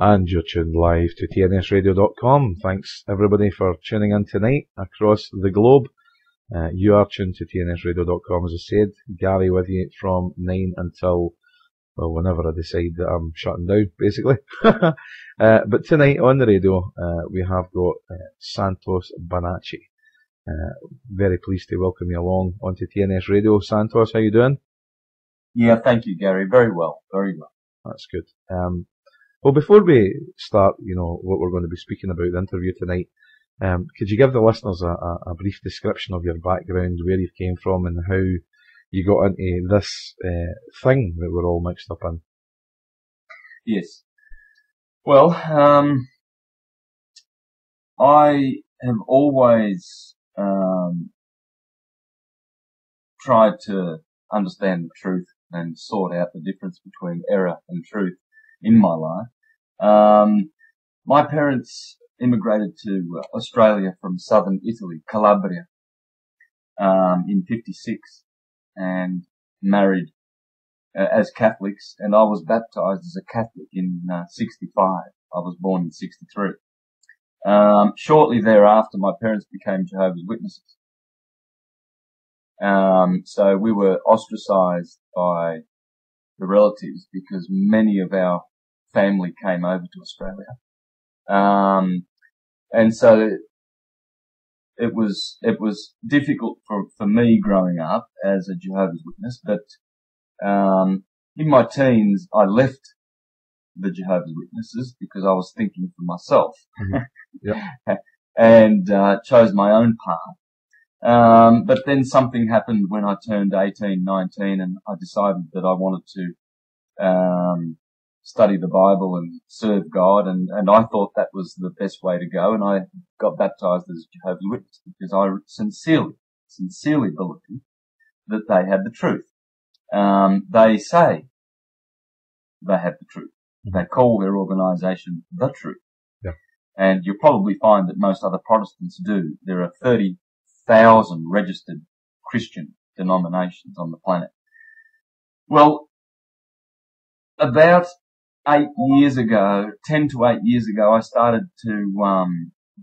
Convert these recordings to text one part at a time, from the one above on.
And you're tuned live to tnsradio.com. Thanks everybody for tuning in tonight across the globe. You are tuned to tnsradio.com, as I said. Gary with you from 9 until, well, whenever I decide that I'm shutting down, basically. But tonight on the radio, we have got Santos Bonacci. Very pleased to welcome you along onto TNS Radio. Santos, how you doing? Yeah, thank you, Gary. Very well, very well. That's good. Well, before we start, what we're going to be speaking about, the interview tonight, could you give the listeners a brief description of your background, where you came from, and how you got into this thing that we're all mixed up in? Yes. Well, I have always tried to understand the truth and sort out the difference between error and truth in my life. My parents immigrated to Australia from southern Italy, Calabria, in 56, and married as Catholics, and I was baptized as a Catholic in 65. I was born in 63. Shortly thereafter, my parents became Jehovah's Witnesses. So we were ostracized by the relatives because many of our family came over to Australia. And so it was difficult for me growing up as a Jehovah's Witness, but in my teens I left the Jehovah's Witnesses because I was thinking for myself. Yep. And chose my own path. But then something happened when I turned 18, 19, and I decided that I wanted to study the Bible and serve God, and I thought that was the best way to go, and I got baptized as a Jehovah's Witness because I sincerely believe that they had the truth. They say they have the truth. They call their organisation the truth. Yeah. And you'll probably find that most other Protestants do. There are 30,000 registered Christian denominations on the planet. Well, about 10 to 8 years ago, I started to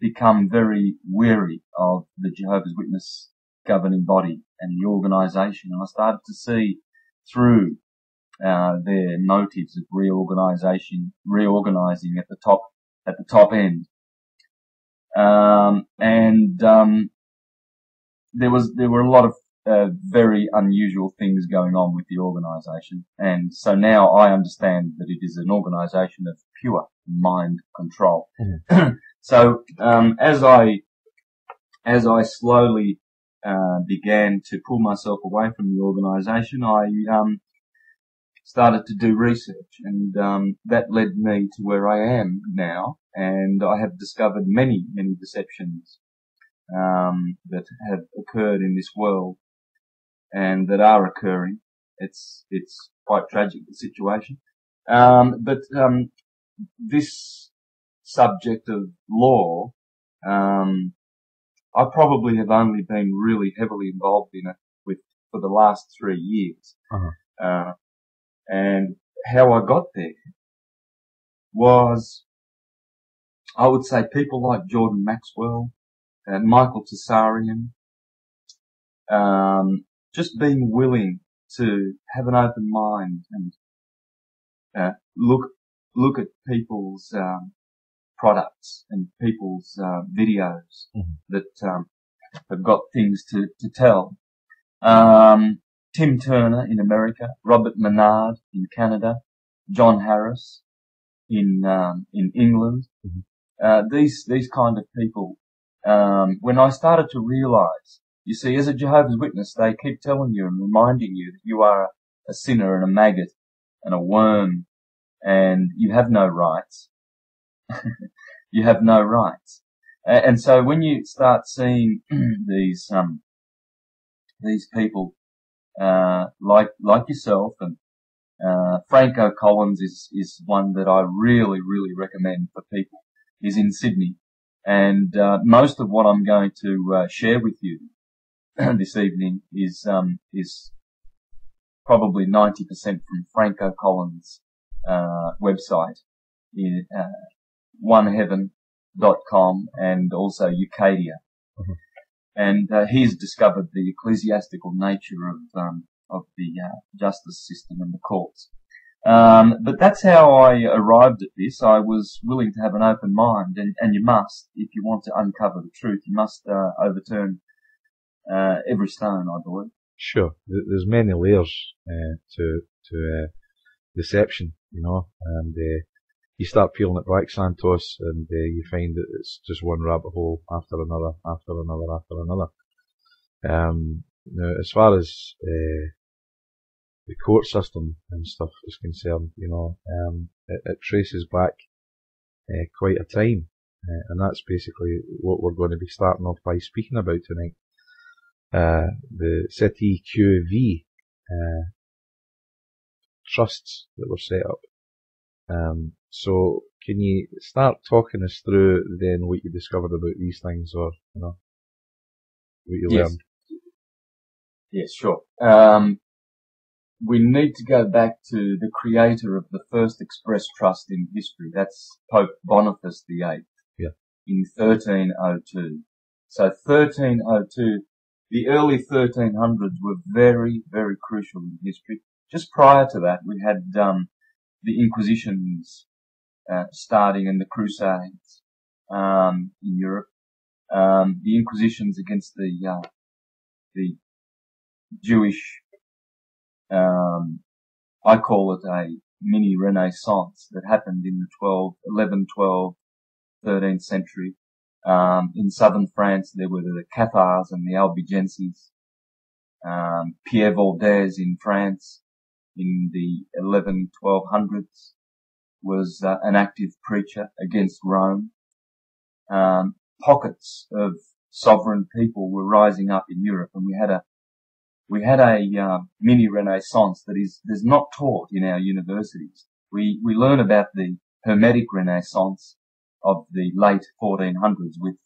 become very weary of the Jehovah's Witness governing body and the organisation, and I started to see through their motives of reorganising at the top end, there were a lot of very unusual things going on with the organisation, and so now I understand that it is an organisation of pure mind control. Mm-hmm. So as I slowly began to pull myself away from the organisation, I started to do research, and that led me to where I am now, and I have discovered many deceptions that have occurred in this world and that are occurring. It's quite tragic, the situation. But this subject of law, I probably have only been really heavily involved in it for the last 3 years. Uh-huh. And how I got there was, I would say, people like Jordan Maxwell, Michael Tsarian, just being willing to have an open mind and look at people's products and people's videos that have got things to tell. Tim Turner in America, Robert Menard in Canada, John Harris in England. These kind of people. When I started to realise, you see, as a Jehovah's Witness, they keep telling you and reminding you that you are a sinner and a maggot and a worm, and you have no rights. You have no rights. And so when you start seeing these people like yourself, and Franco Collins is one that I really recommend for people. He's in Sydney, and most of what I'm going to share with you this evening is probably 90% from Franco Collins' website, in oneheaven.com and also Ucadia. Mhm. And he's discovered the ecclesiastical nature of the justice system and the courts. But that's how I arrived at this. I was willing to have an open mind, and you must, if you want to uncover the truth, you must overturn every stone, I believe. Sure, there's many layers to deception, you know, and you start peeling it back, Santos, and you find that it's just one rabbit hole after another, after another, after another. Now, as far as the court system and stuff is concerned, you know, it traces back quite a time, and that's basically what we're going to be starting off by speaking about tonight. The CTQV trusts that were set up. So can you start talking us through then what you discovered about these things, or you know, what you learned? Yes, sure. We need to go back to the creator of the first express trust in history. That's Pope Boniface VIII. Yeah. In 1302. So 1302, the early 1300s were very, very crucial in history. Just prior to that, we had the Inquisitions starting and the Crusades in Europe. The Inquisitions against the Jewish, I call it a mini Renaissance that happened in the 13th century. In southern France, there were the Cathars and the Albigenses. Pierre Valdez in France in the 1200s was an active preacher against Rome. Pockets of sovereign people were rising up in Europe, and we had a mini Renaissance that's not taught in our universities. We learn about the Hermetic Renaissance of the late 1400s with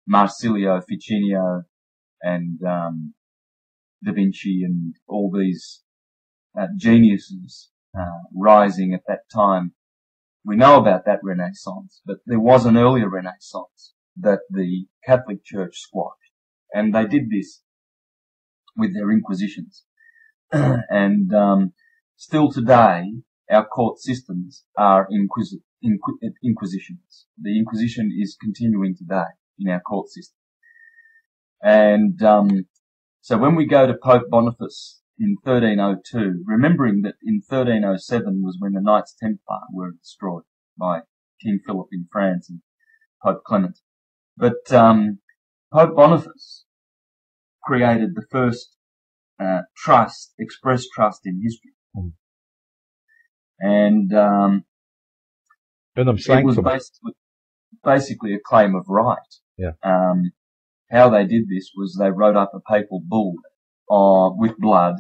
Marsilio Ficino and Da Vinci and all these geniuses rising at that time. We know about that Renaissance, but there was an earlier Renaissance that the Catholic Church squashed, and they did this with their inquisitions. And still today, our court systems are inquisitions. The Inquisition is continuing today in our court system. And so when we go to Pope Boniface in 1302, remembering that in 1307 was when the Knights Templar were destroyed by King Philip in France and Pope Clement. But Pope Boniface created the first express trust in history. And it was basically a claim of right. Yeah. How they did this was they wrote up a papal bull with blood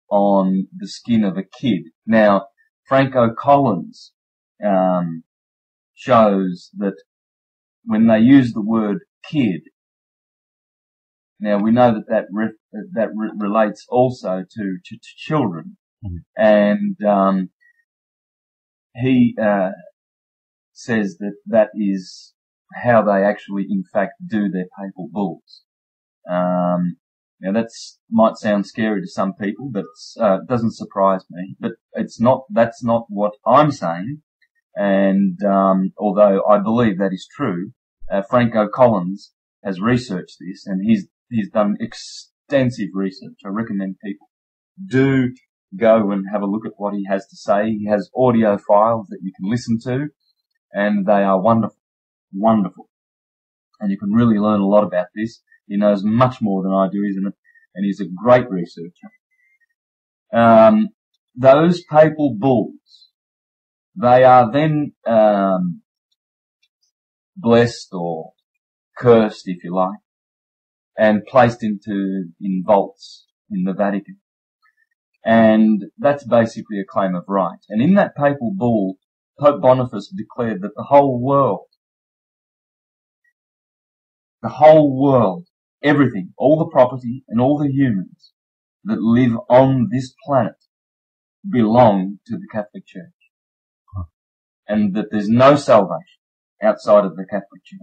on the skin of a kid. Now, Franco Collins shows that when they use the word kid, now we know that relates also to children, and he says that is how they actually, in fact, do their papal bulls. Now might sound scary to some people, but it doesn't surprise me. But that's not what I'm saying. And although I believe that is true, Franco Collins has researched this, and he's done extensive research. I recommend people do go and have a look at what he has to say. He has audio files that you can listen to, and they are wonderful, wonderful. And you can really learn a lot about this. He knows much more than I do, and he's a great researcher. Those papal bulls, they are then blessed or cursed, if you like, and placed in vaults in the Vatican. And that's basically a claim of right. And in that papal bull, Pope Boniface declared that the whole world, everything, all the property and all the humans that live on this planet belong to the Catholic Church. and that there's no salvation outside of the Catholic Church.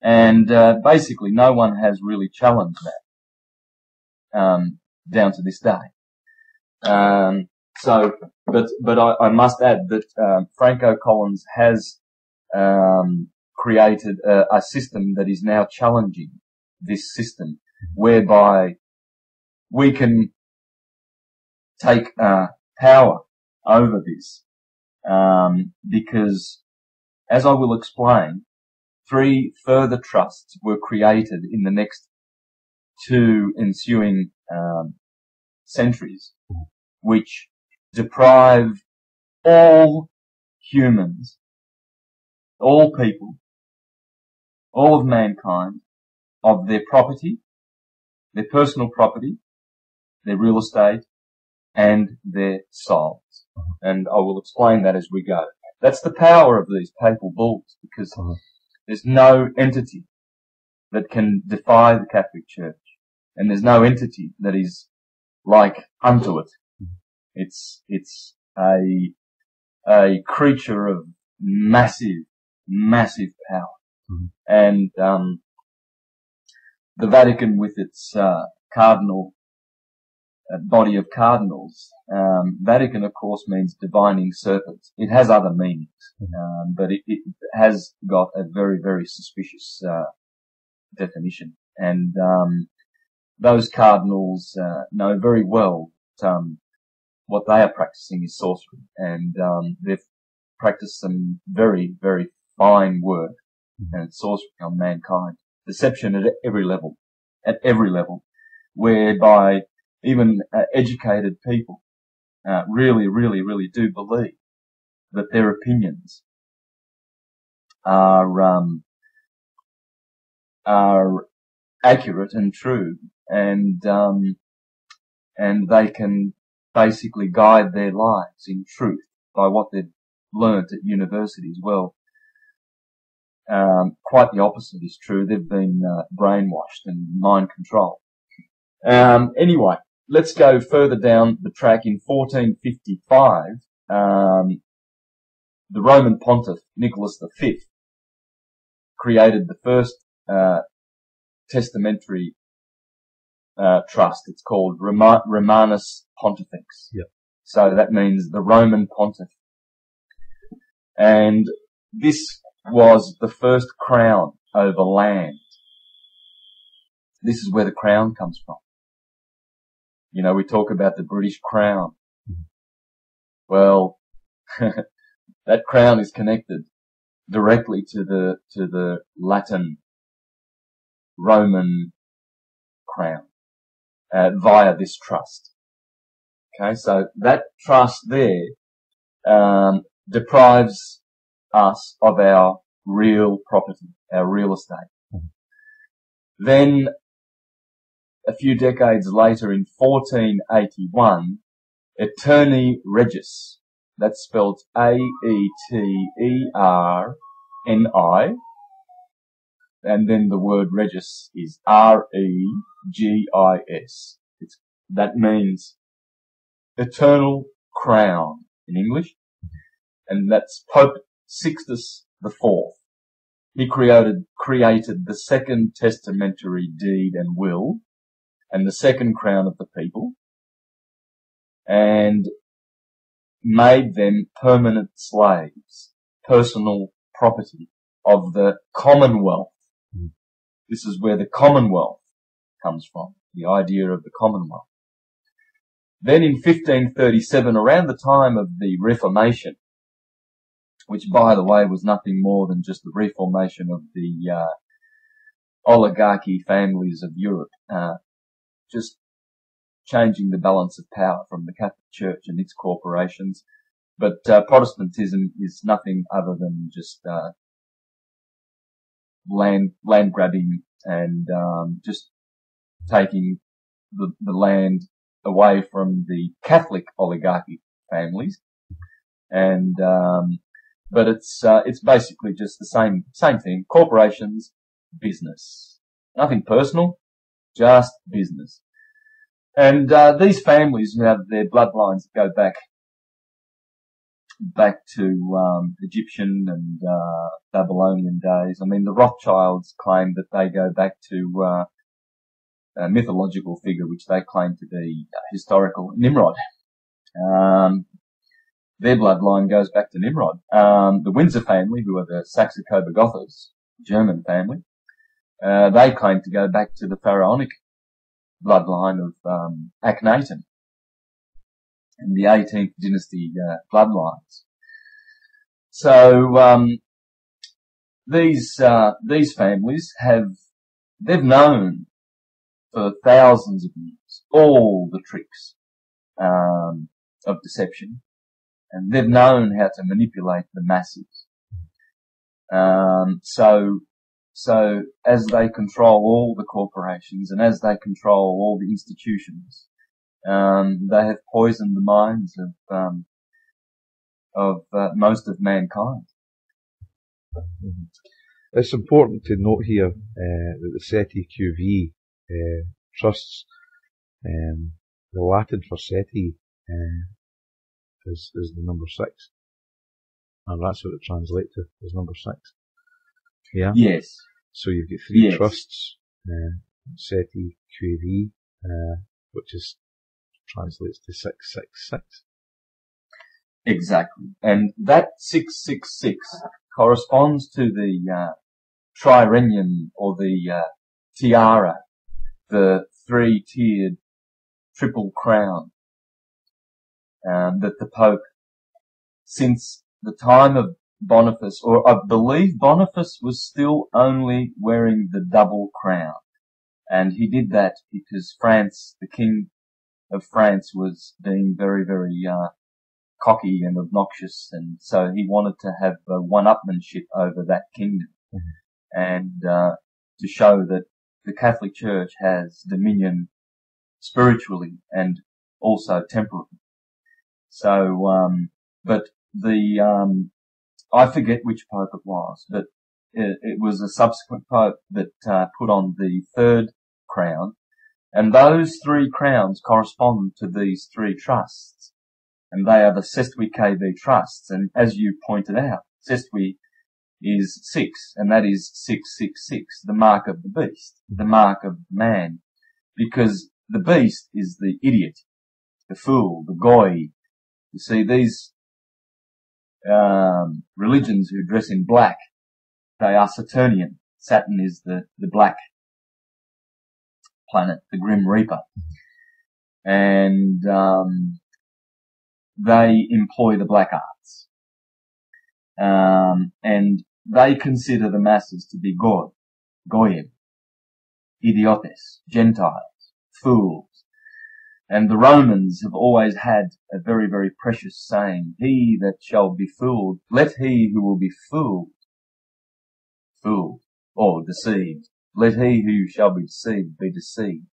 And basically no one has really challenged that down to this day. But I must add that Franco Collins has created a system that is now challenging this system, whereby we can take power over this, because, as I will explain, 3 further trusts were created in the next 2 ensuing centuries, which deprive all humans, all people, all of mankind of their property, their personal property, their real estate, and their souls. And I will explain that as we go. That's the power of these papal bulls, because there's no entity that can defy the Catholic Church, and there's no entity that is like unto it. It's a creature of massive power. And the Vatican, with its cardinal body of cardinals, Vatican, of course, means divining serpents. It has other meanings, but it has got a very suspicious definition. And those cardinals know very well what they are practicing is sorcery, and they've practiced some very fine work and sorcery on mankind, deception at every level, whereby even educated people really do believe that their opinions are accurate and true, and they can basically guide their lives in truth by what they've learnt at university as well. Quite the opposite is true. They've been brainwashed and mind controlled. Anyway, let's go further down the track. In 1455, the Roman Pontiff Nicholas V created the first testamentary trust. It's called Romanus Pontifex. Yep. So that means the Roman Pontiff. And this was the first crown over land. This is where the crown comes from. You know, we talk about the British crown. Well, that crown is connected directly to the Latin Roman crown, via this trust. Okay, so that trust there, deprives us of our real property, our real estate. Then, a few decades later, in 1481, Aeterni Regis, that's spelled A-E-T-E-R-N-I, and then the word Regis is R-E-G-I-S. That means eternal crown in English, and that's Pope Sixtus IV. He created the second testamentary deed and will, and the second crown of the people, and made them permanent slaves, personal property of the Commonwealth. This is where the Commonwealth comes from, the idea of the Commonwealth. Then in 1537, around the time of the Reformation, which, by the way, was nothing more than just the reformation of the oligarchy families of Europe, just changing the balance of power from the Catholic Church and its corporations. But Protestantism is nothing other than just land grabbing and just taking the land away from the Catholic oligarchy families, and but it's basically just the same thing. Corporations, business, nothing personal, just business. And these families, now their bloodlines go back back to Egyptian and Babylonian days. I mean, the Rothschilds claim that they go back to a mythological figure which they claim to be historical, Nimrod. Their bloodline goes back to Nimrod. The Windsor family, who are the Saxe-Coburg-Gothers, German family, they claim to go back to the pharaonic bloodline of Akhenaten and the 18th dynasty bloodlines. So these families they've known for thousands of years all the tricks of deception, and they've known how to manipulate the masses. So as they control all the corporations and as they control all the institutions, they have poisoned the minds of most of mankind. It's important to note here that the SETI QV trusts, the Latin for SETI is the number 6, and that's what it translates to, is number 6. Yeah. Yes. So you've got 3 Yes. trusts, SETI QV, which translates to 666. Exactly. And that 666 corresponds to the trirenium, or the tiara, the 3-tiered triple crown that the Pope, since the time of Boniface, or I believe Boniface was still only wearing the double crown, and he did that because France, the King of France, was being very, very cocky and obnoxious, and so he wanted to have one-upmanship over that kingdom, and to show that the Catholic Church has dominion spiritually and also temporally. So, but I forget which pope it was, but it was a subsequent pope that put on the 3rd crown, and those 3 crowns correspond to these 3 trusts, and they are the Sestui KV trusts. And as you pointed out, Sestui is 6, and that is 666, the mark of the beast, the mark of man, because the beast is the idiot, the fool, the goy. You see, these religions who dress in black, they are Saturnian. Saturn is the black planet, the Grim Reaper. And they employ the black arts. And they consider the masses to be goyim, idiotes, Gentiles, fools. And the Romans have always had a very, very precious saying: he that shall be fooled, let he who will be fooled, or deceived, let he who shall be deceived.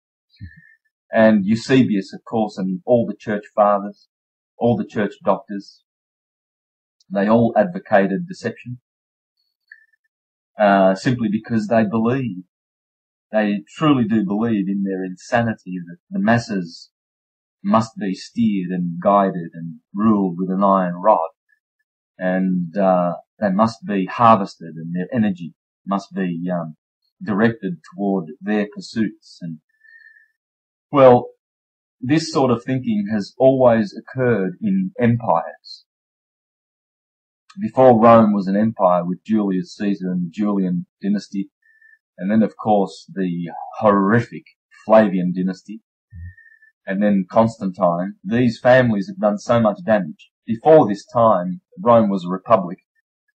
And Eusebius, of course, and all the church fathers, all the church doctors, they all advocated deception, simply because they truly do believe in their insanity, that the masses must be steered and guided and ruled with an iron rod, and they must be harvested, and their energy must be directed toward their pursuits. And well, this sort of thinking has always occurred in empires. Before Rome was an empire with Julius Caesar and the Julian dynasty, and then of course the horrific Flavian dynasty, and then Constantine, these families have done so much damage. Before this time, Rome was a republic,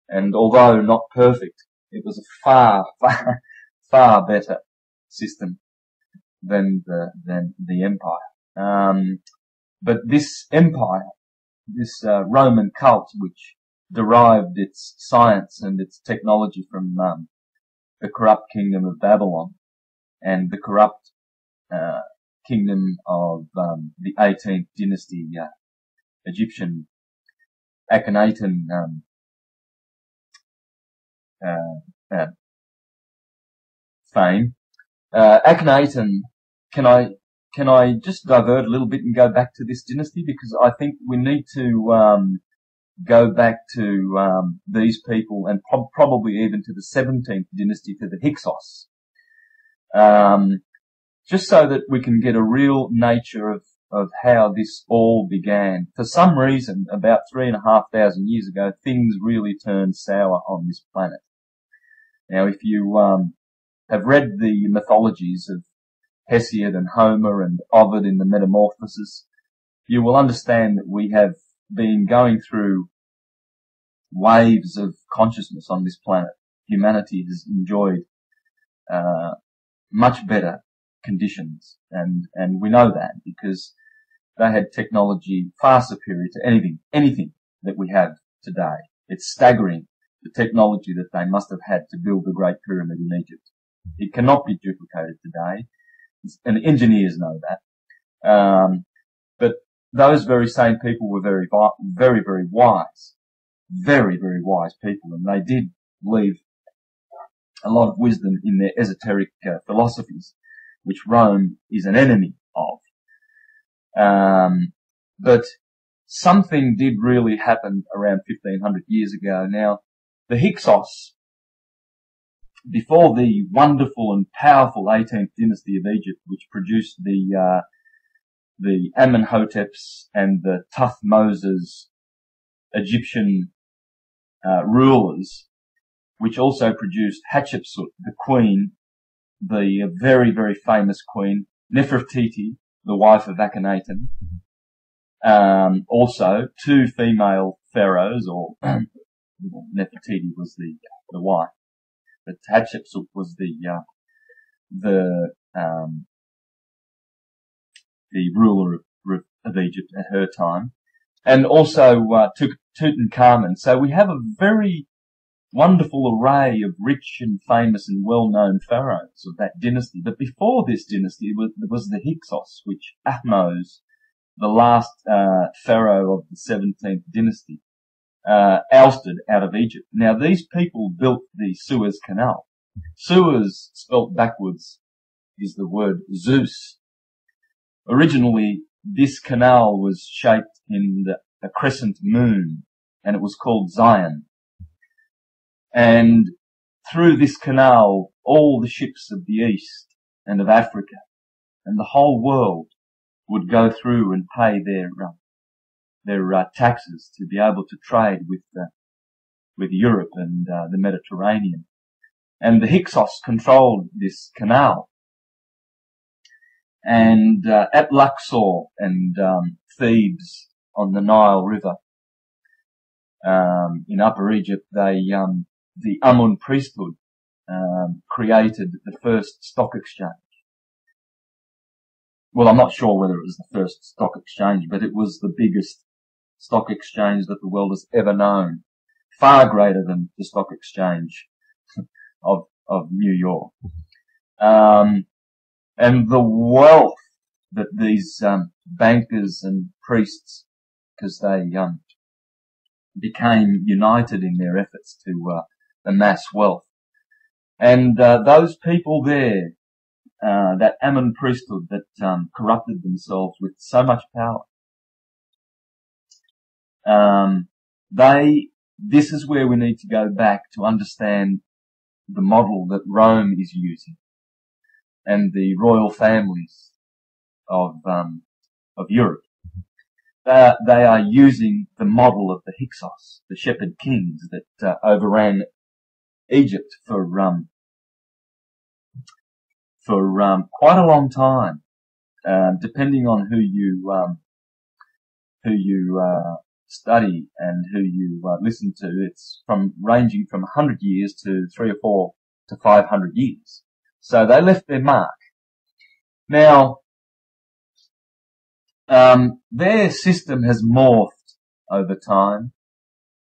and although not perfect, it was a far, far, far better system than the empire. But this empire, this Roman cult, which derived its science and its technology from the corrupt kingdom of Babylon and the corrupt kingdom of the 18th dynasty Egyptian Akhenaten fame. Akhenaten, can I just divert a little bit and go back to this dynasty, because I think we need to go back to these people, and probably even to the 17th dynasty, to the Hyksos, just so that we can get a real nature of how this all began. For some reason, about 3,500 years ago, things really turned sour on this planet. Now, if you have read the mythologies of Hesiod and Homer and Ovid in the Metamorphoses, you will understand that we have been going through waves of consciousness on this planet. Humanity has enjoyed much better conditions, and we know that because they had technology far superior to anything that we have today. It's staggering, the technology that they must have had to build the Great Pyramid in Egypt. It cannot be duplicated today, and engineers know that. But those very same people were very, very wise. Very, very wise people, and they did leave a lot of wisdom in their esoteric philosophies, which Rome is an enemy of. But something did really happen around 1,500 years ago. Now, the Hyksos, before the wonderful and powerful 18th dynasty of Egypt, which produced the Amenhoteps and the Tuthmoses Egyptian rulers, which also produced Hatshepsut, the queen, the very, very famous queen, Nefertiti, the wife of Akhenaten, also two female pharaohs, or Nefertiti was the wife, but Hatshepsut was the ruler of Egypt at her time, and also Tutankhamun. So we have a very wonderful array of rich and famous and well-known pharaohs of that dynasty. But before this dynasty was the Hyksos, which Ahmose, the last pharaoh of the 17th dynasty, ousted out of Egypt. Now, these people built the Suez Canal. Suez, spelt backwards, is the word Zeus. Originally, this canal was shaped in a crescent moon, and it was called Zion. And through this canal, all the ships of the East and of Africa and the whole world would go through and pay their taxes to be able to trade with Europe and the Mediterranean. And the Hyksos controlled this canal. And at Luxor and Thebes on the Nile River, in Upper Egypt, the Amun priesthood created the first stock exchange. Well, I'm not sure whether it was the first stock exchange, but it was the biggest stock exchange that the world has ever known, far greater than the stock exchange of New York. And the wealth that these bankers and priests, because they became united in their efforts to amass wealth. And those people there, that Amun priesthood that corrupted themselves with so much power, this is where we need to go back to understand the model that Rome is using, and the royal families of Europe. They are using the model of the Hyksos, the shepherd kings that overran Egypt for quite a long time, depending on who you study and who you listen to. It's ranging from 100 years to 300 or 400 to 500 years. So they left their mark. Now, their system has morphed over time,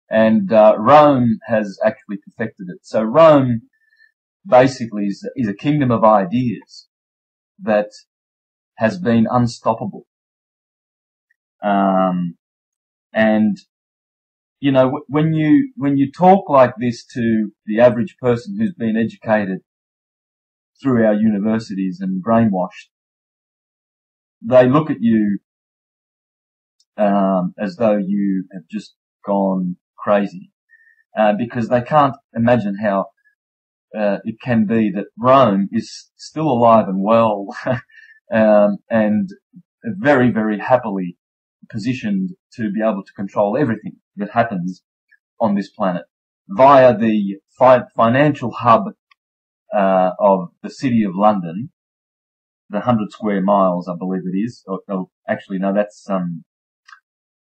and Rome has actually perfected it. So Rome basically is a kingdom of ideas that has been unstoppable. And you know, when you talk like this to the average person who's been educated through our universities and brainwashed, they look at you as though you have just gone crazy, because they can't imagine how it can be that Rome is still alive and well, and very, very happily positioned to be able to control everything that happens on this planet via the financial hub of the City of London, the 100 square miles, I believe it is. Actually, no, that's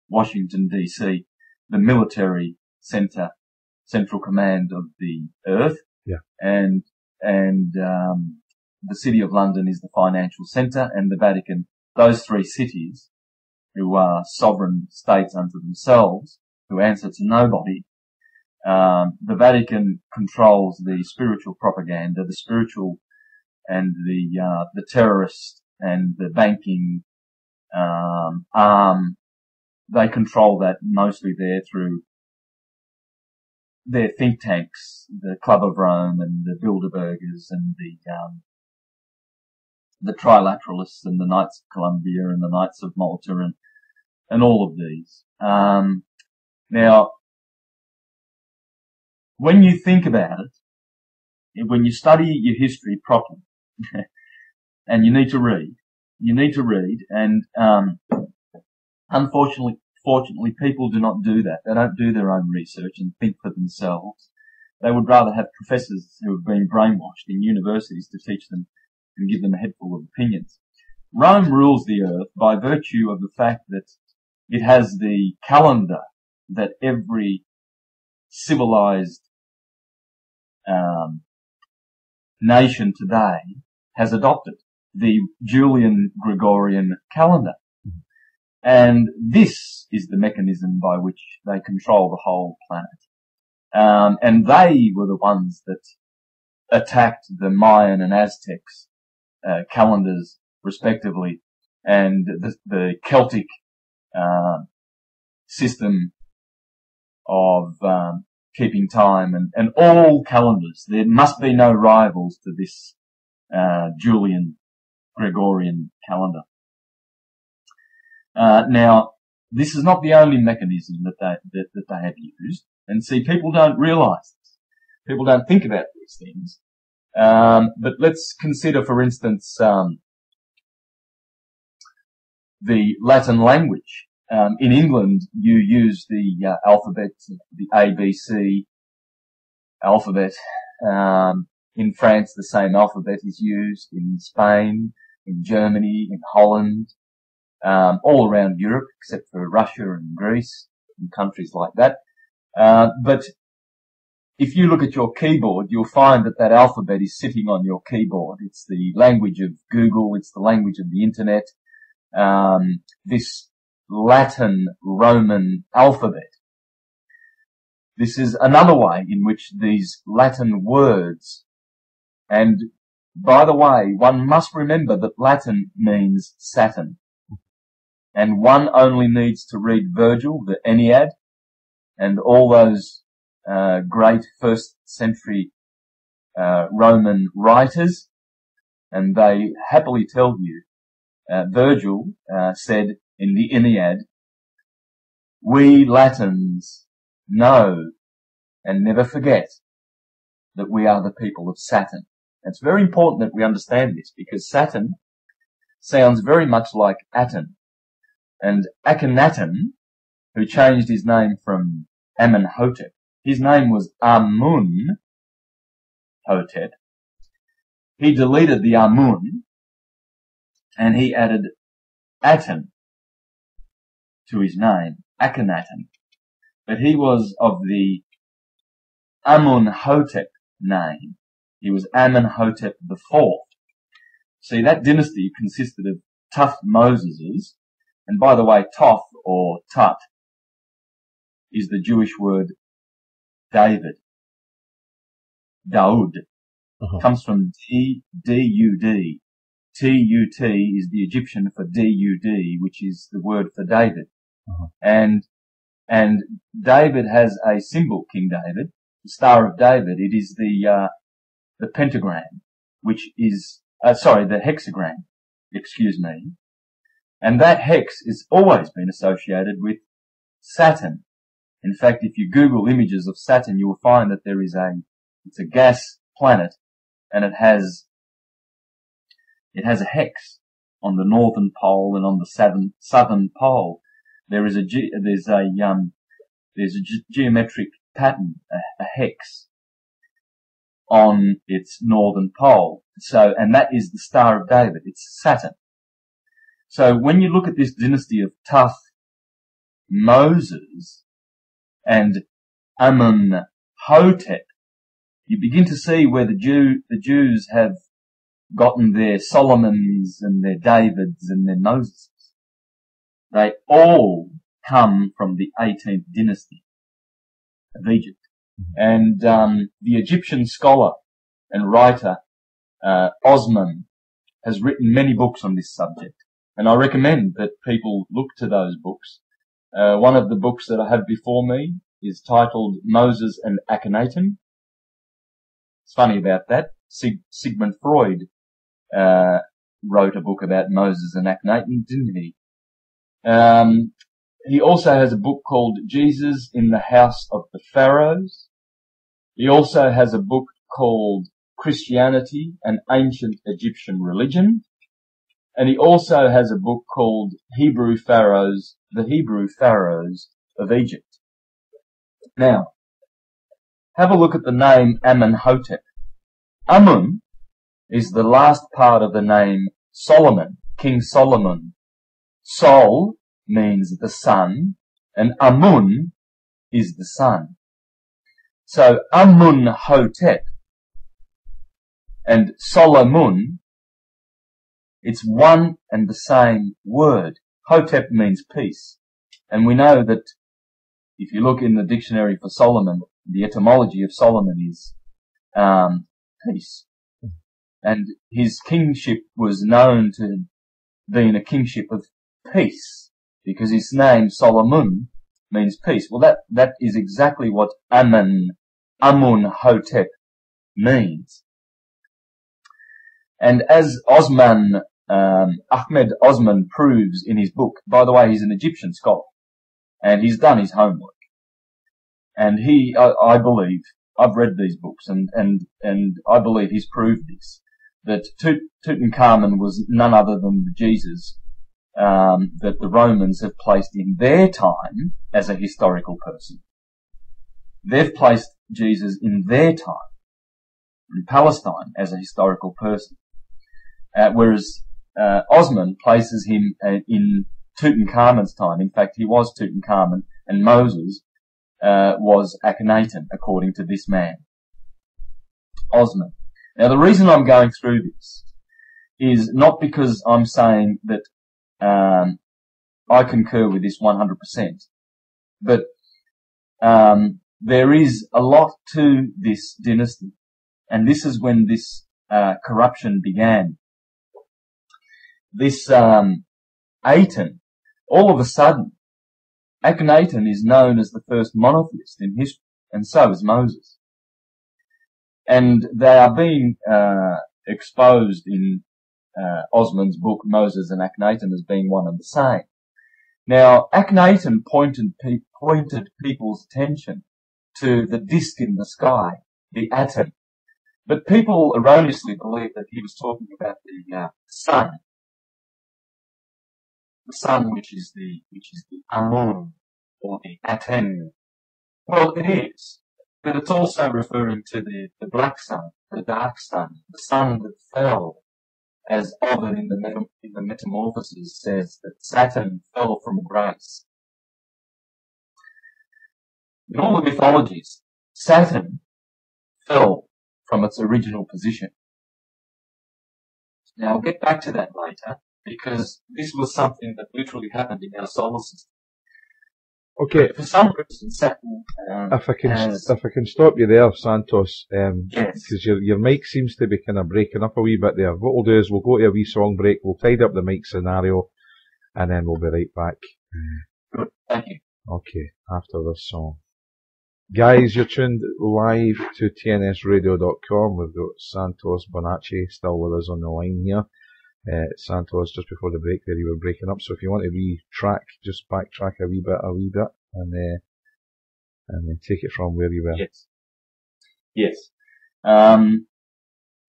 Washington DC, the military central command of the Earth. Yeah. And the City of London is the financial centre, and the Vatican. Those three cities, who are sovereign states unto themselves, who answer to nobody. The Vatican controls the spiritual propaganda, the spiritual and the terrorist and the banking arm. They control that mostly there through their think tanks, the Club of Rome and the Bilderbergers and the Trilateralists and the Knights of Columbia and the Knights of Malta and all of these. Now, when you think about it, when you study your history properly, and you need to read, and fortunately, people do not do that. They don't do their own research and think for themselves. They would rather have professors who have been brainwashed in universities to teach them and give them a head full of opinions. Rome rules the earth by virtue of the fact that it has the calendar that every civilized nation today has adopted, the Julian Gregorian calendar. And this is the mechanism by which they control the whole planet. And they were the ones that attacked the Mayan and Aztecs calendars, respectively, and the Celtic system of keeping time and all calendars. There must be no rivals to this Julian Gregorian calendar. Now, this is not the only mechanism that they have used, and see, people don't realise this. People don't think about these things. But let's consider, for instance, the Latin language. In England, you use the alphabet, the ABC alphabet. In France, the same alphabet is used. In Spain, in Germany, in Holland, all around Europe, except for Russia and Greece and countries like that. But if you look at your keyboard, you'll find that alphabet is sitting on your keyboard. It's the language of Google. It's the language of the internet. This Latin Roman alphabet. This is another way in which these Latin words, and by the way, one must remember that Latin means Saturn. And one only needs to read Virgil, the Aeneid, and all those great first century Roman writers, and they happily tell you, Virgil said in the Aeneid, "We Latins know and never forget that we are the people of Saturn." It's very important that we understand this, because Saturn sounds very much like Aten. And Akhenaten, who changed his name from Amenhotep, his name was Amun-hotep. He deleted the Amun, and he added Aten to his name, Akhenaten. But he was of the Amun-hotep name. He was Amenhotep IV. See, that dynasty consisted of tough Moseses. And by the way, Toth or Tut is the Jewish word David. Daud. Comes from D-U-D. T-U-T is the Egyptian for D-U-D, which is the word for David. And David has a symbol, King David, the Star of David. It is the pentagram, which is, the hexagram, excuse me. And that hex has always been associated with Saturn. In fact, if you Google images of Saturn, you will find that it's a gas planet, and it has a hex on the northern pole, and on the southern pole there's a geometric pattern, a hex on its northern pole. So, and that is the Star of David. It's Saturn. So when you look at this dynasty of Tuth, Moses, and Amun-Hotep, you begin to see where the Jews have gotten their Solomons and their Davids and their Moses. They all come from the 18th dynasty of Egypt. And the Egyptian scholar and writer Osman has written many books on this subject, and I recommend that people look to those books. One of the books that I have before me is titled Moses and Akhenaten. It's funny about that. Sigmund Freud wrote a book about Moses and Akhenaten, didn't he? He also has a book called Jesus in the House of the Pharaohs. He also has a book called Christianity and Ancient Egyptian Religion. And he also has a book called The Hebrew Pharaohs of Egypt. Now, have a look at the name Amun-Hotep. Amun is the last part of the name Solomon, King Solomon. Sol means the sun, and Amun is the sun. So Amun-Hotep and Solomon, it's one and the same word. Hotep means peace. And we know that if you look in the dictionary for Solomon, the etymology of Solomon is peace. And his kingship was known to being a kingship of peace, because his name Solomon means peace. Well, that is exactly what Amun-Hotep means. And as Ahmed Osman proves in his book, by the way, he's an Egyptian scholar, and he's done his homework. And I believe, I've read these books, and I believe he's proved this, that Tutankhamun was none other than the Jesus that the Romans have placed in their time as a historical person. They've placed Jesus in their time, in Palestine, as a historical person. Whereas Osman places him in Tutankhamun's time. In fact, he was Tutankhamun, and Moses was Akhenaten, according to this man, Osman. Now, the reason I'm going through this is not because I'm saying that I concur with this 100%, but there is a lot to this dynasty, and this is when this corruption began. This Aten, all of a sudden, Akhenaten is known as the first monotheist in history, and so is Moses. And they are being exposed in Osman's book, Moses and Akhenaten, as being one and the same. Now, Akhenaten pointed people's attention to the disk in the sky, the atom. But people erroneously believe that he was talking about the sun. The sun, which is the Amun, or the Aten. Well, it is, but it's also referring to the black sun, the dark sun, the sun that fell, as Ovid in the Metamorphoses says that Saturn fell from grace. In all the mythologies, Saturn fell from its original position. Now, I'll get back to that later, because this was something that literally happened in our solar system. Okay. But for some reason, Saturn if I can stop you there, Santos, yes. because your mic seems to be kind of breaking up a wee bit there. What we'll do is we'll go to a wee song break, we'll tidy up the mic scenario, and then we'll be right back. Good, thank you. Okay, after this song. Guys, you're tuned live to tnsradio.com. We've got Santos Bonacci still with us on the line here. Santos, just before the break there, you were breaking up, so if you want to just backtrack a wee bit, and and then take it from where you were. Yes. Yes.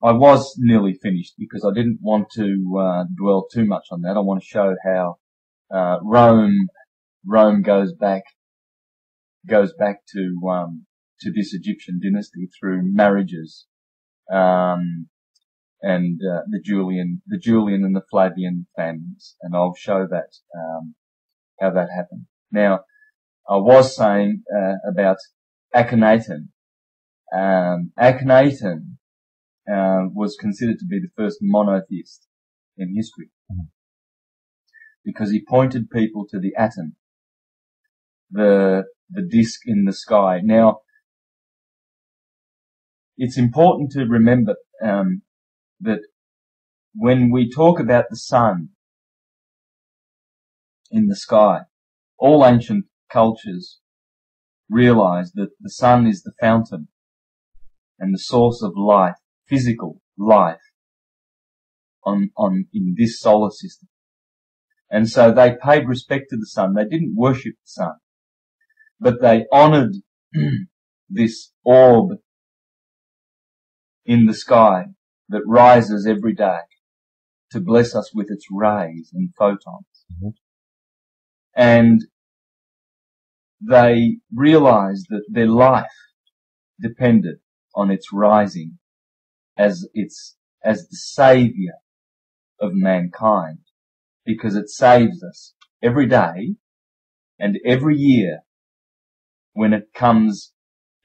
I was nearly finished because I didn't want to dwell too much on that. I want to show how Rome goes back to this Egyptian dynasty through marriages, and the Julian and the Flavian families, and I'll show that how that happened. Now, I was saying about Akhenaten. Akhenaten was considered to be the first monotheist in history because he pointed people to the atom, the disk in the sky. Now, it's important to remember that when we talk about the sun in the sky, all ancient cultures realize that the sun is the fountain and the source of life, physical life, in this solar system. And so they paid respect to the sun. They didn't worship the sun, but they honored this orb in the sky that rises every day to bless us with its rays and photons. Mm-hmm. And they realized that their life depended on its rising as the savior of mankind, because it saves us every day and every year when it comes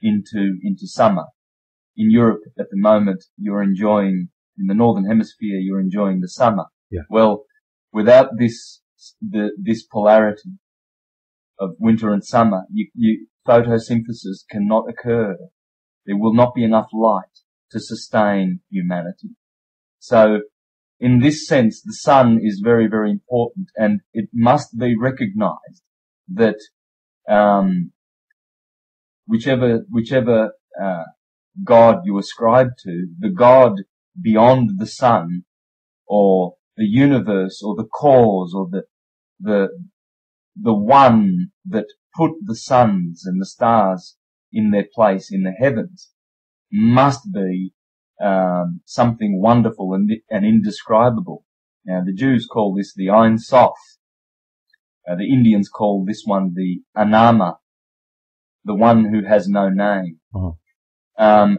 into summer. In Europe at the moment, in the northern hemisphere, you're enjoying the summer. Yeah. Well, without this polarity of winter and summer, photosynthesis cannot occur. There will not be enough light to sustain humanity. So, in this sense, the sun is very, very important, and it must be recognized that whichever God you ascribe to, the God beyond the sun, or the universe, or the cause, or the one that put the suns and the stars in their place in the heavens, must be something wonderful and indescribable. Now, the Jews call this the Ein Sof. The Indians call this one the Anama, the one who has no name. Uh-huh.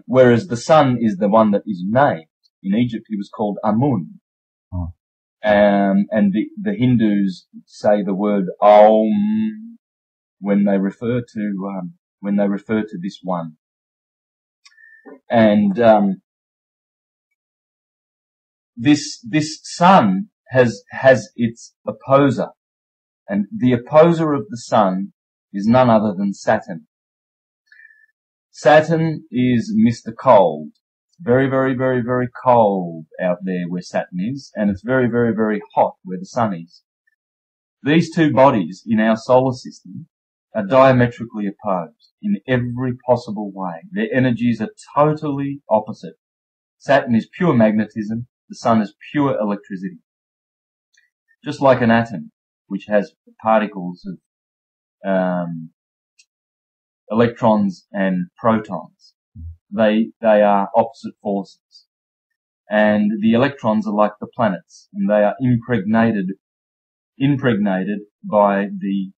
Whereas the sun is the one that is named. In Egypt, he was called Amun. Uh-huh. And the Hindus say the word Om when they refer to this one. And this sun has its opposer, and the opposer of the sun is none other than Saturn. Saturn is Mr. Cold. It's very, very, very, very cold out there where Saturn is, and it's very, very, very hot where the sun is. These two bodies in our solar system are diametrically opposed in every possible way. Their energies are totally opposite. Saturn is pure magnetism, the sun is pure electricity. Just like an atom, which has particles of electrons and protons. They are opposite forces. And the electrons are like the planets, and they are impregnated by the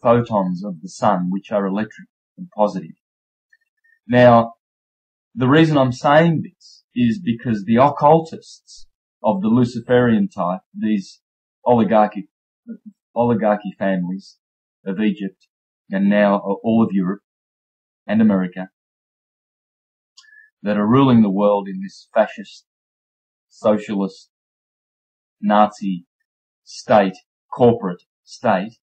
photons of the sun, which are electric and positive. Now, the reason I'm saying this is because the occultists of the Luciferian type, these oligarchy families of Egypt, and now all of Europe and America, that are ruling the world in this fascist, socialist, Nazi state, corporate state,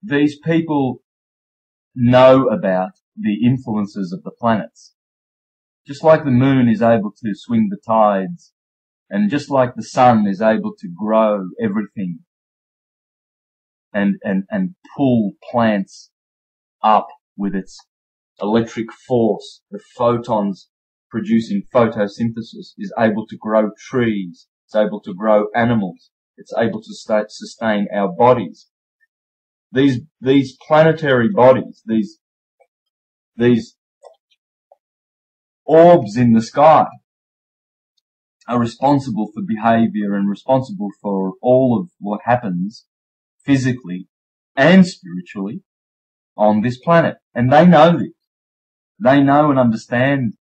these people know about the influences of the planets. Just like the moon is able to swing the tides, and just like the sun is able to grow everything and pull plants up with its electric force, the photons producing photosynthesis is able to grow trees, it's able to grow animals, it's able to sustain our bodies. these planetary bodies, these orbs in the sky are responsible for behavior and responsible for all of what happens physically and spiritually on this planet. And they know this. They know and understand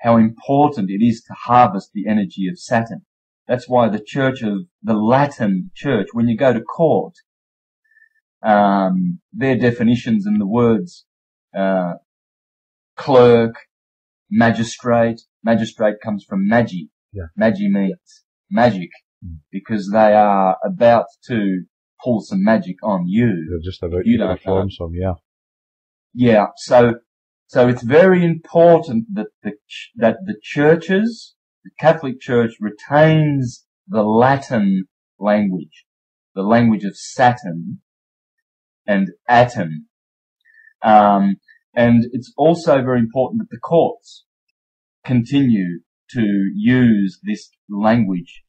how important it is to harvest the energy of Saturn. That's why the Latin church, when you go to court, their definitions and the words, clerk, magistrate comes from magi. Yeah. Magi means magic, because they are about to pull some magic on you. They're just about to perform some, yeah. Yeah, so it's very important that the churches, the Catholic Church retains the Latin language, the language of Saturn and Atom. And it's also very important that the courts continue to use this language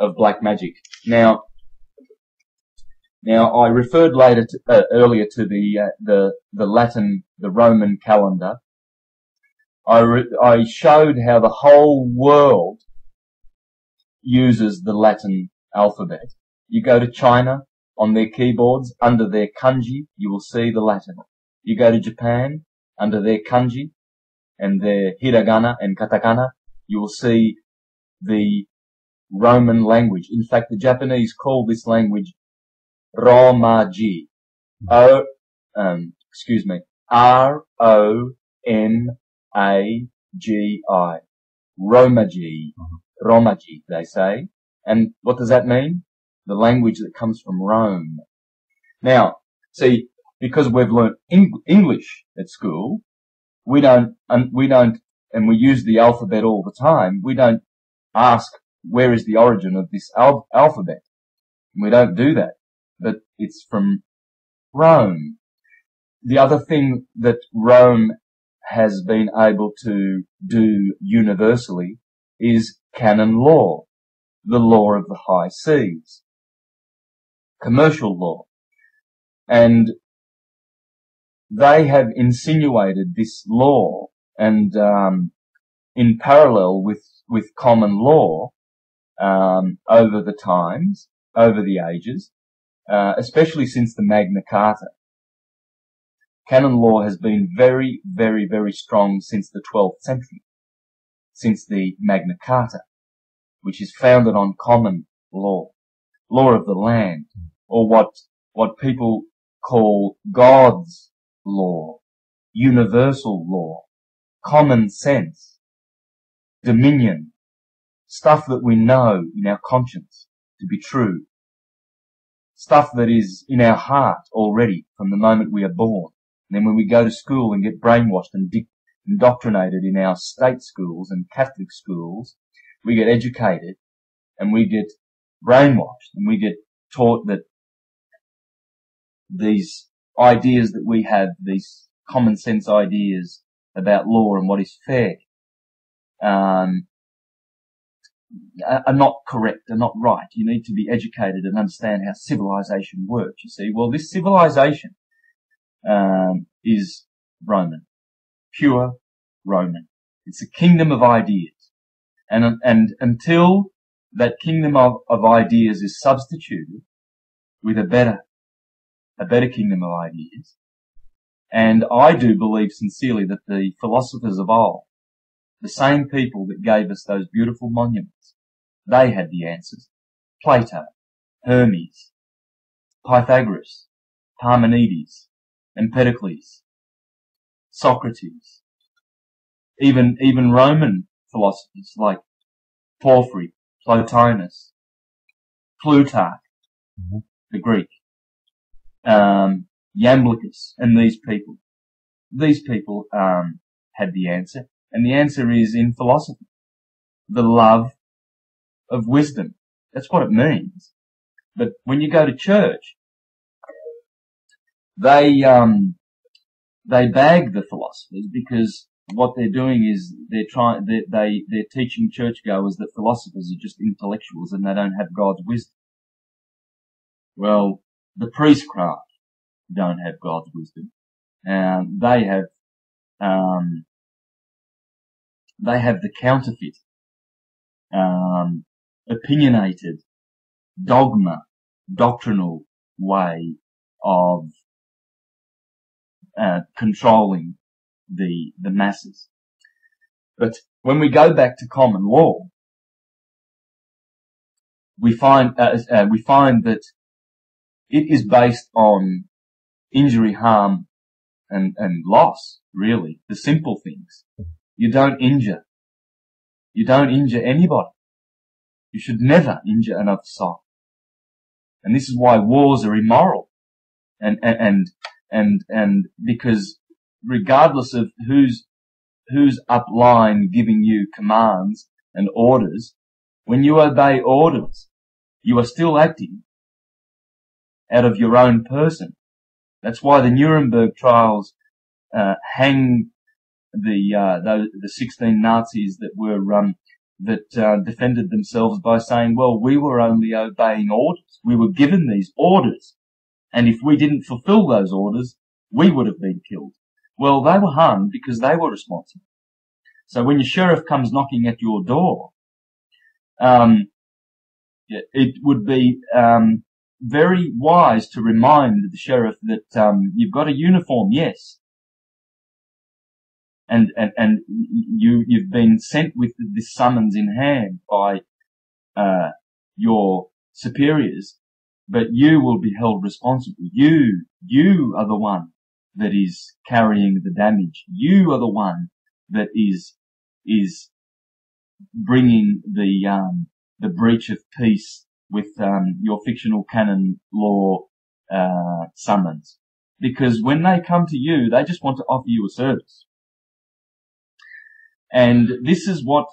of black magic. Now I referred earlier to the Latin, the Roman calendar. I showed how the whole world uses the Latin alphabet. You go to China, on their keyboards, under their kanji, you will see the Latin. You go to Japan, under their kanji and their hiragana and katakana, you will see the Roman language. In fact, the Japanese call this language Romaji. R-O-M-A-G-I. Romaji. Romaji, they say. And what does that mean? The language that comes from Rome. Now, see, because we've learnt English at school, we don't, and we use the alphabet all the time, we don't ask where is the origin of this alphabet. We don't do that. But it's from Rome. The other thing that Rome has been able to do universally is canon law, the law of the high seas, commercial law. And they have insinuated this law and in parallel with common law over the times, over the ages, especially since the Magna Carta. Canon law has been very, very, very strong since the 12th century, since the Magna Carta, which is founded on common law, law of the land, or what people call God's law, universal law, common sense, dominion, stuff that we know in our conscience to be true, stuff that is in our heart already from the moment we are born. And then when we go to school and get brainwashed and indoctrinated in our state schools and Catholic schools, we get educated and we get brainwashed and we get taught that these ideas that we have, these common sense ideas about law and what is fair, are not correct, are not right. You need to be educated and understand how civilization works, you see. Well, this civilization is Roman, pure Roman. It's a kingdom of ideas. And until that kingdom of ideas is substituted with a better kingdom of ideas, and I do believe sincerely that the philosophers of old, the same people that gave us those beautiful monuments, they had the answers. Plato, Hermes, Pythagoras, Parmenides, Empedocles, Socrates, even Roman philosophers like Porphyry, Plotinus, Plutarch, the Greek, Iamblichus, and these people had the answer, and the answer is in philosophy, the love of wisdom. That's what it means. But when you go to church, they bag the philosophers because what they're doing is they're teaching churchgoers that philosophers are just intellectuals and they don't have God's wisdom. Well, the priestcraft don't have God's wisdom. They have the counterfeit, opinionated, doctrinal way of controlling the masses. But when we go back to common law, we find that it is based on injury, harm, and loss. Really, the simple things. You don't injure. You don't injure anybody. You should never injure another soul. And this is why wars are immoral. And because regardless of who's upline giving you commands and orders, when you obey orders, you are still acting out of your own person. That's why the Nuremberg trials hang the 16 Nazis that were defended themselves by saying, well, we were only obeying orders. We were given these orders, and if we didn't fulfill those orders, we would have been killed. Well, they were hung because they were responsible. So when your sheriff comes knocking at your door, it would be very wise to remind the sheriff that you've got a uniform, yes, and you've been sent with this summons in hand by your superiors, but you will be held responsible. You are the one that is carrying the damage. You are the one that is bringing the breach of peace with your fictional canon law summons. Because when they come to you, they just want to offer you a service. And this is what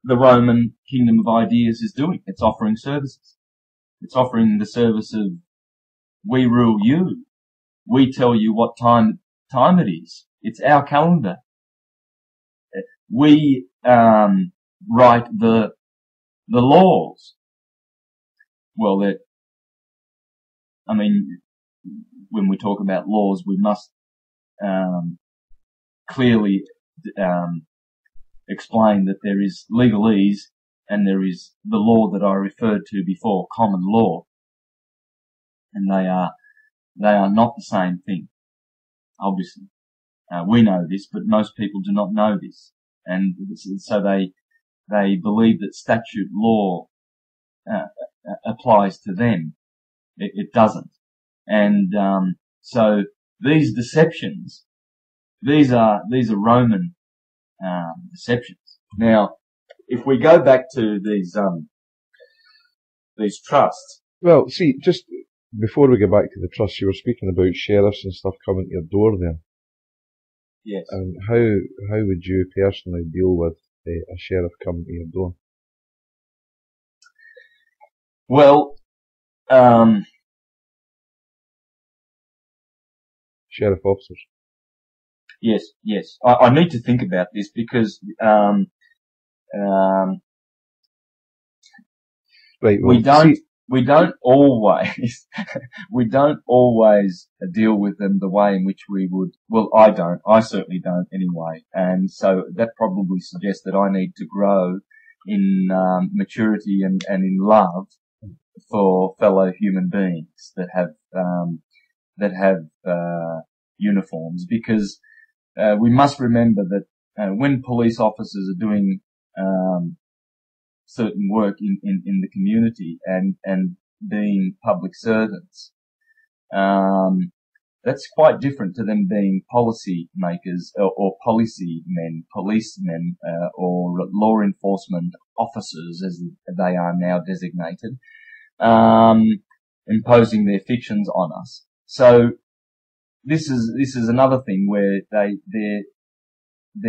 the Roman kingdom of ideas is doing. It's offering services. It's offering the service of, we rule you. We tell you what time it is. It's our calendar. We write the laws. Well, when we talk about laws, we must clearly explain that there is legalese and there is the law that I referred to before, common law, and they are not the same thing. Obviously, we know this, but most people do not know this, and so they believe that statute law applies to them. It doesn't, and so these deceptions, these are Roman deceptions. Now, if we go back to these trusts. Well, see, just before we go back to the trust, you were speaking about sheriffs and stuff coming to your door there. Yes. And how would you personally deal with a sheriff coming to your door? Well, sheriff officers. Yes. I need to think about this because right. Well, we don't always deal with them the way in which we would. Well, I certainly don't anyway. And so that probably suggests that I need to grow in maturity and in love for fellow human beings that have uniforms, because we must remember that when police officers are doing certain work in the community and being public servants, that's quite different to them being policy makers or policemen, or law enforcement officers, as they are now designated, imposing their fictions on us. So this is another thing where their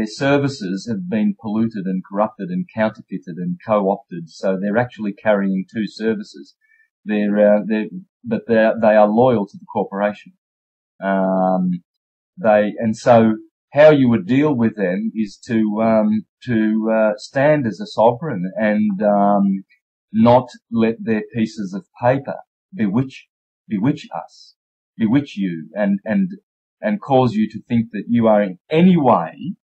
services have been polluted and corrupted and counterfeited and co-opted, so they're actually carrying two services. But they are loyal to the corporation. So how you would deal with them is to stand as a sovereign and not let their pieces of paper bewitch us. bewitch you and cause you to think that you are in any way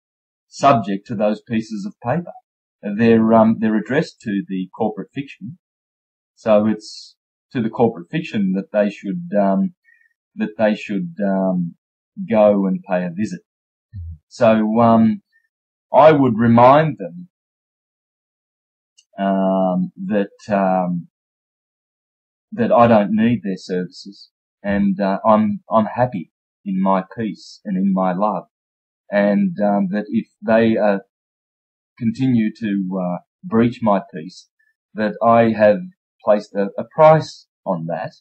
subject to those pieces of paper. They're addressed to the corporate fiction, so it's to the corporate fiction that they should go and pay a visit. So I would remind them that I don't need their services, and I'm happy in my peace and in my love, and that if they continue to breach my peace, that I have placed a price on that.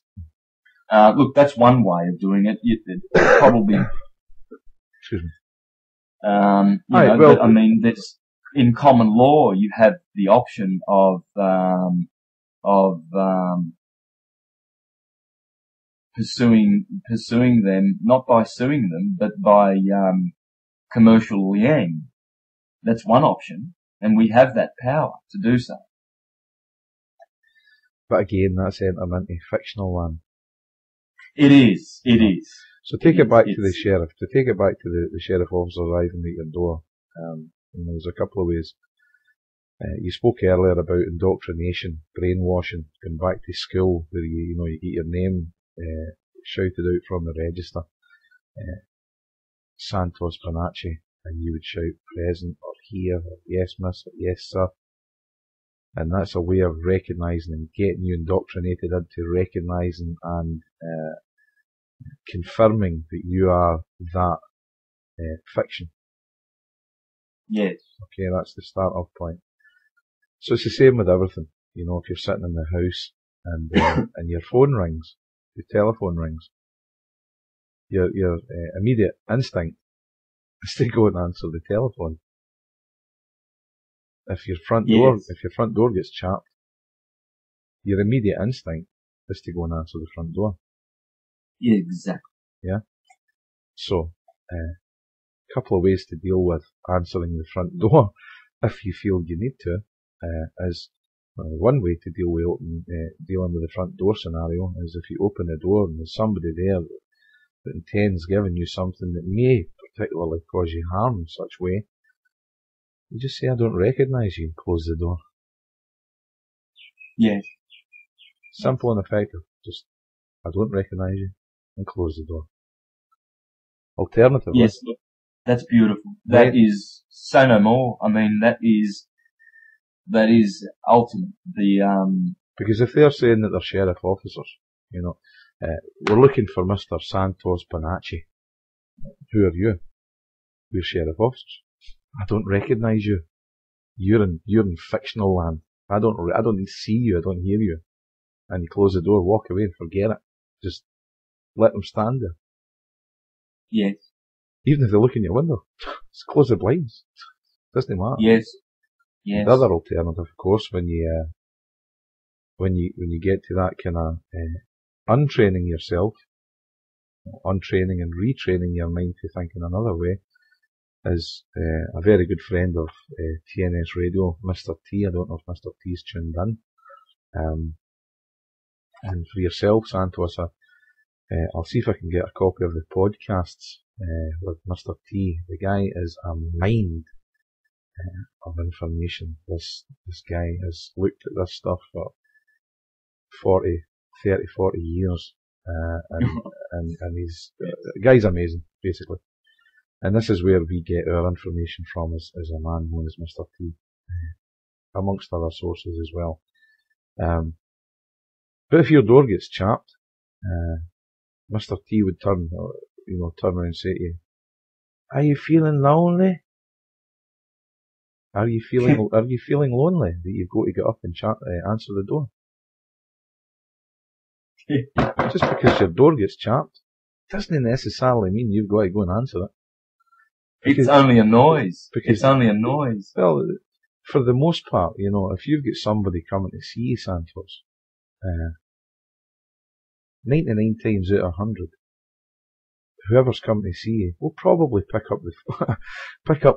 Look, that's one way of doing it. Probably, Excuse me. But, I mean, there's, in common law, you have the option of pursuing them, not by suing them, but by commercial lien. That's one option, and we have that power to do so. But again, that's entering into fictional land. It is. So take it back to the sheriff. To take it back to the sheriff officer arriving at your door, there's a couple of ways. You spoke earlier about indoctrination, brainwashing, going back to school where you get your name shouted out from the register, Santos Bonacci, and you would shout present or here or yes miss or yes sir. And that's a way of recognising and getting you indoctrinated into recognising and confirming that you are that fiction. Yes. Okay, that's the start off point. So it's the same with everything. If you're sitting in the house and and your phone rings, your telephone rings, your immediate instinct is to go and answer the telephone. If your front door gets chapped, your immediate instinct is to go and answer the front door. Exactly. Yeah. So, couple of ways to deal with answering the front door, if you feel you need to, is one way to deal with dealing with the front door scenario is if you open the door and there's somebody there that intends giving you something that may particularly cause you harm in such way, you just say, I don't recognise you, and close the door. Yes. Simple and effective. Just, I don't recognise you, and close the door. Alternatively. Yes, that's beautiful. That is say no more. I mean, that is ultimate. Because if they're saying that they're sheriff officers, we're looking for Mr. Santos Bonacci. Who are you? We're sheriff officers. I don't recognise you. You're in fictional land. I don't see you. I don't hear you. And you close the door, walk away, and forget it. Just let them stand there. Yes. Even if they look in your window, just close the blinds. Doesn't matter. Yes. Yes. The other alternative, of course, when you get to that kind of untraining yourself, untraining and retraining your mind to think in another way, is a very good friend of TNS Radio, Mr. T. I don't know if Mr. T's tuned in. And for yourself, Santos, I'll see if I can get a copy of the podcasts with Mr. T. The guy is a mind of information. This guy has looked at this stuff for 40 years, and he's the guy's amazing, basically. And this is where we get our information from, as a man known as Mr. T, amongst other sources as well. But if your door gets chapped, Mr. T would turn around and say to you, "Are you feeling lonely? Are you feeling lonely that you've got to get up and answer the door?" Just because your door gets chapped doesn't necessarily mean you've got to go and answer it. It's only a noise. It's only a noise. Well, for the most part, if you've got somebody coming to see you, Santos, 99 times out of 100, whoever's coming to see you will probably pick up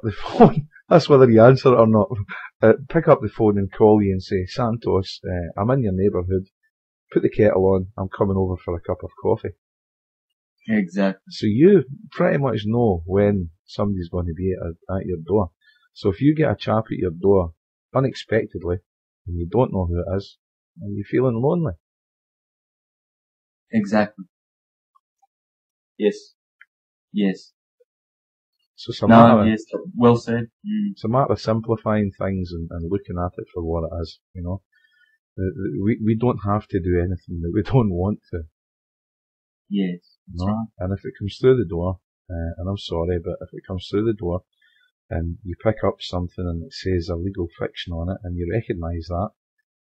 the phone. That's whether you answer it or not. Pick up the phone and call you and say, "Santos, I'm in your neighbourhood. Put the kettle on. I'm coming over for a cup of coffee." Exactly. So you pretty much know when somebody's going to be at your door. So if you get a chap at your door unexpectedly, and you don't know who it is, and you're feeling lonely. Exactly. Yes. Yes. So it's a No, matter of, yes, well said. it's a matter of simplifying things and looking at it for what it is, you know. We don't have to do anything that we don't want to. Yes, that's right. And if it comes through the door, and I'm sorry, but if it comes through the door and you pick up something and it says a legal fiction on it and you recognise that,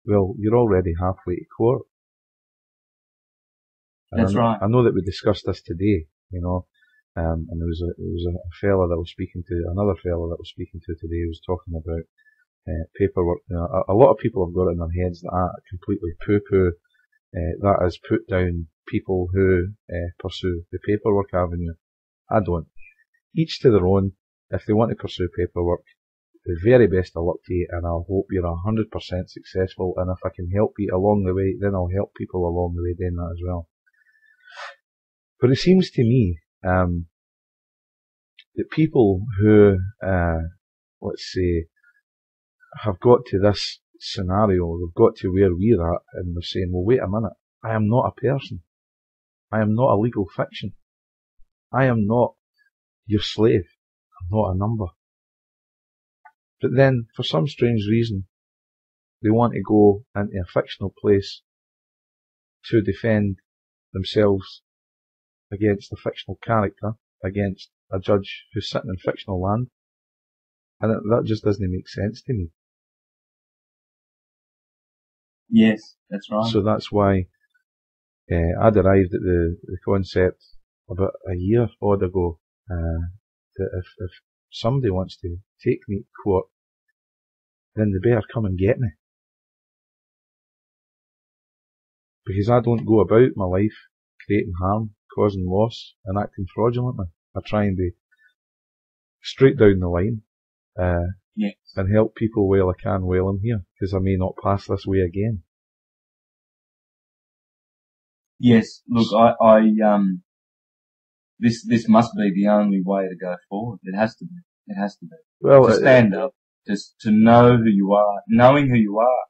well, you're already halfway to court. And That's right. I know that we discussed this today, you know, and there was a fella that I was speaking to, another fella that I was speaking to today was talking about paperwork. You know, a lot of people have got it in their heads that I completely poo-poo that is put down people who pursue the paperwork avenue. I don't. Each to their own. If they want to pursue paperwork, the very best of luck to you, and I'll hope you're 100% successful, and if I can help you along the way, then I'll help people along the way doing that as well. But it seems to me that people who, let's say, have got to this scenario, they've got to where we're at, and they're saying, well, wait a minute, I am not a person. I am not a legal fiction. I am not your slave. I'm not a number. But then, for some strange reason, they want to go into a fictional place to defend themselves against a fictional character, against a judge who's sitting in fictional land. And that just doesn't make sense to me. Yes, that's right. So that's why I derived at the concept about a year odd ago that if somebody wants to take me to court, then they better come and get me. Because I don't go about my life creating harm, causing loss, and acting fraudulently. I try and be straight down the line yes. and help people while I can while I'm here, because I may not pass this way again. Yes, look, this must be the only way to go forward. It has to be. It has to be. Well, to stand up, just to know who you are. Knowing who you are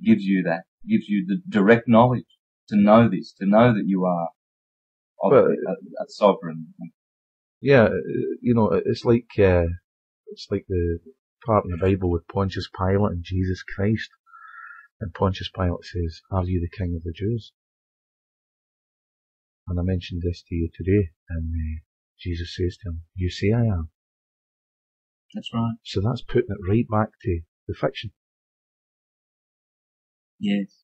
gives you the direct knowledge to know this, to know that you are a sovereign. Yeah, you know, it's like the part in the Bible with Pontius Pilate and Jesus Christ. And Pontius Pilate says, "Are you the King of the Jews?" And I mentioned this to you today, and Jesus says to him, "You say I am." That's right. So that's putting it right back to the fiction. Yes.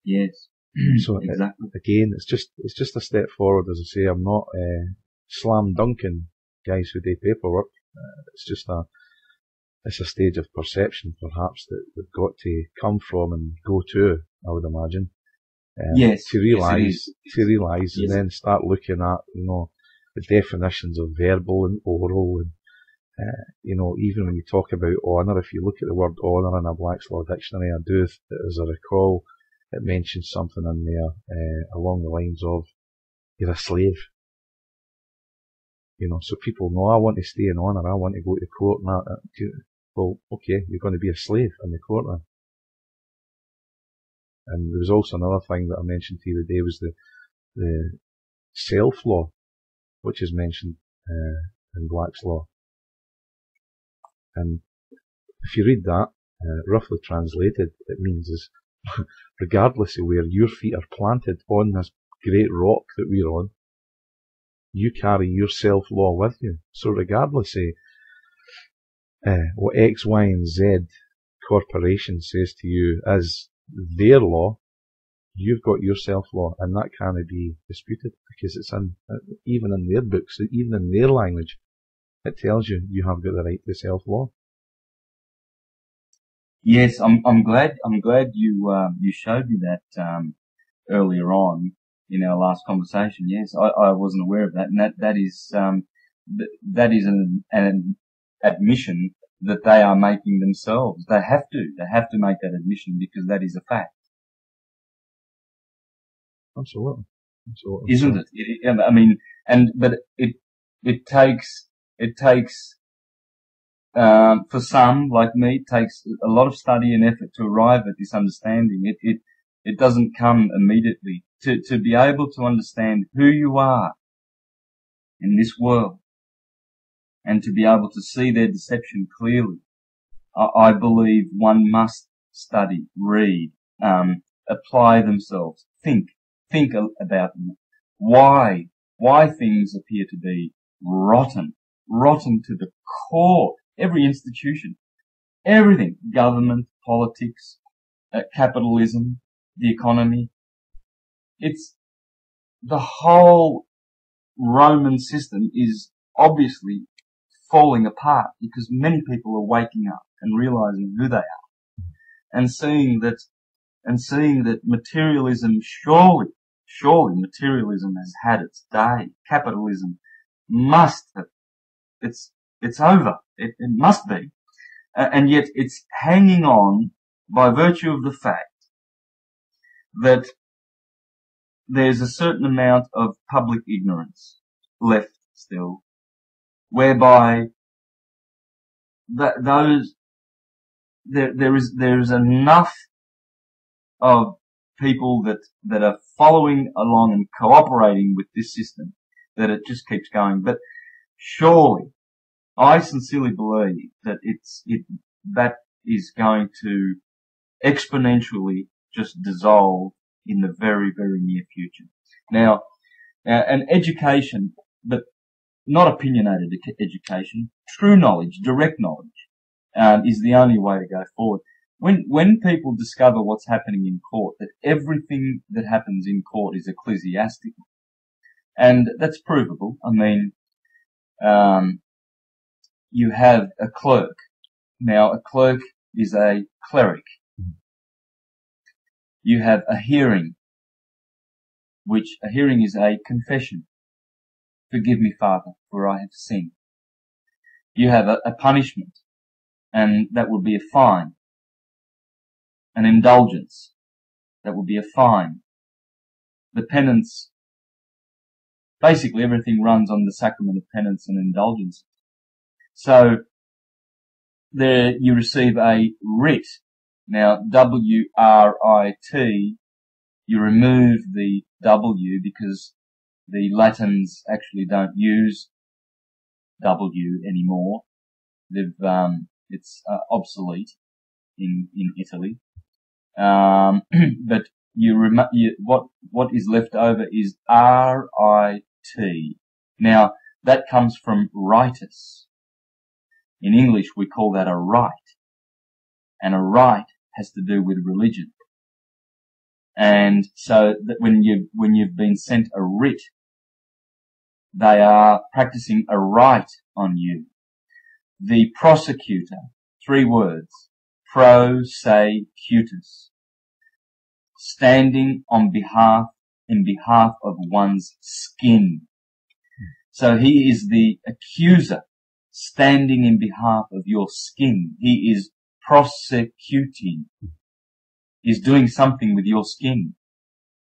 Yes. So exactly. Again, it's just a step forward. As I say, I'm not slam dunking guys who do paperwork. It's a stage of perception, perhaps, that they've got to come from and go to, I would imagine. Yes. To realise, yes. and then start looking at, you know, the definitions of verbal and oral, and you know, even when you talk about honour, if you look at the word honour in a Black's Law dictionary, as I recall, it mentions something in there along the lines of, you're a slave. You know, so people know, I want to stay in honour, I want to go to court, and well, okay, you're going to be a slave in the court then. And there was also another thing that I mentioned to you today, was the self-law, which is mentioned in Black's Law. And if you read that, roughly translated, it means is, regardless of where your feet are planted on this great rock that we're on, you carry your self-law with you. So regardless of what X, Y, and Z corporation says to you as their law, you've got your self-law, and that can't be disputed, because it's even in their books, even in their language, it tells you have got the right to self-law. Yes, I'm glad you showed me that earlier on in our last conversation. Yes, I wasn't aware of that, and that is an admission that they are making themselves. They have to make that admission, because that is a fact. Absolutely. isn't it? I mean, but it takes, for some, like me, it takes a lot of study and effort to arrive at this understanding. It doesn't come immediately. To be able to understand who you are in this world and to be able to see their deception clearly, I believe one must study, read, apply themselves, think about them. Why things appear to be rotten to the core. Every institution, everything, government, politics, capitalism, the economy. It's the whole Roman system is obviously falling apart because many people are waking up and realizing who they are and seeing that materialism surely materialism has had its day. Capitalism must have, it's over. It must be. And yet it's hanging on by virtue of the fact that there's a certain amount of public ignorance left still, whereby there is enough of people that are following along and cooperating with this system that it just keeps going. But surely, I sincerely believe that that is going to exponentially just dissolve in the very, very near future. Now, an education, but not opinionated education, true knowledge, direct knowledge, is the only way to go forward. When people discover what's happening in court, that everything that happens in court is ecclesiastical, and that's provable. I mean, you have a clerk. Now, a clerk is a cleric. You have a hearing, which a hearing is a confession. Forgive me, Father, for I have sinned. You have a punishment, and that would be a fine. An indulgence, that would be a fine. The penance, basically everything runs on the sacrament of penance and indulgence. So, there you receive a writ. Now, W-R-I-T, you remove the W because the Latins actually don't use W anymore. It's obsolete in Italy. But what is left over is R-I-T. Now, that comes from ritus. In English, we call that a rite. And a rite has to do with religion. And so that when you've been sent a writ, they are practicing a rite on you. The prosecutor, 3 words, prosecutus, standing in behalf of one's skin. So he is the accuser, standing in behalf of your skin. He is prosecuting. He's doing something with your skin.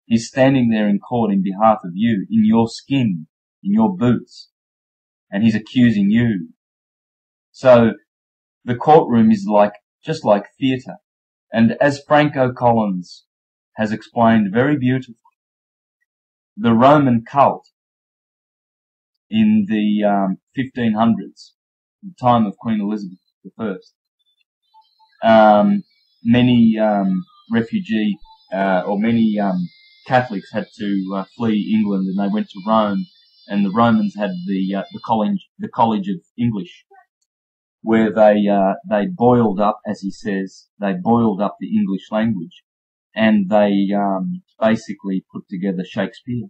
He's standing there in court in behalf of you, in your skin, in your boots, and he's accusing you. So the courtroom is just like theatre. And as Franco Collins has explained very beautifully, the Roman cult in the 1500s, the time of Queen Elizabeth I, many refugee or many Catholics had to flee England, and they went to Rome, and the Romans had the College of English, where they boiled up, as he says, they boiled up the English language, and they basically put together Shakespeare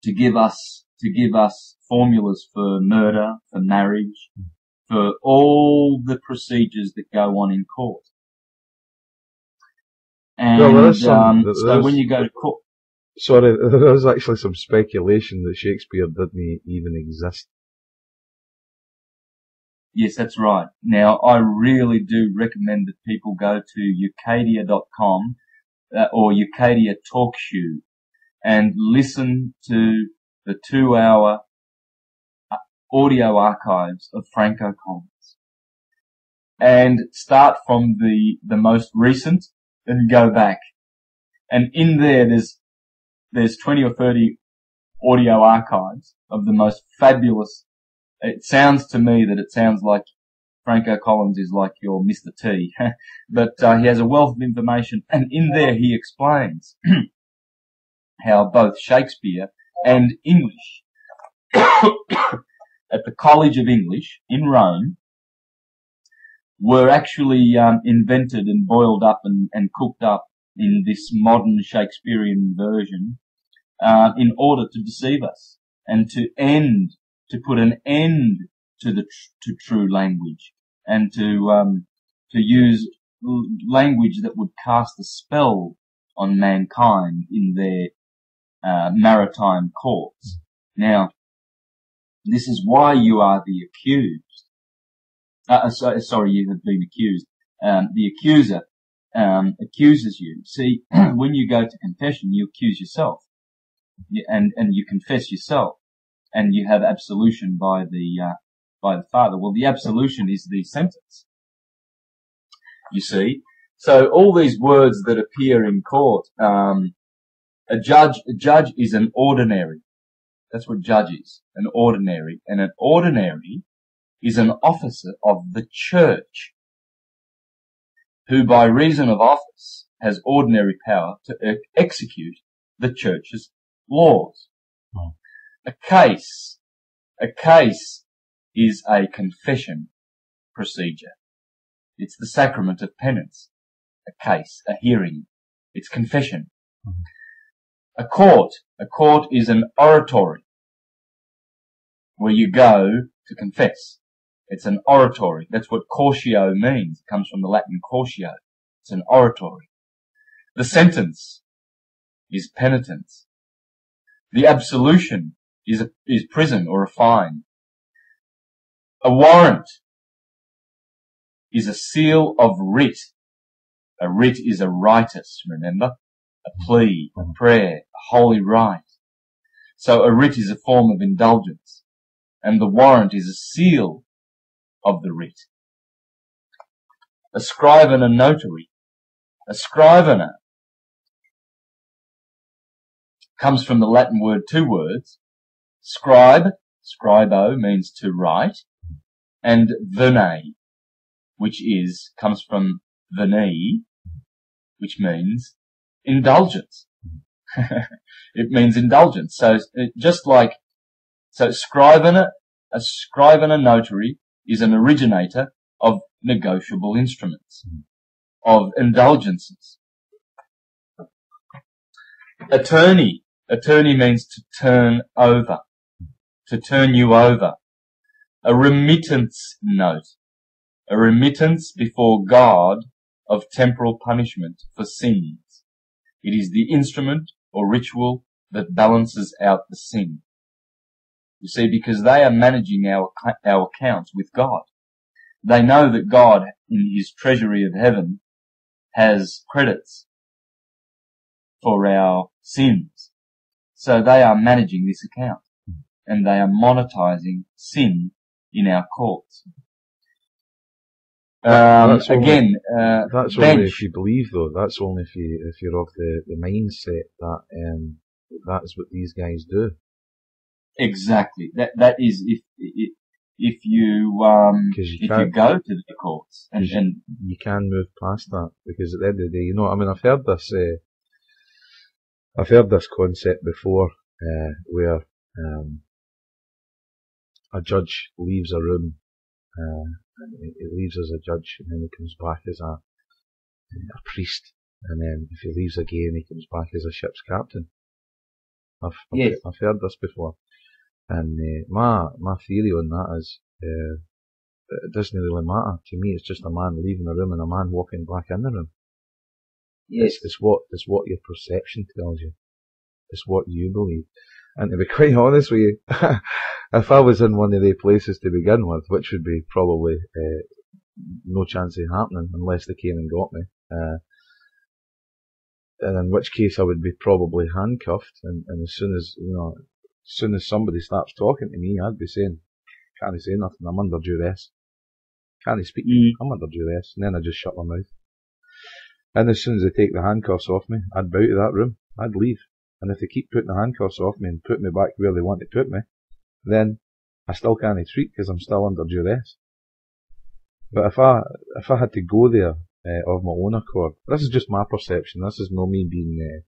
to give us formulas for murder, for marriage, for all the procedures that go on in court. And so when you go to court, sorry, there is actually some speculation that Shakespeare didn't even exist. Yes, that's right. Now, I really do recommend that people go to Ucadia.com or Ucadia Talkshoe, and listen to the 2-hour audio archives of Franco Collins. And start from the most recent and go back. And in there, there's 20 or 30 audio archives of the most fabulous. It sounds to me that it sounds like Franco Collins is like your Mr. T, but he has a wealth of information, and in there he explains how both Shakespeare and English at the College of English in Rome were actually invented and boiled up and cooked up in this modern Shakespearean version in order to deceive us and to put an end to true language, and to use language that would cast a spell on mankind in their maritime courts. Now, this is why you are the accused. Sorry, you have been accused. The accuser accuses you. See, when you go to confession, you accuse yourself, and you confess yourself, and you have absolution by the Father. Well, the absolution is the sentence. You see, so all these words that appear in court, a judge is an ordinary. That's what judge is, an ordinary, and an ordinary is an officer of the church, who by reason of office has ordinary power to execute the church's laws. Oh. A case is a confession procedure. It's the sacrament of penance. A case, a hearing, it's confession. Mm-hmm. A court is an oratory where you go to confess. It's an oratory. That's what cautio means. It comes from the Latin cautio. It's an oratory. The sentence is penitence. The absolution is prison or a fine. A warrant is a seal of writ. A writ is a ritus, remember? A plea, a prayer, a holy rite. So a writ is a form of indulgence, and the warrant is a seal of the writ. A scrivener notary. A scrivener comes from the Latin word, 2 words. Scribe, scribo means to write, and vene, which comes from veni, which means indulgence. It means indulgence. So a scrivener notary is an originator of negotiable instruments, of indulgences. Attorney means to turn over, to turn you over. A remittance note, a remittance before God of temporal punishment for sins. It is the instrument or ritual that balances out the sin. You see, because they are managing our accounts with God. They know that God, in his treasury of heaven, has credits for our sins. So they are managing this account, and they are monetizing sin in our courts. That's only if you believe, though. That's only if you're of the mindset that that's what these guys do. Exactly. That is if you go to the courts and you can move past that, because at the end of the day, I mean, I've heard this concept before, where a judge leaves a room, and he leaves as a judge, and then he comes back as a priest, and then if he leaves again, he comes back as a ship's captain. I've heard this before, and my theory on that is it doesn't really matter to me. It's just a man leaving a room and a man walking back in the room. Yes, it's what your perception tells you. It's what you believe. And to be quite honest with you, if I was in one of the places to begin with, which would be probably no chance of happening unless they came and got me, and in which case I would be probably handcuffed, and as soon as somebody starts talking to me, I'd be saying, can't say nothing, I'm under duress. Can't speak, I'm under duress, and then I just shut my mouth. And as soon as they take the handcuffs off me, I'd bow to that room, I'd leave. And if they keep putting the handcuffs off me and put me back where they want to put me, then I still can't treat because I'm still under duress. But if I had to go there of my own accord, this is just my perception, this is not me being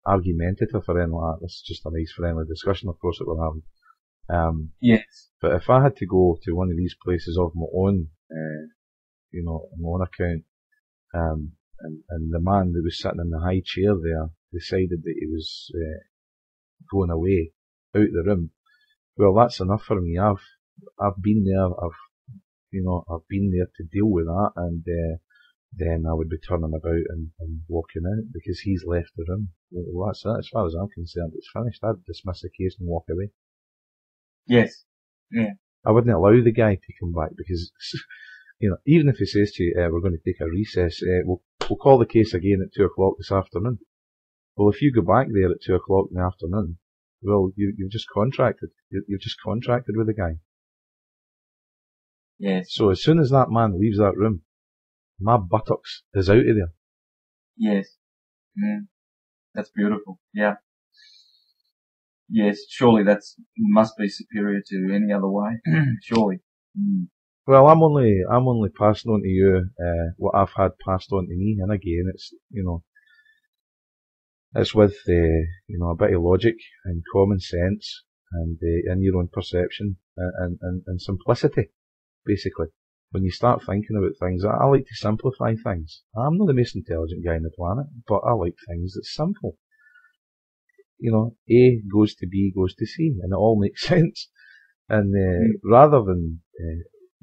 argumentative or anything like that, this is just a nice friendly discussion, of course, that we're having. Yes. But if I had to go to one of these places of my own, on my own account, and the man that was sitting in the high chair there decided that he was going away out the room, well, that's enough for me. I've been there. I've been there to deal with that, and then I would be turning about and walking out because he's left the room. Well, that's it. As far as I'm concerned, it's finished. I'd dismiss the case and walk away. Yes. Yeah. I wouldn't allow the guy to come back because, even if he says to you, we're going to take a recess, we'll call the case again at 2:00 this afternoon. Well, if you go back there at 2:00 in the afternoon, well, you've just contracted. You've just contracted with the guy. Yes. So as soon as that man leaves that room, my buttocks is out of there. Yes. Yeah. That's beautiful. Yeah. Yes, surely must be superior to any other way. Surely. Mm. Well, I'm only passing on to you what I've had passed on to me, and again, it's it's with a bit of logic and common sense and your own perception and simplicity, basically. When you start thinking about things, I like to simplify things. I'm not the most intelligent guy on the planet, but I like things that's simple. A goes to B goes to C, and it all makes sense. And rather than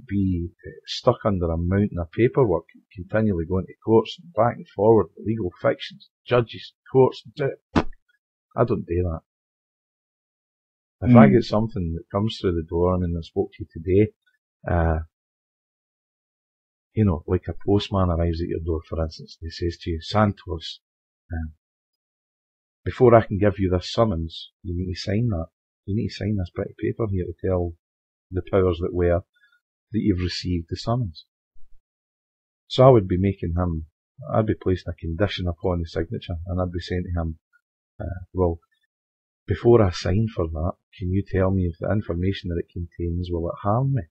be stuck under a mountain of paperwork, continually going to courts and back and forward, legal fictions, judges, courts, I don't do that. If I get something that comes through the door, I spoke to you today, like a postman arrives at your door, for instance, and he says to you, Santos, before I can give you this summons, you need to sign that. You need to sign this bit of paper here to tell the powers that were that you've received the summons. So I would be I'd be placing a condition upon the signature, and I'd be saying to him, well, before I sign for that, can you tell me if the information that it contains, will it harm me?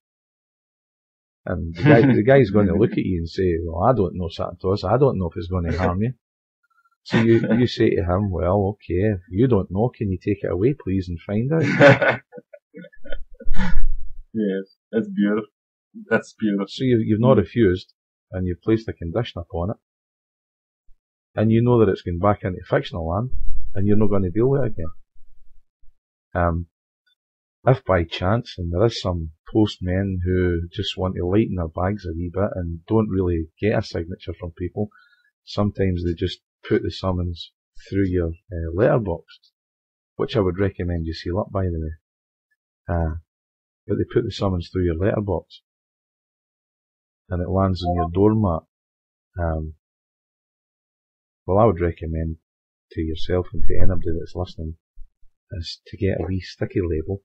And the guy's going to look at you and say, well, I don't know, Santos, I don't know if it's going to harm you. So you say to him, well, okay, if you don't know, can you take it away, please, and find out? Yes, that's beautiful. That's beautiful. So you've not refused, and you've placed a condition upon it, and you know that it's going back into fictional land, and you're not going to deal with it again. If by chance, and there is some postmen who just want to lighten their bags a wee bit and don't really get a signature from people, sometimes they just put the summons through your letterbox, which I would recommend you seal up, by the way. But they put the summons through your letterbox, and it lands on your doormat. Well, I would recommend to yourself and to anybody that's listening is to get a wee sticky label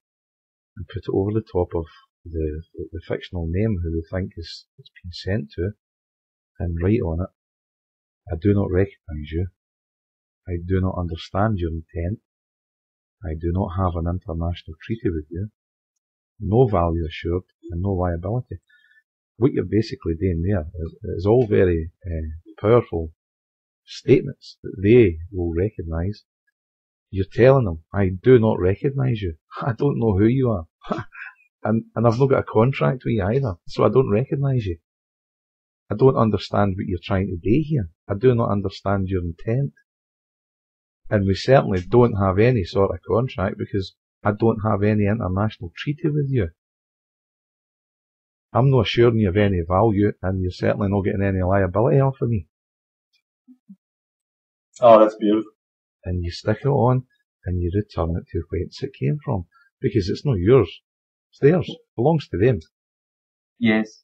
and put it over the top of the fictional name who they think it's been sent to, and write on it, I do not recognise you. I do not understand your intent. I do not have an international treaty with you. No value assured and no liability. What you're basically doing there is all very powerful statements that they will recognise. You're telling them, I do not recognise you. I don't know who you are. and I've not got a contract with you either, so I don't recognise you. I don't understand what you're trying to do here. I do not understand your intent. And we certainly don't have any sort of contract because I don't have any international treaty with you. I'm not assuring you of any value, and you're certainly not getting any liability off of me. Oh, that's beautiful. And you stick it on, and you return it to whence it came from. Because it's not yours. It's theirs. It belongs to them. Yes.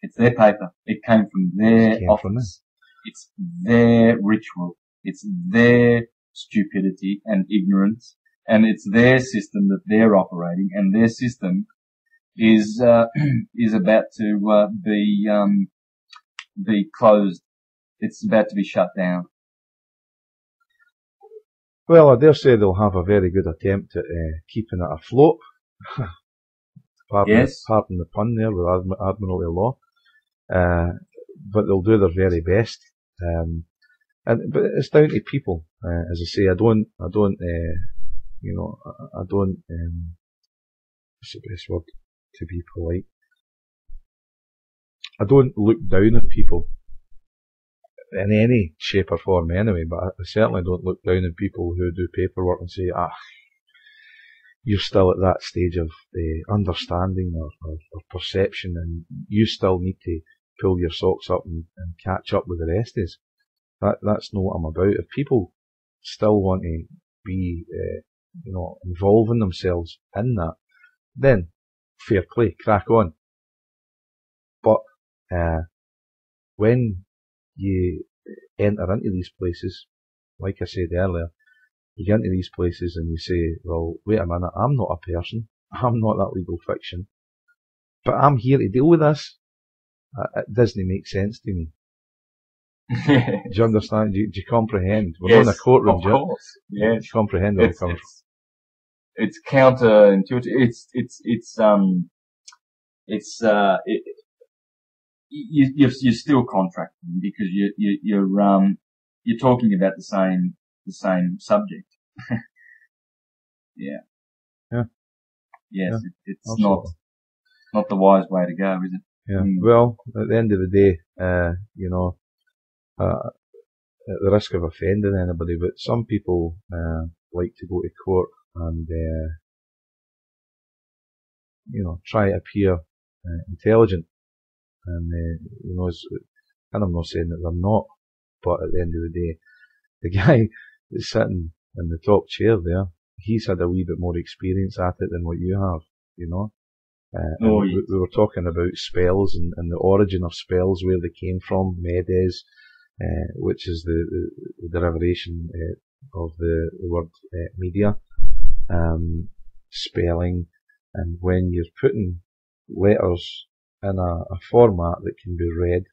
It's their paper. It came from their office. It's their ritual. It's their stupidity and ignorance, and it's their system that they're operating, and their system is about to be closed. It's about to be shut down. Well, I dare say they'll have a very good attempt at keeping it afloat. Yes. Pardon the pun there with Admiralty Law. But they'll do their very best. But it's down to people. As I say, I don't, what's the best word to be polite? I don't look down on people in any shape or form anyway, but I certainly don't look down on people who do paperwork and say, you're still at that stage of understanding or perception, and you still need to pull your socks up and catch up with the rest of us. That's not what I'm about. If people still want to be, involving themselves in that, then fair play, crack on. But when you enter into these places, like I said earlier, you get into these places and you say, well, wait a minute, I'm not a person, I'm not that legal fiction, but I'm here to deal with this. It doesn't make sense to me. Do you understand? Do you comprehend? We're not in a courtroom, of course. Yes. Do you comprehend where it comes from? It's counterintuitive. You're still contracting because you're talking about the same subject. Yeah. Yeah. Yes, yeah. It's Absolutely. not the wise way to go, is it? Yeah. Well, at the end of the day, at the risk of offending anybody, but some people like to go to court and try to appear intelligent, and and I'm not saying that they're not, but at the end of the day, the guy that's sitting in the top chair there, he's had a wee bit more experience at it than what you have, we were talking about spells and the origin of spells, where they came from, Medes, which is the derivation of the word media, spelling, and when you're putting letters in a format that can be read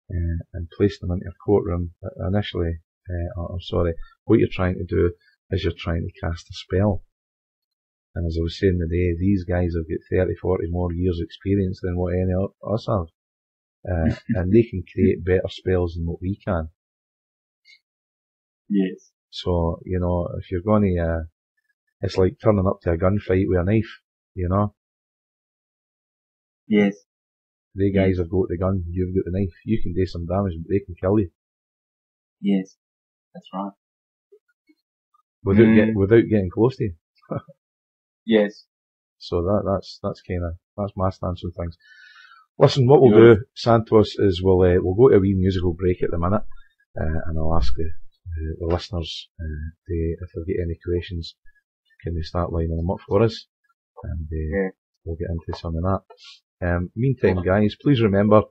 and placed them into a courtroom, initially, what you're trying to do is you're trying to cast a spell. And as I was saying today, these guys have got 30, 40 more years experience than what any of us have. And they can create better spells than what we can. Yes. So, if you're going to, it's like turning up to a gunfight with a knife, Yes. The guys have got the gun, you've got the knife. You can do some damage, but they can kill you. Yes. That's right. Without getting close to you. Yes. So that's my stance on things. Listen, what we'll do, Santos, is we'll go to a wee musical break at the minute, and I'll ask the listeners if they've got any questions, can they start lining them up for us, and we'll get into some of that. Meantime, guys, please remember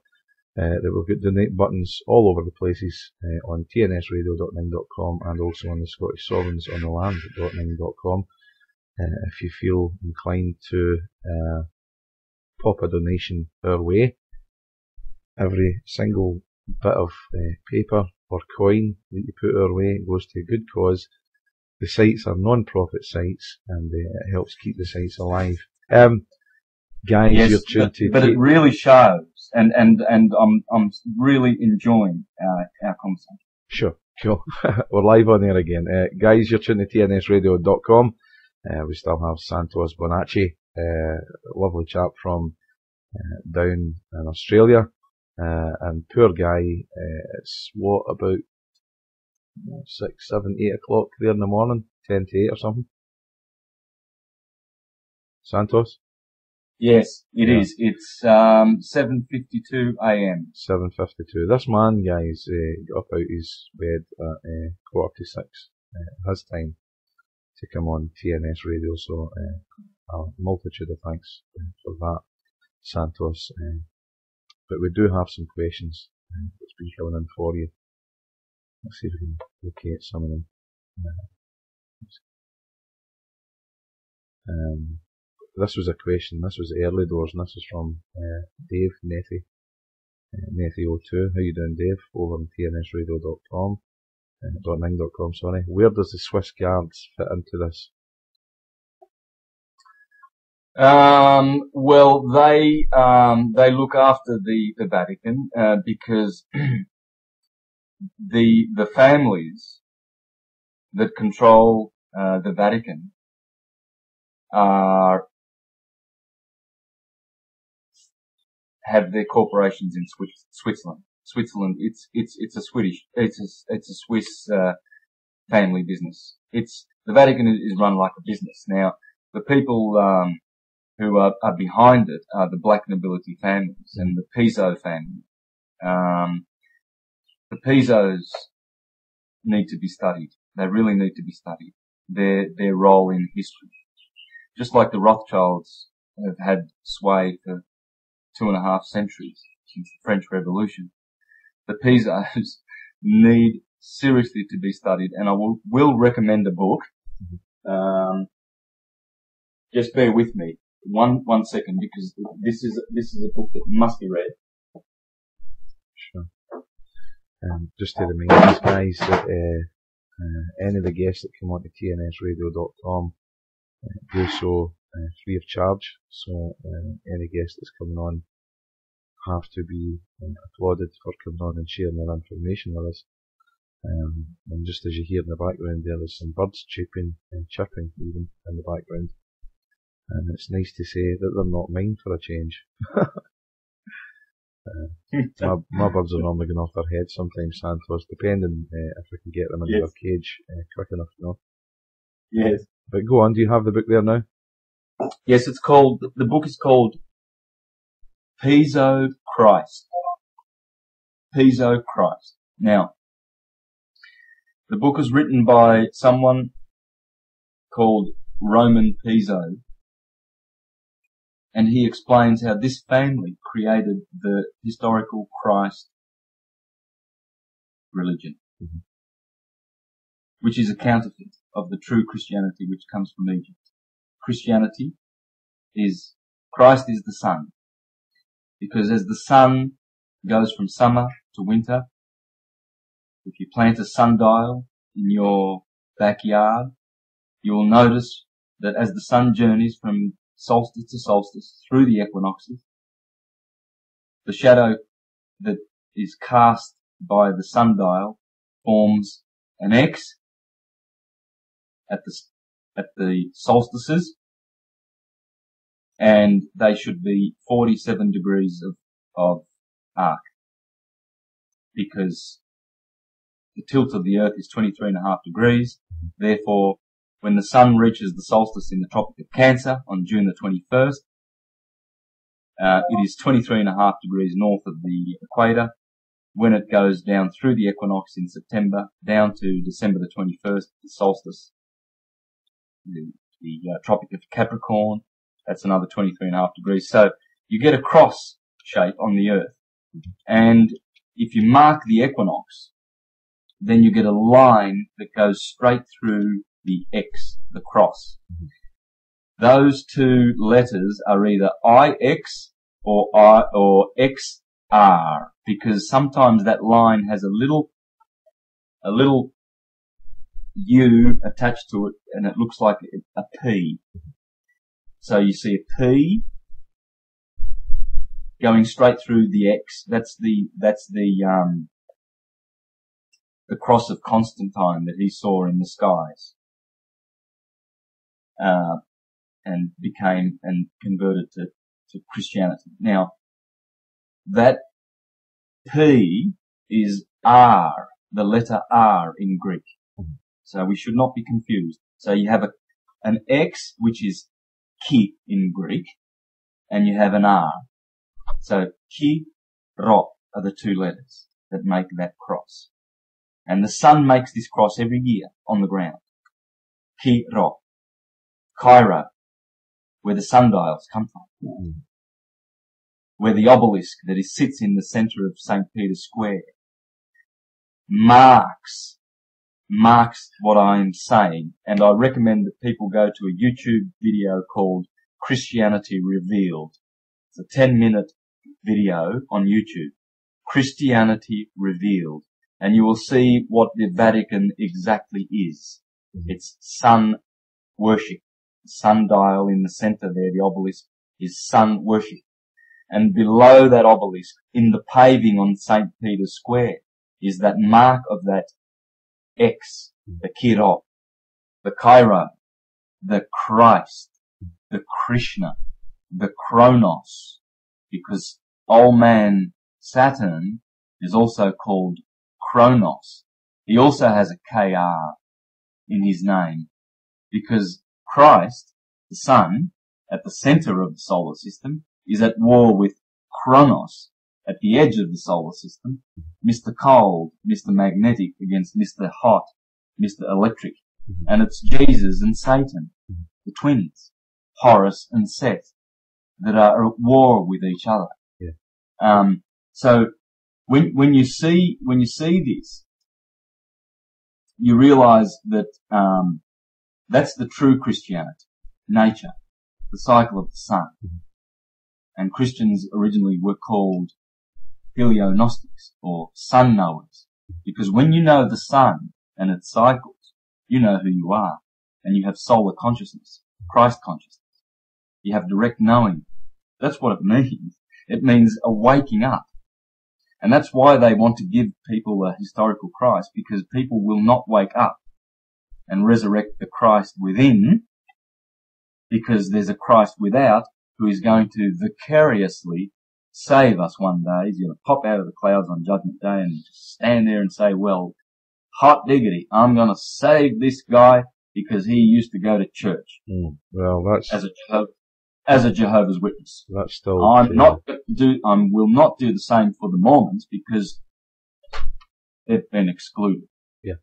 that we've got donate buttons all over the places on tnsradio.9.com and also on the Scottish Sovereigns on the land.9.com. If you feel inclined to pop a donation our way, every single bit of paper or coin that you put our way goes to a good cause. The sites are non-profit sites, and it helps keep the sites alive. Guys, yes, you're tuned to. But it really shows, and I'm really enjoying our conversation. Sure, cool. We're live on there again. Guys, you're tuned to tnsradio.com. We still have Santos Bonacci, lovely chap from down in Australia, and poor guy, it's about 6, 7, 8 o'clock there in the morning, 10 to 8 or something. Santos? Yes, it is. It's 7:52 a.m. 7:52. This man, guys, got up out his bed at 5:45 his time to come on TNS Radio, so a multitude of thanks for that, Santos. But we do have some questions that's been coming in for you. Let's see if we can locate some of them. This was a question. This was early doors, and this is from Dave Nethy. Nethy02. How you doing, Dave? Over on tnsradio.com. .ning.com, sorry. Where does the Swiss Guards fit into this? Well, they look after the Vatican, because the families that control the Vatican have their corporations in Switzerland. Switzerland, it's a Swiss family business. The Vatican is run like a business. Now, the people who are behind it are the black nobility families and the Piso family. The Pisos need to be studied. They really need to be studied. Their role in history. Just like the Rothschilds have had sway for 2.5 centuries since the French Revolution. The Pisos need seriously to be studied, and I will recommend a book. Just bear with me one second, because this is a book that must be read. Sure. Just to remind these guys that any of the guests that come on to tnsradio.com do so free of charge. So any guest that's coming on have to be applauded for coming on and sharing their information with us. And just as you hear in the background there's some birds chirping and chirping even in the background. And it's nice to say that they're not mine for a change. My birds are normally going off their head sometimes, Santos, depending if we can get them into their cage quick enough, you know. Yes. But go on, do you have the book there now? Yes, the book is called Piso Christ. Piso Christ. Now, the book is written by someone called Roman Piso, and he explains how this family created the historical Christ religion, which is a counterfeit of the true Christianity which comes from Egypt. Christ is the sun, because as the sun goes from summer to winter, if you plant a sundial in your backyard, you will notice that as the sun journeys from solstice to solstice through the equinoxes, the shadow that is cast by the sundial forms an X at the solstices, and they should be 47 degrees of arc, because the tilt of the Earth is 23.5 degrees. Therefore, when the sun reaches the solstice in the Tropic of Cancer on June the 21st, it is 23.5 degrees north of the equator. When it goes down through the equinox in September, down to December the 21st, the solstice, the Tropic of Capricorn, that's another 23.5 degrees. So you get a cross shape on the Earth. And if you mark the equinox, then you get a line that goes straight through the X, the cross. Those two letters are either IX or XR, because sometimes that line has a little U attached to it, and it looks like a P. So you see a P going straight through the X. That's the cross of Constantine that he saw in the skies, and became and converted to Christianity. Now, that P is R, the letter R in Greek. So we should not be confused. So you have an X, which is ki in Greek, and you have an R. So ki, ro are the two letters that make that cross. And the sun makes this cross every year on the ground. Ki, ro. Cairo, where the sundials come from. Where the obelisk that sits in the centre of St. Peter's Square marks what I am saying, and I recommend that people go to a YouTube video called Christianity Revealed. It's a 10-minute video on YouTube. Christianity Revealed. And you will see what the Vatican exactly is. It's sun worship. The sundial in the center there, the obelisk, is sun worship. And below that obelisk, in the paving on St. Peter's Square, is that mark of that X, the Kirov, the Cairo, the Christ, the Krishna, the Kronos, because old man Saturn is also called Kronos. He also has a KR in his name, because Christ, the sun, at the center of the solar system, is at war with Kronos at the edge of the solar system, Mr. Cold, Mr. Magnetic against Mr. Hot, Mr. Electric. And it's Jesus and Satan, the twins, Horus and Seth, that are at war with each other. Yeah. So when you see this, you realize that that's the true Christianity, nature, the cycle of the sun. And Christians originally were called Helio-Gnostics, or sun knowers, because when you know the sun and its cycles, you know who you are, and you have solar consciousness, Christ consciousness. You have direct knowing. That's what it means. It means a waking up. And that's why they want to give people a historical Christ, because people will not wake up and resurrect the Christ within, because there's a Christ without who is going to vicariously save us one day. He's going to pop out of the clouds on Judgment Day and just stand there and say, well, hot diggity, I'm going to save this guy because he used to go to church. Well, that's as a Jehovah's Witness. That's still I will not do the same for the Mormons because they've been excluded. Yeah.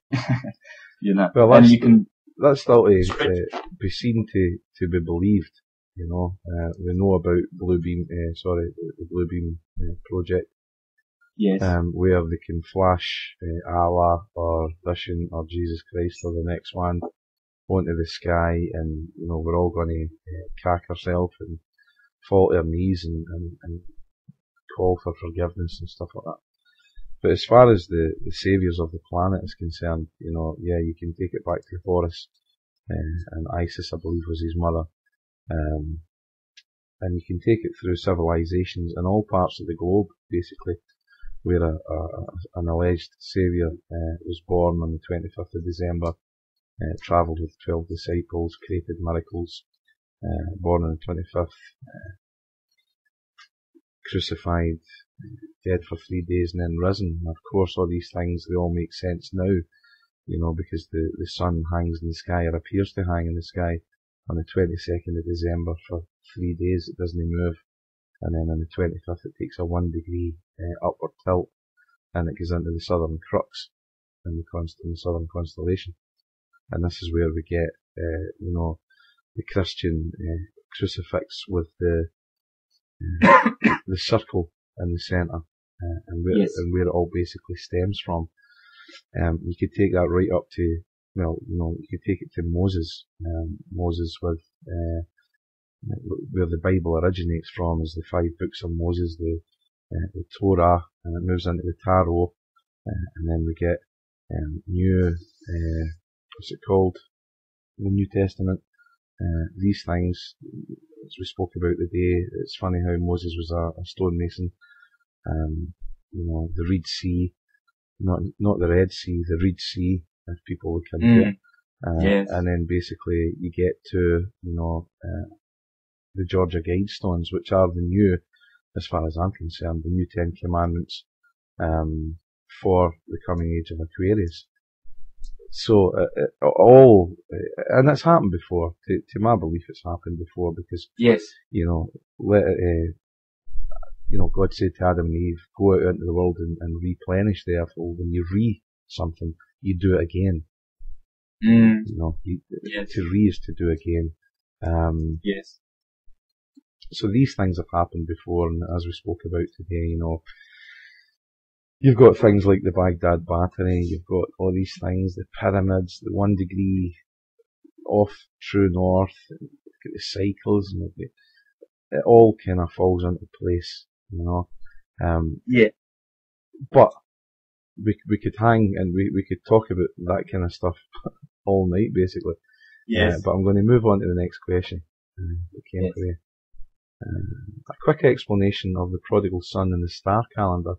You know, well, and you can. That's still to be seen to be believed. You know, we know about the Blue Beam project. Yes. Where they can flash Allah or Vision or Jesus Christ or the next one onto the sky, and you know we're all going to crack ourselves and fall to our knees and call for forgiveness and stuff like that. But as far as the saviours of the planet is concerned, you know, yeah, you can take it back to Horus, and Isis, I believe, was his mother. And you can take it through civilizations in all parts of the globe, basically, where an alleged saviour was born on the 25th of December, travelled with 12 disciples, created miracles, born on the 25th, crucified, dead for 3 days and then risen. And of course all these things, they all make sense now, you know, because the sun hangs in the sky, or appears to hang in the sky, on the 22nd of December for 3 days. It doesn't move, and then on the 25th it takes a 1 degree upward tilt, and it goes into the southern crux in the southern constellation. And this is where we get, you know, the Christian crucifix with the circle in the centre, and where it all basically stems from. You could take that right up to, well, you know, you could take it to Moses. Moses with where the Bible originates from is the 5 books of Moses, the Torah, and it moves into the Tarot, and then we get what's it called? The New Testament. These things, as we spoke about today, it's funny how Moses was a stonemason. You know, the Reed Sea, not the Red Sea, the Reed Sea, if people look into it. Yes. And then basically you get to, you know, the Georgia Guidestones, which are the new, as far as I'm concerned, the new 10 Commandments, for the coming age of Aquarius. So, and it's happened before. To my belief, it's happened before, because, yes, you know, God said to Adam and Eve, go out into the world and replenish the earth. Well, when you something, you do it again. You know, to is to do again. Yes. So these things have happened before, and as we spoke about today, you know, You've got things like the Baghdad Battery, you've got all these things, the pyramids, the 1 degree off true north, you've got the cycles, and it all kind of falls into place, you know. Yeah. But we could hang and we could talk about that kind of stuff all night, basically. Yes. But I'm going to move on to the next question. That came Yes. for you. A quick explanation of the prodigal son in the star calendar.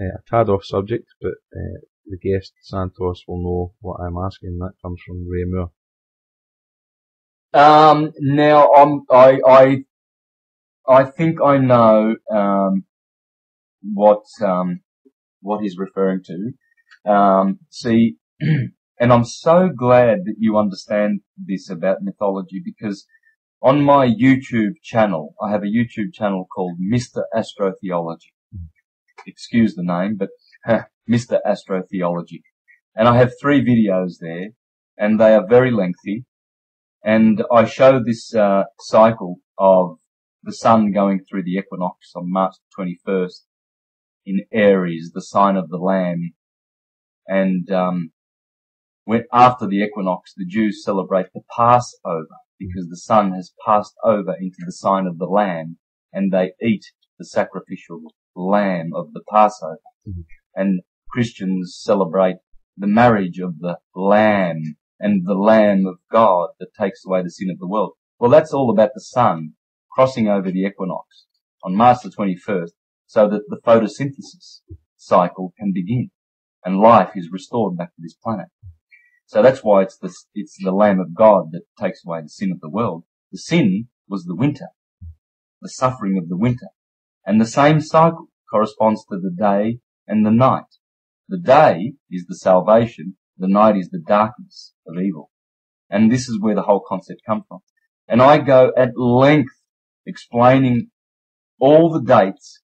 A tad off subject, but the guest Santos will know what I'm asking. That comes from Ray Moore. Now I think I know what he's referring to. See, and I'm so glad that you understand this about mythology, because on my YouTube channel, I have a YouTube channel called Mr. Astrotheology. Excuse the name, but Mr. Astrotheology. And I have 3 videos there, and they are very lengthy. And I show this cycle of the sun going through the equinox on March 21st in Aries, the sign of the Lamb. And when after the equinox, the Jews celebrate the Passover, because the sun has passed over into the sign of the Lamb, and they eat the sacrificial lamb of the Passover. Mm-hmm. And Christians celebrate the marriage of the Lamb and the Lamb of God that takes away the sin of the world. Well, that's all about the sun crossing over the equinox on March the 21st, so that the photosynthesis cycle can begin and life is restored back to this planet. So that's why it's the Lamb of God that takes away the sin of the world. The sin was the winter, the suffering of the winter. And the same cycle corresponds to the day and the night. The day is the salvation, the night is the darkness of evil. And this is where the whole concept comes from. And I go at length explaining all the dates,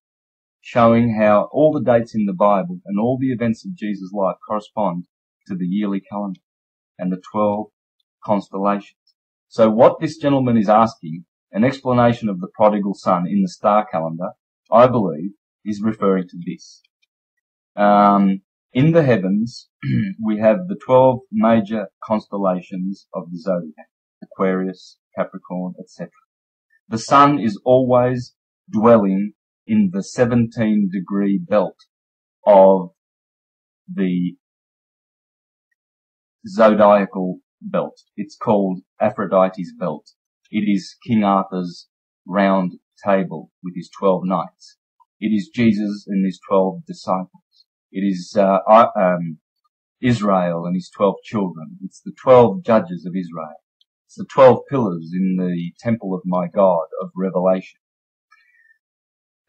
showing how all the dates in the Bible and all the events of Jesus' life correspond to the yearly calendar and the 12 constellations. So what this gentleman is asking, an explanation of the prodigal son in the star calendar, I believe, is referring to this. In the heavens, we have the 12 major constellations of the zodiac, Aquarius, Capricorn, etc. The sun is always dwelling in the 17-degree belt of the zodiacal belt. It's called Aphrodite's belt. It is King Arthur's round table with his 12 knights. It is Jesus and his 12 disciples. It is Israel and his 12 children. It's the 12 judges of Israel. It's the 12 pillars in the temple of my God of Revelation,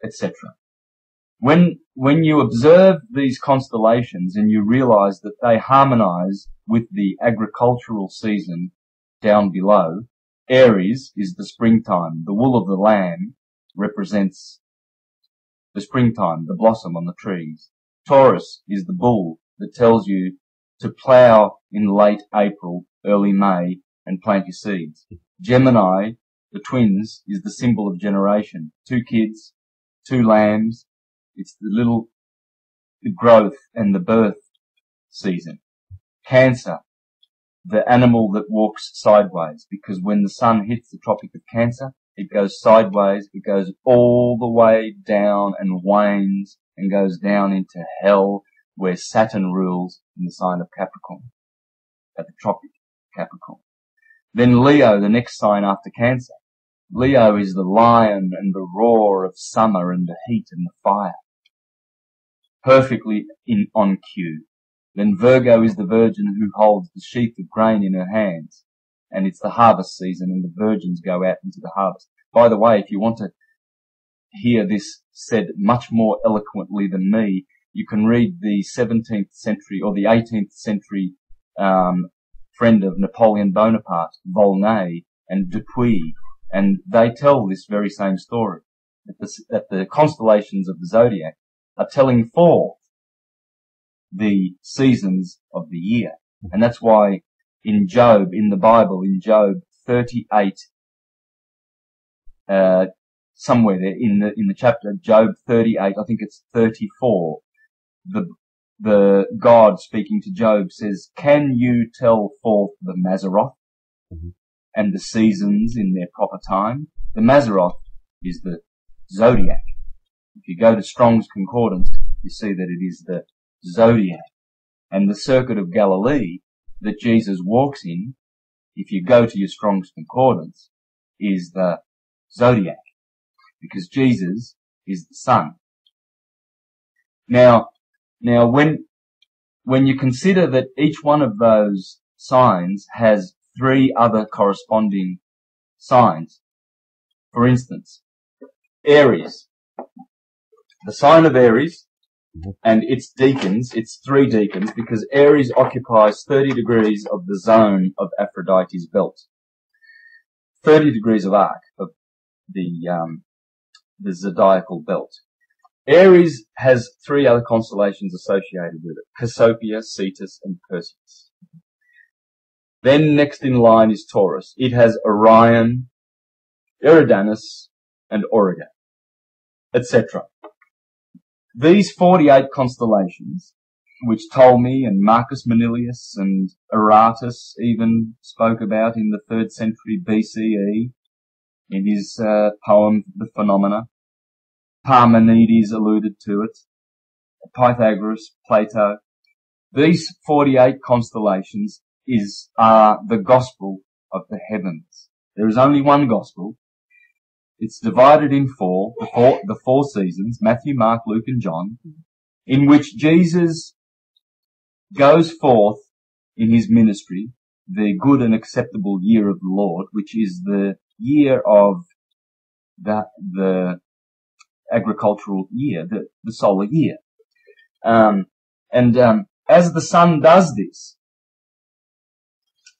etc. When you observe these constellations and you realize that they harmonize with the agricultural season down below, Aries is the springtime. The wool of the lamb represents the springtime, the blossom on the trees. Taurus is the bull that tells you to plow in late April, early May, and plant your seeds. Gemini, the twins, is the symbol of generation. 2 kids, 2 lambs. It's the growth and the birth season. Cancer, the animal that walks sideways, because when the sun hits the Tropic of Cancer, it goes sideways, it goes all the way down and wanes and goes down into hell, where Saturn rules in the sign of Capricorn, at the Tropic of Capricorn. Then Leo, the next sign after Cancer. Leo is the lion and the roar of summer and the heat and the fire. Perfectly on cue. Then Virgo is the virgin who holds the sheaf of grain in her hands. And it's the harvest season and the virgins go out into the harvest. By the way, if you want to hear this said much more eloquently than me, you can read the 17th century or the 18th century friend of Napoleon Bonaparte, Volney and Dupuy, and they tell this very same story, that the constellations of the zodiac are telling forth the seasons of the year. And that's why in Job, in the Bible, in Job 38, somewhere there in the chapter Job 38, I think it's 34, the God speaking to Job says, "Can you tell forth the Mazzaroth and the seasons in their proper time?" The Mazzaroth is the zodiac. If you go to Strong's Concordance, you see that it is the zodiac. And the circuit of Galilee that Jesus walks in, if you go to your Strong's Concordance, is the zodiac, because Jesus is the sun. Now when you consider that each one of those signs has 3 other corresponding signs, for instance, Aries, the sign of Aries and its deacons, its 3 deacons, because Aries occupies 30 degrees of the zone of Aphrodite's belt. 30 degrees of arc of the zodiacal belt. Aries has 3 other constellations associated with it: Cassiopeia, Cetus, and Perseus. Then next in line is Taurus. It has Orion, Eridanus, and Auriga, etc. These 48 constellations, which Ptolemy and Marcus Manilius and Aratus even spoke about in the 3rd century BCE in his poem, The Phenomena. Parmenides alluded to it, Pythagoras, Plato. These 48 constellations are the gospel of the heavens. There is only one gospel. It's divided in 4, the 4 seasons, Matthew, Mark, Luke, and John, in which Jesus goes forth in his ministry, the good and acceptable year of the Lord, which is the year of the agricultural year, the solar year. As the sun does this,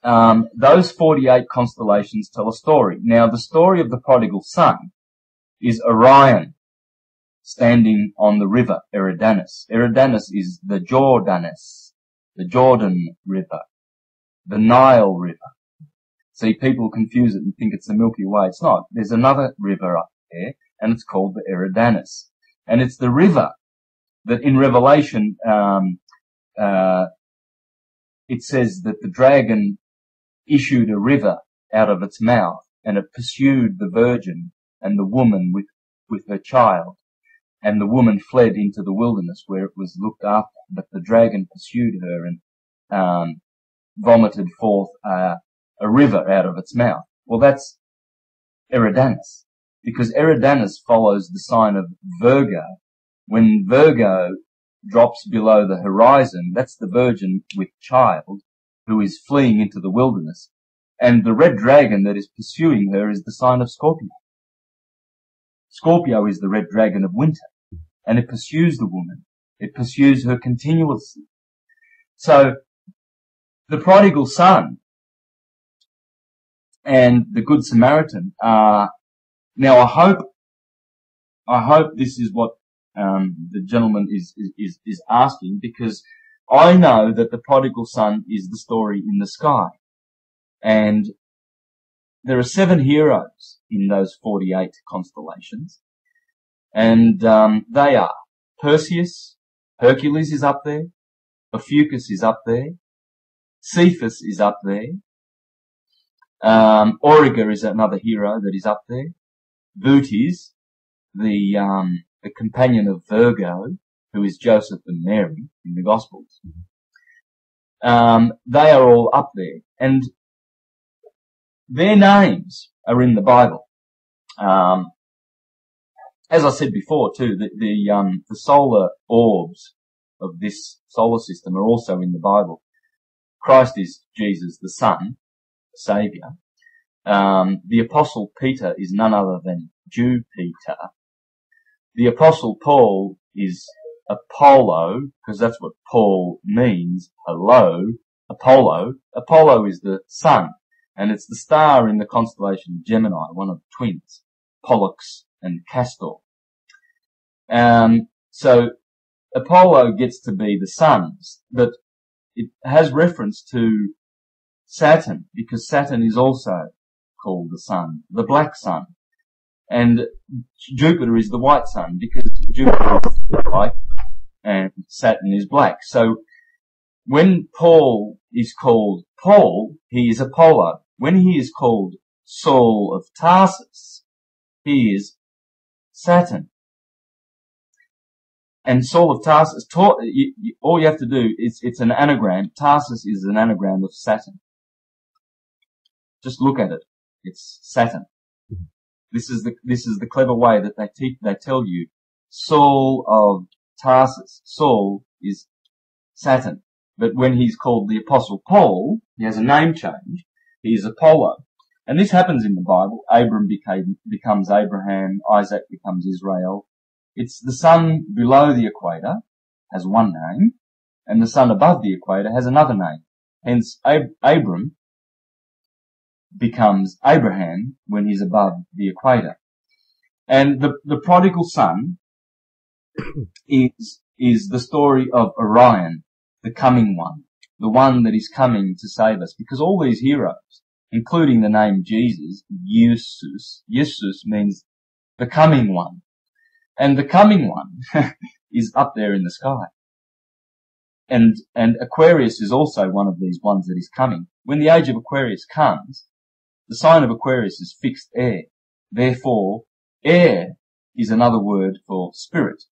those 48 constellations tell a story. Now, the story of the prodigal son is Orion standing on the river Eridanus. Eridanus is the Jordanus, the Jordan River, the Nile River. See, people confuse it and think it's the Milky Way. It's not. There's another river up there, and it's called the Eridanus. And it's the river that in Revelation, it says that the dragon issued a river out of its mouth, and it pursued the virgin and the woman with her child. And the woman fled into the wilderness where it was looked after, but the dragon pursued her and vomited forth a river out of its mouth. Well, that's Eridanus, because Eridanus follows the sign of Virgo. When Virgo drops below the horizon, that's the virgin with child who is fleeing into the wilderness. And the red dragon that is pursuing her is the sign of Scorpio. Scorpio is the red dragon of winter, and it pursues the woman. It pursues her continuously. So, the prodigal son and the Good Samaritan are, now I hope this is what the gentleman is asking, because I know that the prodigal son is the story in the sky. And there are 7 heroes in those 48 constellations. And they are Perseus, Hercules is up there, Ophiuchus is up there, Cephas is up there, Auriga is another hero that is up there, Bootes, the companion of Virgo, who is Joseph and Mary in the Gospels. They are all up there, and their names are in the Bible. As I said before too, the solar orbs of this solar system are also in the Bible. Christ is Jesus, the Son, the Saviour. The Apostle Peter is none other than Jupiter. The Apostle Paul is Apollo, because that's what Paul means. Hello, Apollo. Apollo is the sun, and it's the star in the constellation Gemini, one of the twins, Pollux and Castor. So Apollo gets to be the sun, but it has reference to Saturn, because Saturn is also called the sun, the black sun. And Jupiter is the white sun, because Jupiter is white and Saturn is black. So when Paul is called Paul, he is Apollo. When he is called Saul of Tarsus, he is Saturn. And Saul of Tarsus, all you have to do is, it's an anagram. Tarsus is an anagram of Saturn. Just look at it. It's Saturn. This is the clever way that they tell you. Saul of Tarsus. Saul is Saturn. But when he's called the Apostle Paul, he has a name change. He is Apollo. And this happens in the Bible. Abram becomes Abraham. Isaac becomes Israel. It's the sun below the equator has one name, and the sun above the equator has another name. Hence, Abram becomes Abraham when he's above the equator. And the prodigal son is the story of Orion, the coming one, the one that is coming to save us. Because all these heroes, including the name Jesus, Jesus means the coming one. And the coming one is up there in the sky. And Aquarius is also one of these ones that is coming. When the age of Aquarius comes, the sign of Aquarius is fixed air. Therefore, air is another word for spirit.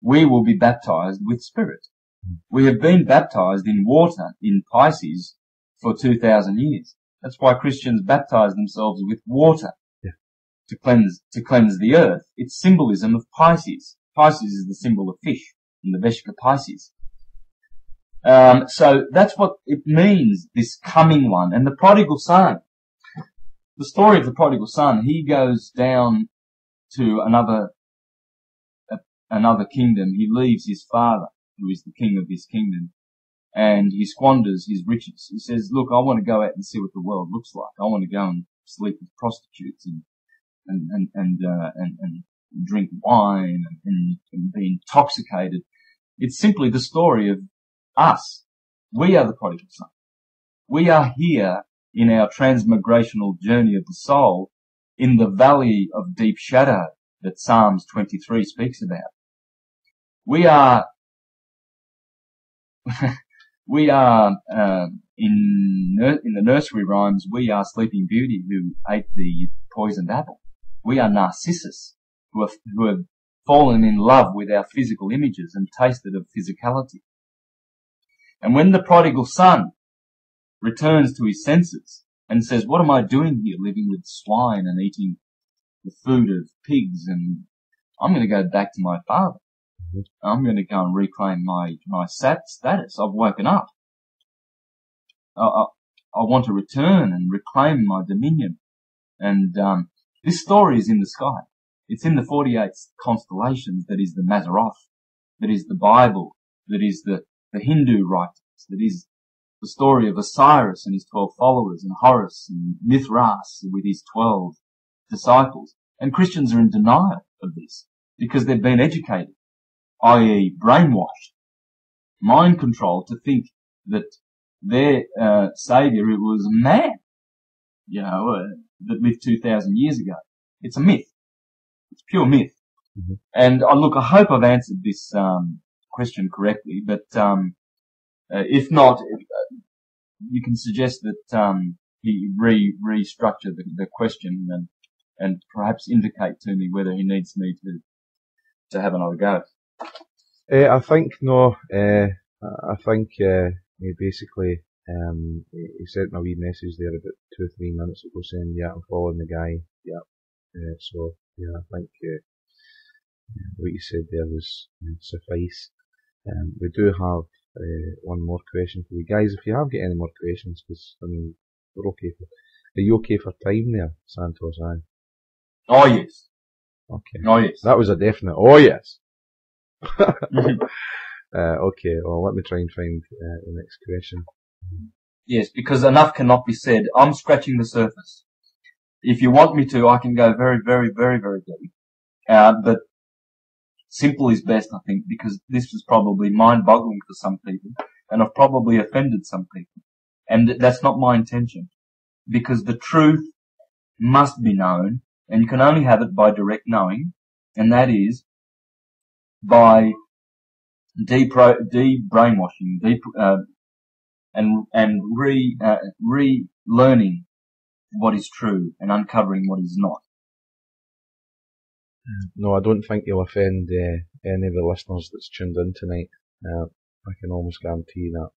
We will be baptized with spirit. We have been baptized in water in Pisces for 2,000 years. That's why Christians baptize themselves with water. To cleanse the earth. It's symbolism of Pisces. Pisces is the symbol of fish in the Veshika Pisces. So that's what it means, this coming one. And the prodigal son, the story of the prodigal son, he goes down to another kingdom. He leaves his father, who is the king of this kingdom, and he squanders his riches. He says, look, I want to go out and see what the world looks like. I want to go and sleep with prostitutes and drink wine and be intoxicated. It's simply the story of us. We are the prodigal son. We are here in our transmigrational journey of the soul in the valley of deep shadow that Psalms 23 speaks about. We are in the nursery rhymes, we are Sleeping Beauty who ate the poisoned apple. We are Narcissus who have fallen in love with our physical images and tasted of physicality. And when the prodigal son returns to his senses and says, what am I doing here living with swine and eating the food of pigs, and I'm going to go back to my father. I'm going to go and reclaim my status. I've woken up. I want to return and reclaim my dominion. And this story is in the sky. It's in the 48 constellations that is the Mazzaroth, that is the Bible, that is the Hindu writings, that is the story of Osiris and his 12 followers, and Horus and Mithras with his 12 disciples. And Christians are in denial of this because they've been educated, i.e. brainwashed, mind controlled to think that their saviour was a man, that lived 2,000 years ago. It's a myth. It's pure myth. Mm-hmm. And look, I hope I've answered this question correctly, but if not, you can suggest that he restructure the question and perhaps indicate to me whether he needs me to have another go. I think no. I think he basically he sent me a wee message there about 2 or 3 minutes ago saying, yeah, I'm following the guy. Yeah. So yeah, I think what you said there was suffice. We do have one more question for you guys. If you have got any more questions, because I mean we're okay. Are you okay for time there, Santos? Aye. Oh yes. Okay. Oh yes. That was a definite. Oh yes. Okay. Well, let me try and find the next question. Yes, because enough cannot be said. I'm scratching the surface. If you want me to, I can go very, very, very, very deep. But simple is best, I think, because this was probably mind-boggling for some people, and I've probably offended some people. And that's not my intention, because the truth must be known, and you can only have it by direct knowing, and that is by de-brainwashing, and relearning what is true and uncovering what is not. No, I don't think you'll offend any of the listeners that's tuned in tonight. I can almost guarantee that.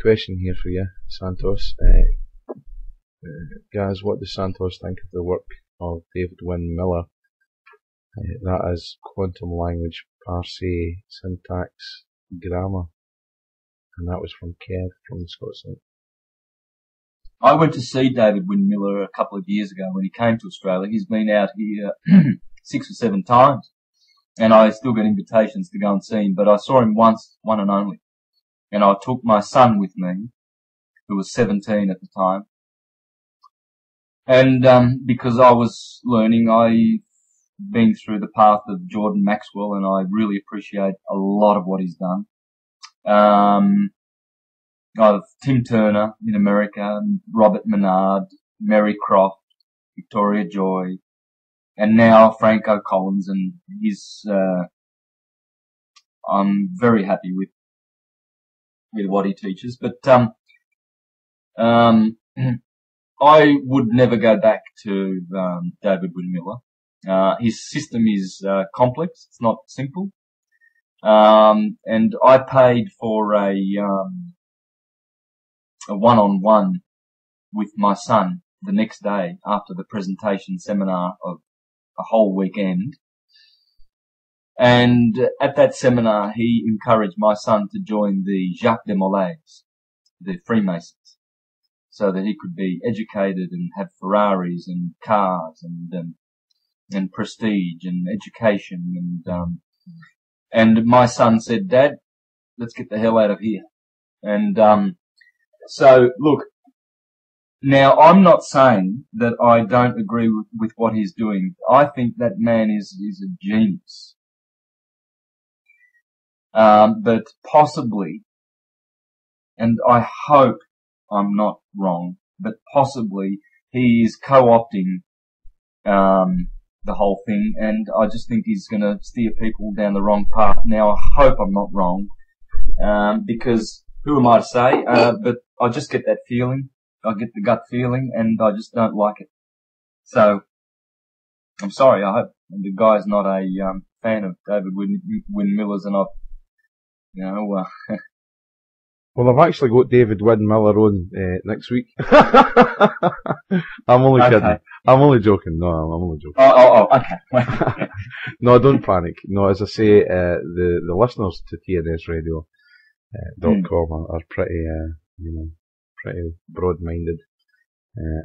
Question here for you, Santos. Guys, what does Santos think of the work of David Wynne Miller? That is quantum language, parse, syntax, grammar. And that was from Kev from Scotland. I went to see David Wynne Miller a couple of years ago when he came to Australia. He's been out here 6 or 7 times, and I still get invitations to go and see him, but I saw him once, one and only. And I took my son with me, who was 17 at the time. And because I was learning, I've been through the path of Jordan Maxwell, and I really appreciate a lot of what he's done. Tim Turner in America, Robert Menard, Mary Croft, Victoria Joy, and now Franco Collins, and I'm very happy with what he teaches, but I would never go back to David Wynne Miller. His system is complex; it's not simple. And I paid for a one-on-one with my son the next day after the presentation seminar of a whole weekend. And at that seminar, he encouraged my son to join the Jacques de Molay, the Freemasons, so that he could be educated and have Ferraris and cars and prestige and education. And my son said, "Dad, let's get the hell out of here." And so look, now I'm not saying that I don't agree with what he's doing. I think that man is a genius. But possibly, and I hope I'm not wrong, but possibly he is co-opting the whole thing, and I just think he's going to steer people down the wrong path. Now, I hope I'm not wrong, because who am I to say? But I just get that feeling. I get the gut feeling, and I just don't like it. So, I'm sorry. I hope the guy's not a fan of David Wynne Miller's, and Well, I've actually got David Wynne Miller on next week. I'm only kidding. I'm only joking. No, I'm only joking. Oh, okay. No, don't panic. No, as I say, the listeners to TNSradio.com are pretty, pretty broad-minded.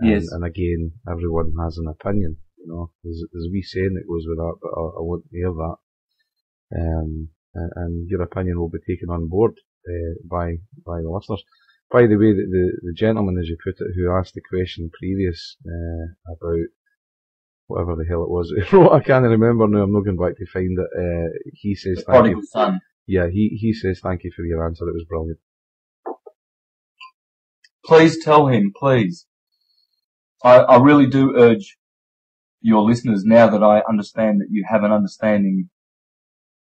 Yes. And again, everyone has an opinion. There's a wee saying that goes with that, but I won't hear that. And your opinion will be taken on board by the listeners. By the way, the gentleman, as you put it, who asked the question previous about whatever the hell it was, I can't remember now. I'm not going back to find it. He says thank you. Son. Yeah, he says thank you for your answer. It was brilliant. Please tell him, please. I really do urge your listeners, now that I understand that you have an understanding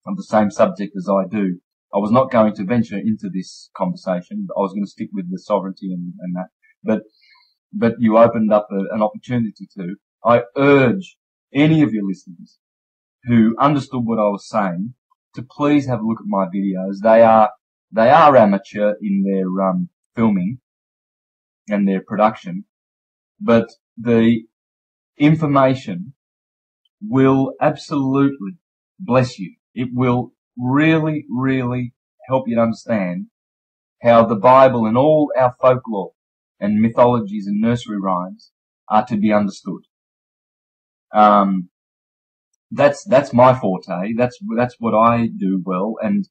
of the same subject as I do. I was not going to venture into this conversation. I was going to stick with the sovereignty and that. But you opened up an opportunity to. I urge any of your listeners who understood what I was saying to please have a look at my videos. They are amateur in their filming and their production, but the information will absolutely bless you. It will really, really help you to understand how the Bible and all our folklore and mythologies and nursery rhymes are to be understood. That's my forte. That's what I do well, and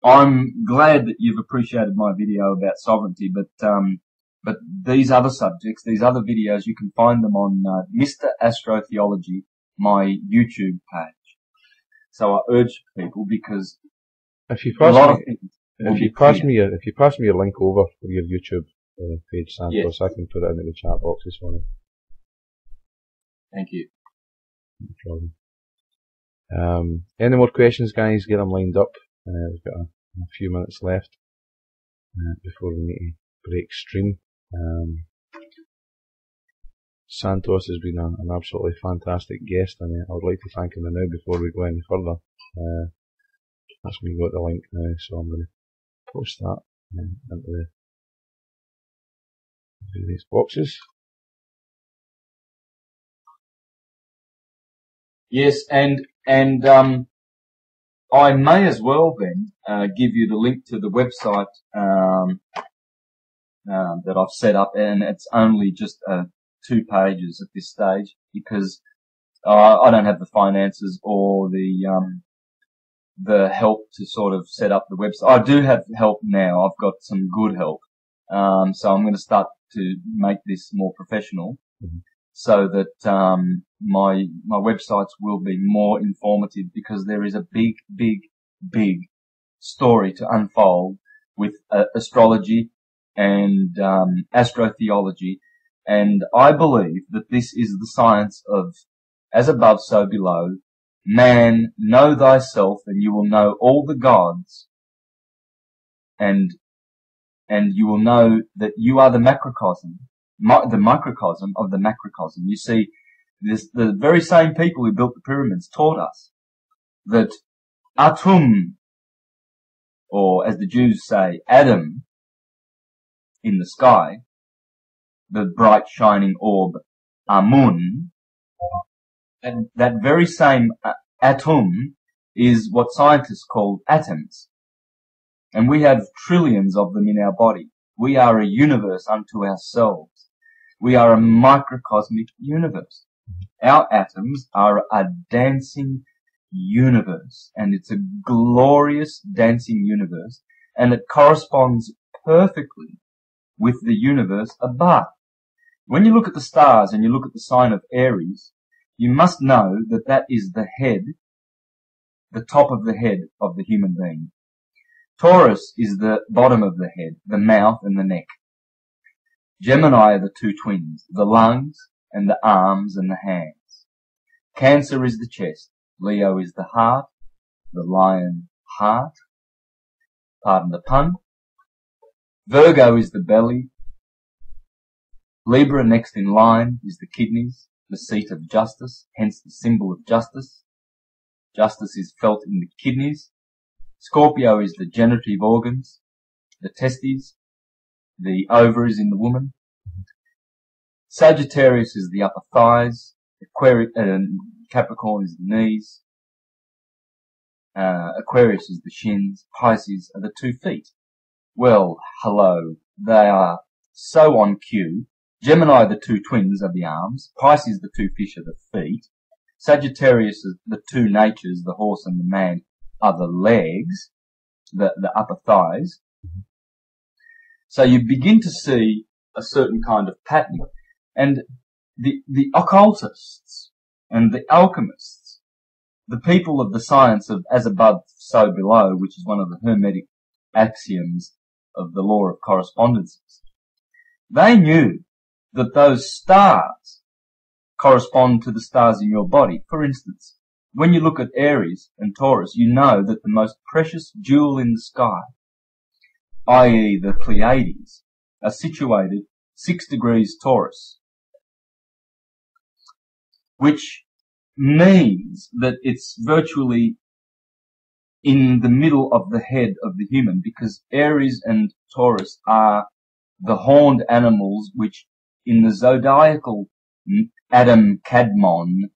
I'm glad that you've appreciated my video about sovereignty, but these other subjects, these other videos, you can find them on Mr. Astrotheology, my YouTube page. So I urge people, because if you pass me your link over for your YouTube page, Santos, yes, I can put it into the chat boxes for you. Thank you. No problem. Any more questions, guys? Get them lined up. We've got a few minutes left before we need to break stream. Santos has been an absolutely fantastic guest, and I would like to thank him now before we go any further. That's me got the link now, so I'm going to post that into the various boxes. Yes, and I may as well then give you the link to the website that I've set up, and it's only just 2 pages at this stage because I don't have the finances or the help to sort of set up the website. I do have help now. I've got some good help, so I'm going to start to make this more professional. Mm-hmm. So that my websites will be more informative, because there is a big story to unfold with astrology and astrotheology, and I believe that this is the science of as above, so below. Man, know thyself, and you will know all the gods, and you will know that you are the macrocosm. The microcosm of the macrocosm. You see, the very same people who built the pyramids taught us that Atum, or as the Jews say, Adam, in the sky, the bright shining orb, Amun, and that very same atom is what scientists call atoms. And we have trillions of them in our body. We are a universe unto ourselves. We are a microcosmic universe. Our atoms are a dancing universe, and it's a glorious dancing universe, and it corresponds perfectly with the universe above. When you look at the stars and you look at the sign of Aries, you must know that that is the head, the top of the head of the human being. Taurus is the bottom of the head, the mouth and the neck. Gemini are the 2 twins, the lungs and the arms and the hands. Cancer is the chest. Leo is the heart, the lion heart. Pardon the pun. Virgo is the belly. Libra, next in line, is the kidneys, the seat of justice, hence the symbol of justice. Justice is felt in the kidneys. Scorpio is the generative organs, the testes, the ovaries in the woman. Sagittarius is the upper thighs. Capricorn is the knees. Aquarius is the shins. Pisces are the 2 feet. Well, hello. They are so on cue. Gemini, the 2 twins, are the arms. Pisces, the 2 fish, are the feet. Sagittarius, the 2 natures, the horse and the man, are the legs, the upper thighs. So you begin to see a certain kind of pattern. And the occultists and the alchemists, the people of the science of as above, so below, which is one of the Hermetic axioms of the law of correspondences, they knew that those stars correspond to the stars in your body. For instance, when you look at Aries and Taurus, you know that the most precious jewel in the sky, i.e. the Pleiades, are situated 6 degrees Taurus, which means that it's virtually in the middle of the head of the human, because Aries and Taurus are the horned animals which in the zodiacal Adam Kadmon,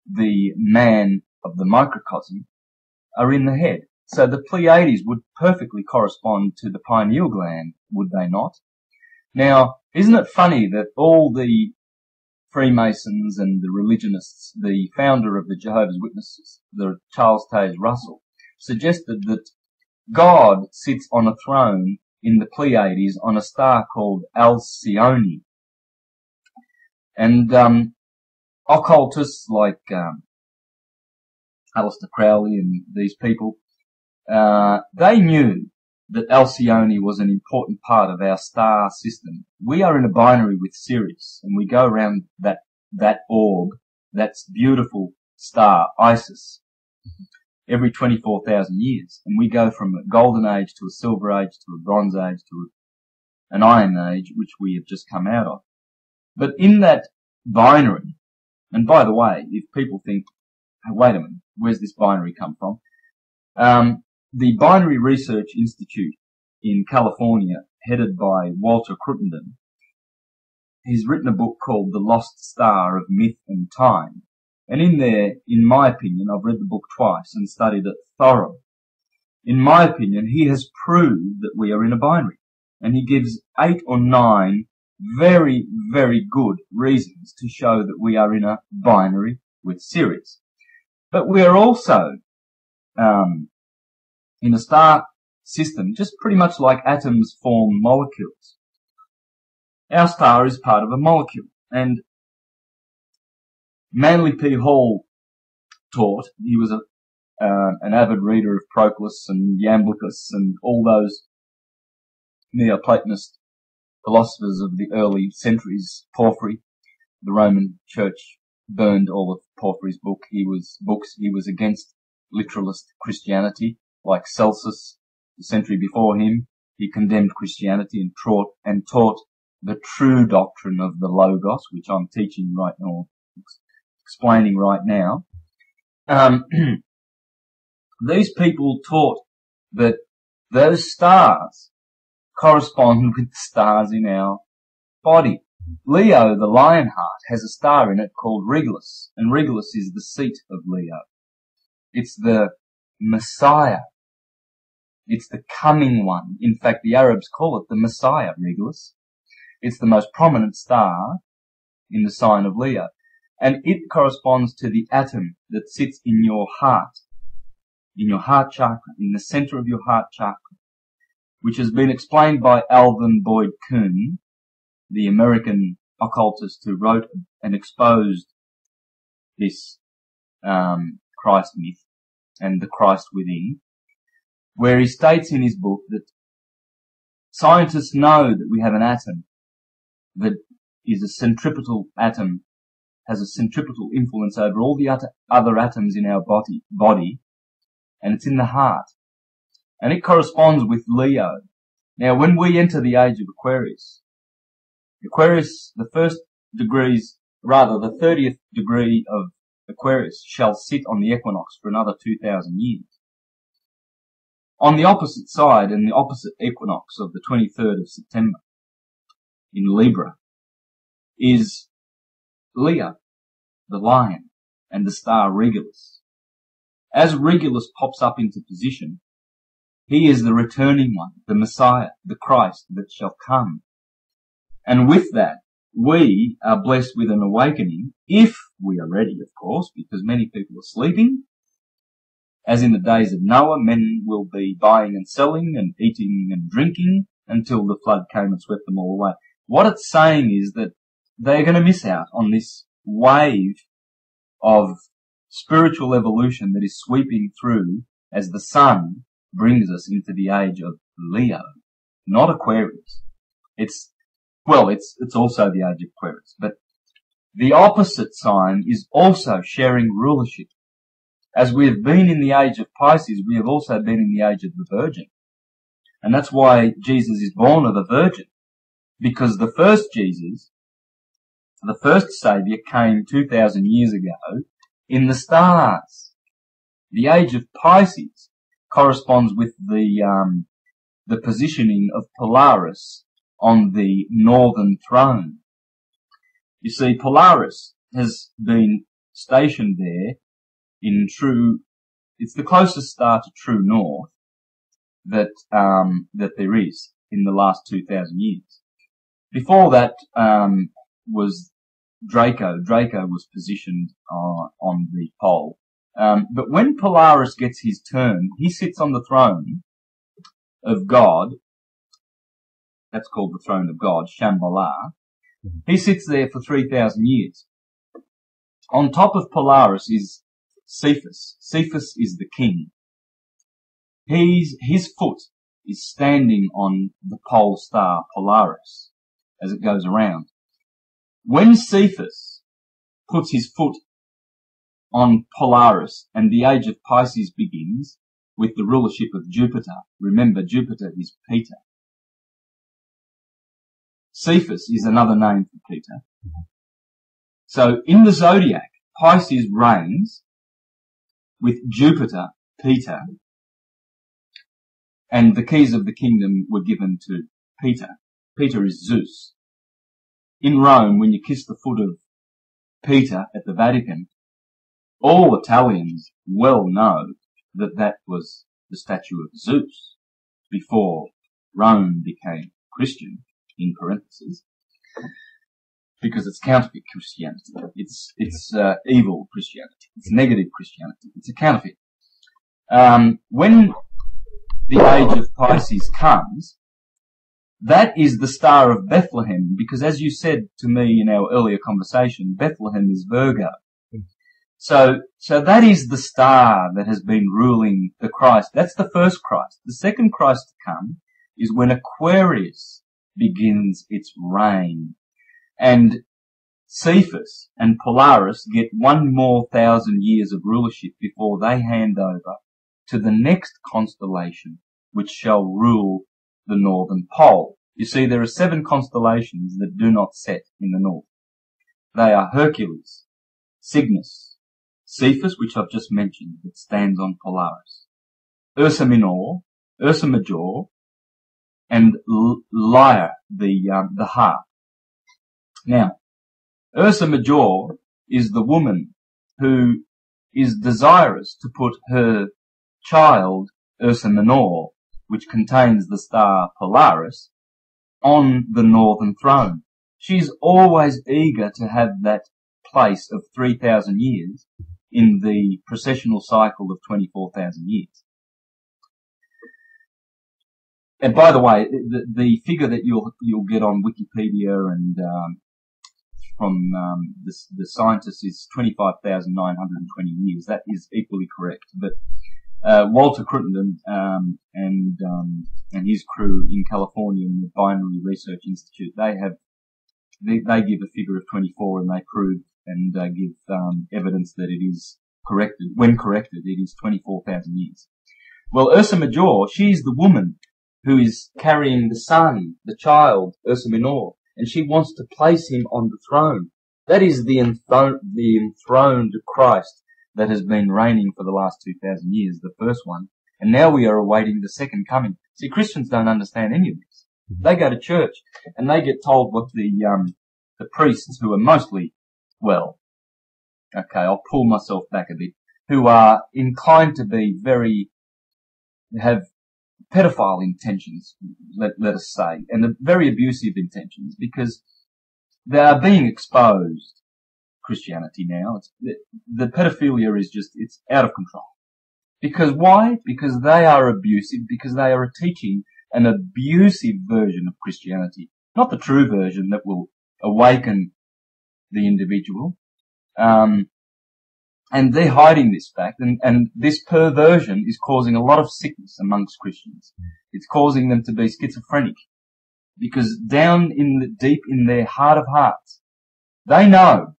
the man of the microcosm, are in the head. So the Pleiades would perfectly correspond to the pineal gland, would they not? Now, isn't it funny that all the Freemasons and the religionists, the founder of the Jehovah's Witnesses, the Charles Taze Russell, suggested that God sits on a throne in the Pleiades on a star called Alcyone. And occultists like Aleister Crowley and these people, they knew that Alcyone was an important part of our star system. We are in a binary with Sirius, and we go around that orb, that beautiful star, Isis. every 24,000 years. And we go from a golden age to a silver age to a bronze age to an iron age, which we have just come out of. But in that binary, and by the way, if people think, hey, wait a minute, where's this binary come from? The Binary Research Institute in California, headed by Walter Cruttenden, he's written a book called The Lost Star of Myth and Time. And in there, in my opinion, I've read the book twice and studied it thoroughly. In my opinion, he has proved that we are in a binary. And he gives 8 or 9 very, very good reasons to show that we are in a binary with Sirius. But we are also in a star system, just pretty much like atoms form molecules. Our star is part of a molecule. And Manly P. Hall taught, he was an avid reader of Proclus and Iamblichus and all those Neoplatonist philosophers of the early centuries. Porphyry, the Roman Church burned all of Porphyry's books. He was against literalist Christianity, like Celsus, the century before him. He condemned Christianity and taught the true doctrine of the Logos, which I'm teaching right now, explaining right now. These people taught that those stars correspond with the stars in our body. Leo, the Lionheart, has a star in it called Regulus, and Regulus is the seat of Leo. It's the Messiah. It's the coming one. In fact, the Arabs call it the Messiah, Regulus. It's the most prominent star in the sign of Leo. And it corresponds to the atom that sits in your heart chakra, in the center of your heart chakra, which has been explained by Alvin Boyd Kuhn, the American occultist who wrote and exposed this Christ myth and the Christ within, where he states in his book that scientists know that we have an atom that is a centripetal atom, has a centripetal influence over all the other atoms in our body, and it's in the heart. And it corresponds with Leo. Now, when we enter the age of Aquarius, the 30th degree of Aquarius shall sit on the equinox for another 2,000 years. On the opposite side and the opposite equinox of the 23rd of September in Libra is Leo, the lion, and the star Regulus. As Regulus pops up into position, he is the returning one, the Messiah, the Christ that shall come. And with that, we are blessed with an awakening, if we are ready, of course, because many people are sleeping. As in the days of Noah, men will be buying and selling and eating and drinking until the flood came and swept them all away. What it's saying is that they're going to miss out on this wave of spiritual evolution that is sweeping through as the sun brings us into the age of Leo, not Aquarius. It's also the age of Aquarius, but the opposite sign is also sharing rulership. As we have been in the age of Pisces, we have also been in the age of the Virgin. And that's why Jesus is born of a virgin. Because the first Jesus, the first Saviour, came 2,000 years ago in the stars. The age of Pisces corresponds with the positioning of Polaris on the northern throne. You see, Polaris has been stationed there it's the closest star to true north that there is in the last 2,000 years. Before that, was Draco. Draco was positioned on the pole. But when Polaris gets his turn, he sits on the throne of God. That's called the throne of God, Shambhala. He sits there for 3,000 years. On top of Polaris is Cephas. Cephas is the king. His foot is standing on the pole star Polaris as it goes around. When Cephas puts his foot on Polaris, and the age of Pisces begins with the rulership of Jupiter. Remember, Jupiter is Peter. Cephas is another name for Peter. So in the zodiac, Pisces reigns with Jupiter, Peter, and the keys of the kingdom were given to Peter. Peter is Zeus. In Rome, when you kiss the foot of Peter at the Vatican, all Italians well know that that was the statue of Zeus before Rome became Christian, in parentheses, because it's counterfeit Christianity. It's evil Christianity. It's negative Christianity. It's a counterfeit. When the age of Pisces comes, that is the star of Bethlehem, because as you said to me in our earlier conversation, Bethlehem is Virgo. So that is the star that has been ruling the Christ. That's the first Christ. The second Christ to come is when Aquarius begins its reign. And Cephas and Polaris get 1 more 1,000 years of rulership before they hand over to the next constellation, which shall rule the northern pole. You see, there are 7 constellations that do not set in the north. They are Hercules, Cygnus, Cephas, which I've just mentioned, that stands on Polaris, Ursa Minor, Ursa Major, and Lyre, the harp. Now, Ursa Major is the woman who is desirous to put her child, Ursa Minor, which contains the star Polaris, on the northern throne. She's always eager to have that place of 3,000 years in the processional cycle of 24,000 years. And by the way, the figure that you'll get on Wikipedia and from the scientists is 25,920 years. That is equally correct. But Walter Crittenden and his crew in California in the Binary Research Institute, they give a figure of 24, and they prove and give evidence that it is corrected. When corrected, it is 24,000 years. Well, Ursa Major, she's the woman who is carrying the son, the child, Ursa Minor, and she wants to place him on the throne. That is the enthroned Christ that has been reigning for the last 2,000 years, the first one, and now we are awaiting the second coming. See, Christians don't understand any of this. They go to church and they get told what the priests, who are mostly, well, okay, I'll pull myself back a bit, who are inclined to be have pedophile intentions, let us say, and very abusive intentions, because they are being exposed. Christianity now, the pedophilia is it's out of control. Because why? Because they are abusive, because they are teaching an abusive version of Christianity, not the true version that will awaken the individual. And they're hiding this fact, and this perversion is causing a lot of sickness amongst Christians. It's causing them to be schizophrenic, because down deep in their heart of hearts, they know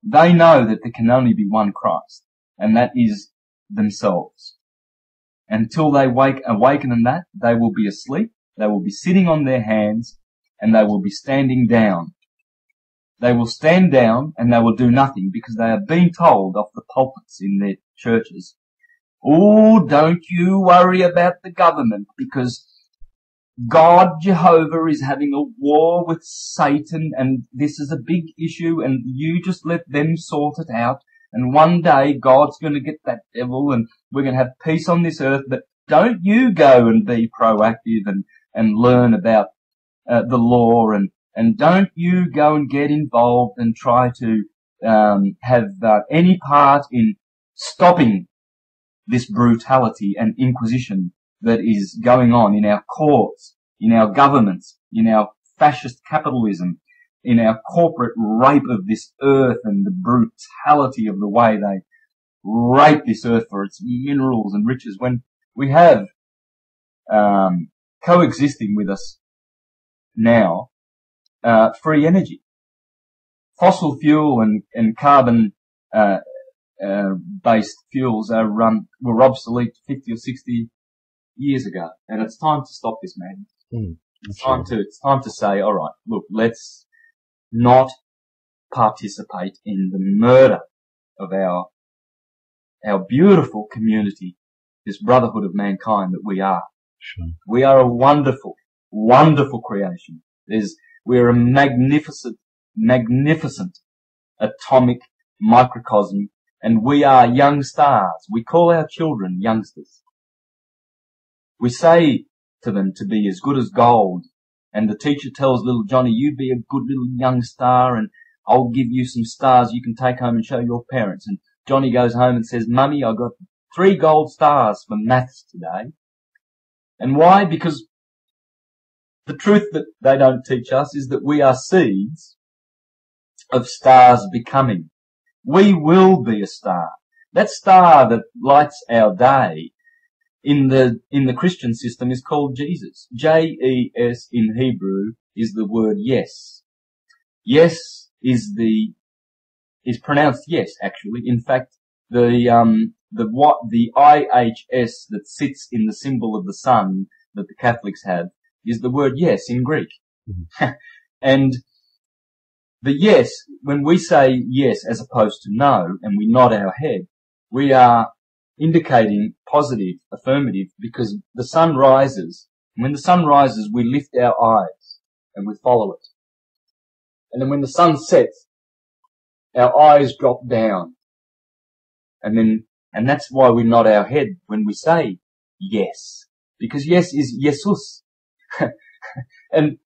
that there can only be one Christ, and that is themselves. Until they awaken in that, they will be asleep, they will be sitting on their hands, and they will be standing down. They will stand down and they will do nothing, because they are being told off the pulpits in their churches, oh, don't you worry about the government, because God, Jehovah, is having a war with Satan, and this is a big issue, and you just let them sort it out, and one day God's going to get that devil, and we're going to have peace on this earth, but don't you go and be proactive and learn about the law, and don't you go and get involved and try to have any part in stopping this brutality and inquisition that is going on in our courts, in our governments, in our fascist capitalism, in our corporate rape of this earth, and the brutality of the way they rape this earth for its minerals and riches, when we have coexisting with us now free energy. Fossil fuel and carbon based fuels were obsolete 50 or 60 years ago. And it's time to stop this madness. It's time to say, all right, look, let's not participate in the murder of our beautiful community, this brotherhood of mankind that we are. Sure. We are a wonderful, wonderful creation. We're a magnificent atomic microcosm, and we are young stars. We call our children youngsters. We say to them to be as good as gold, and the teacher tells little Johnny, you be a good little young star, and I'll give you some stars you can take home and show your parents. And Johnny goes home and says, Mummy, I got 3 gold stars for maths today. And why? Because the truth that they don't teach us is that we are seeds of stars becoming. We will be a star. That star that lights our day in the Christian system is called Jesus. J-E-S in Hebrew is the word yes. Yes is pronounced yes, actually. In fact, the IHS that sits in the symbol of the sun that the Catholics have is the word yes in Greek. Mm-hmm. And the yes, when we say yes as opposed to no, and we nod our head, we are indicating positive, affirmative, because the sun rises. And when the sun rises, we lift our eyes and we follow it. And then when the sun sets, our eyes drop down. And that's why we nod our head when we say yes. Because yes is Jesus. and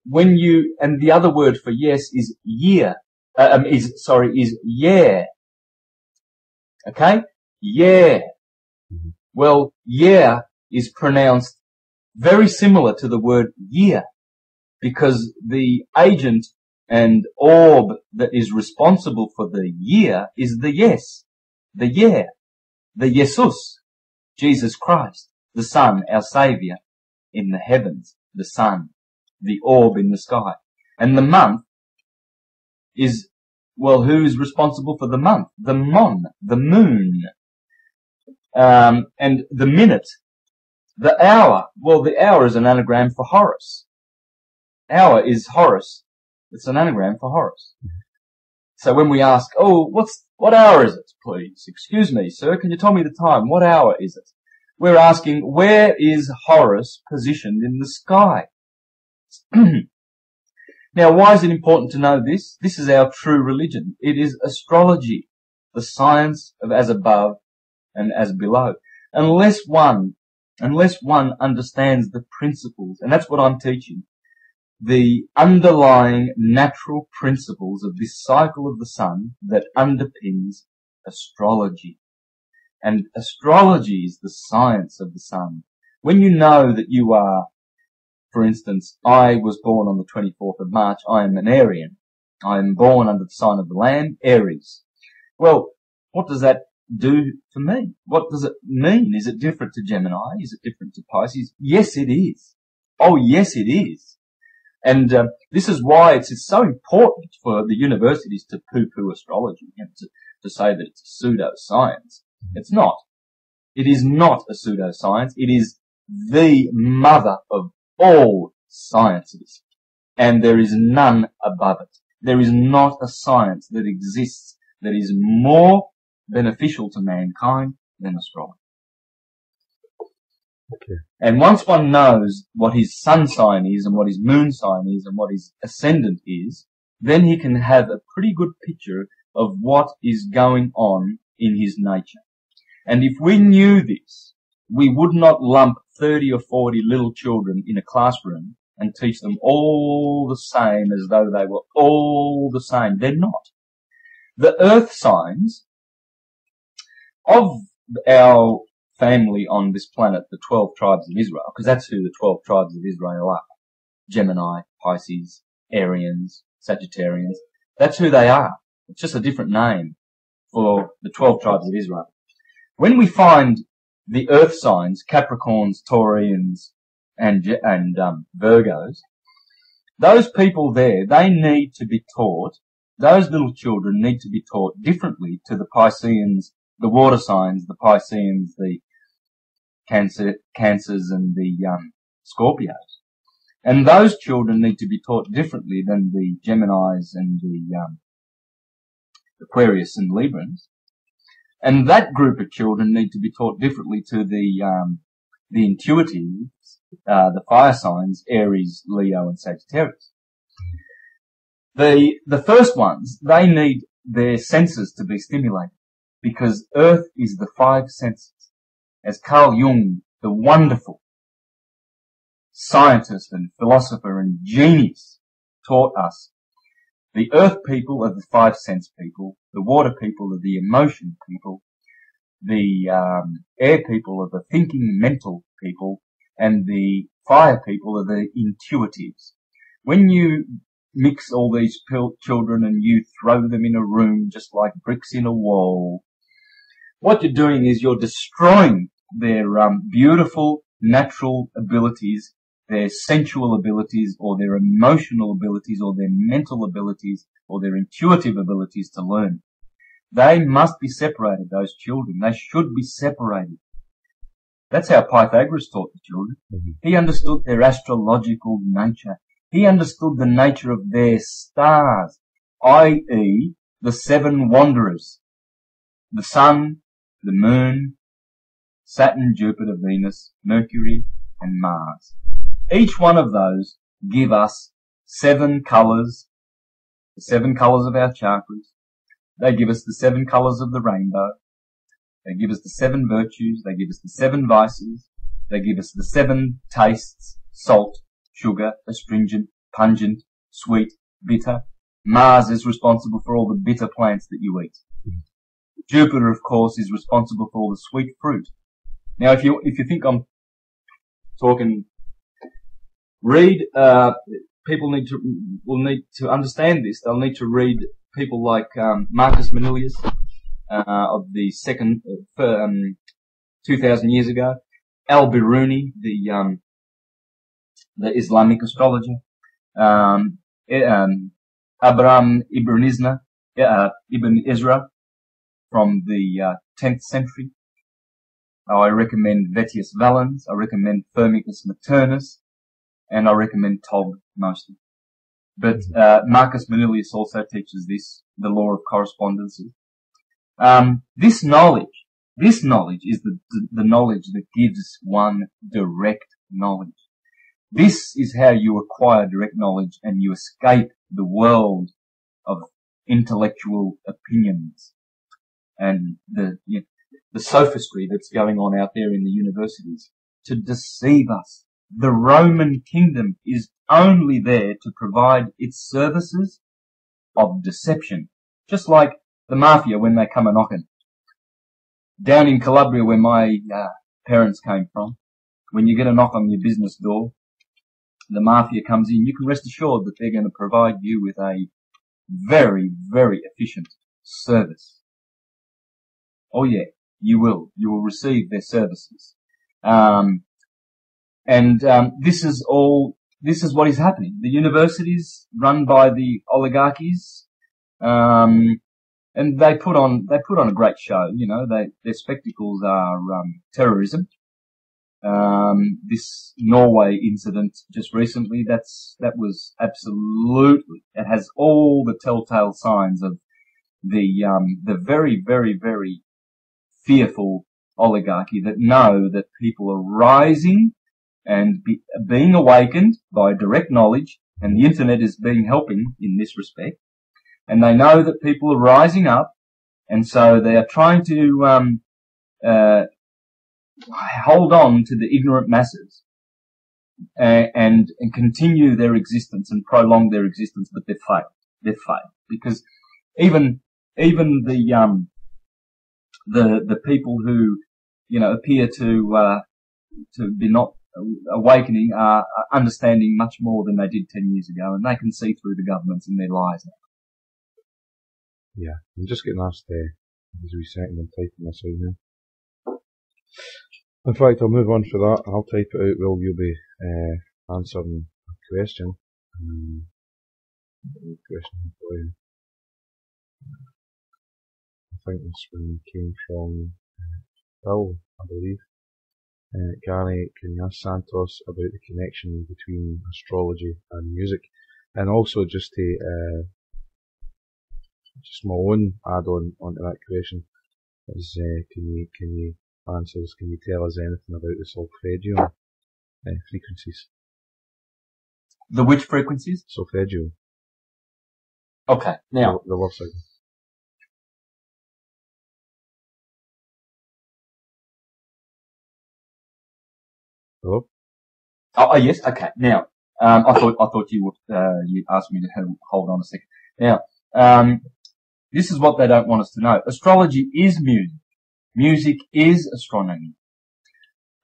the other word for yes is year. Is yeah. Okay? Yeah. Well, yeah is pronounced very similar to the word year, because the agent and orb that is responsible for the year is the yes, the yeah, the Jesus, Jesus Christ, the Son, our Saviour in the heavens, the sun, the orb in the sky. And the month is, well, who's responsible for the month? The mon, the moon. And the minute, the hour. Well, the hour is an anagram for Horus. Hour is Horus. It's an anagram for Horus. So when we ask, oh, what hour is it, please? Excuse me, sir, can you tell me the time? What hour is it? We're asking, where is Horus positioned in the sky? Now, why is it important to know this? This is our true religion. It is astrology, the science of as above and as below. Unless one understands the principles, and that's what I'm teaching, the underlying natural principles of this cycle of the sun that underpins astrology. And astrology is the science of the sun. When you know that you are, for instance, I was born on the 24th of March, I am an Arian. I am born under the sign of the Lamb, Aries. Well, what does that do for me? What does it mean? Is it different to Gemini? Is it different to Pisces? Yes, it is. Oh, yes, it is. And this is why it's so important for the universities to poo-poo astrology and to say that it's a pseudoscience. It's not. It is not a pseudoscience. It is the mother of all sciences. And there is none above it. There is not a science that exists that is more beneficial to mankind than astrology. Okay. And once one knows what his sun sign is and what his moon sign is and what his ascendant is, then he can have a pretty good picture of what is going on in his nature. And if we knew this, we would not lump 30 or 40 little children in a classroom and teach them all the same as though they were all the same. They're not. The earth signs of our family on this planet, the 12 tribes of Israel, because that's who the 12 tribes of Israel are. Gemini, Pisces, Arians, Sagittarians. That's who they are. It's just a different name for the 12 tribes of Israel. When we find the earth signs, Capricorns, Taurians, and Virgos, those people there, they need to be taught those little children need to be taught differently to the Pisceans, the water signs, the Pisceans, the Cancers and the Scorpios. And those children need to be taught differently than the Geminis and the Aquarius and Librans. And that group of children need to be taught differently to the intuitives, the fire signs, Aries, Leo, and Sagittarius. The first ones, they need their senses to be stimulated, because Earth is the five senses. As Carl Jung, the wonderful scientist and philosopher and genius, taught us, the Earth people are the five sense people, the water people are the emotion people, the air people are the thinking mental people, and the fire people are the intuitives. When you mix all these children and you throw them in a room just like bricks in a wall, what you're doing is you're destroying their beautiful natural abilities, their sensual abilities, or their emotional abilities, or their mental abilities, or their intuitive abilities to learn. They must be separated, those children. They should be separated. That's how Pythagoras taught the children. Mm-hmm. He understood their astrological nature. He understood the nature of their stars, i.e. the seven wanderers, the sun, the moon, Saturn, Jupiter, Venus, Mercury, and Mars. Each one of those give us 7 colours, the 7 colours of our chakras. They give us the 7 colours of the rainbow. They give us the 7 virtues. They give us the 7 vices. They give us the 7 tastes: salt, sugar, astringent, pungent, sweet, bitter. Mars is responsible for all the bitter plants that you eat. Jupiter, of course, is responsible for all the sweet fruit. Now, if you think I'm talking, read. People will need to understand this. They'll need to read people like Marcus Manilius of the 2,000 years ago, Al-Biruni, the Islamic astrologer, Abraham Ibn Ezra from the 10th century. I recommend Vettius Valens, I recommend Firmicus Maternus, and I recommend Todd mostly. But Marcus Manilius also teaches this, the law of correspondences. This knowledge is the knowledge that gives one direct knowledge. This is how you acquire direct knowledge and you escape the world of intellectual opinions and the sophistry that's going on out there in the universities to deceive us. The Roman kingdom is only there to provide its services of deception, just like the mafia when they come a-knocking. Down in Calabria, where my parents came from, when you get a knock on your business door, the mafia comes in, you can rest assured that they're going to provide you with a very, very efficient service. Oh yeah, you will. You will receive their services. This is what is happening. The universities run by the oligarchies, and they put on a great show. You know, their spectacles are terrorism. This Norway incident just recently, that was absolutely, it has all the telltale signs of the very, very, very fearful oligarchy that know that people are rising and being awakened by direct knowledge, and the internet is helping in this respect. And they know that people are rising up, and so they are trying to hold on to the ignorant masses and continue their existence and prolong their existence, but they've failed. They've failed because even the people who appear to be not awakening are understanding much more than they did 10 years ago, and they can see through the governments and their lies now. Yeah, I'm just getting asked as we second and typing this out now. In fact, I'll move on for that. I'll type it out while you'll be answering a question. Question for you. I think this one came from Bill, I believe. Gary, can you ask Santos about the connection between astrology and music? And also just to, just my own add-on onto that question is, can you answer us, can you tell us anything about the solfeggio frequencies? The which frequencies? Solfeggio. Okay, now. The love signal. Hello? Oh, yes, okay. Now, I thought you would, you asked me to hold on a second. Now, this is what they don't want us to know. Astrology is music. Music is astronomy.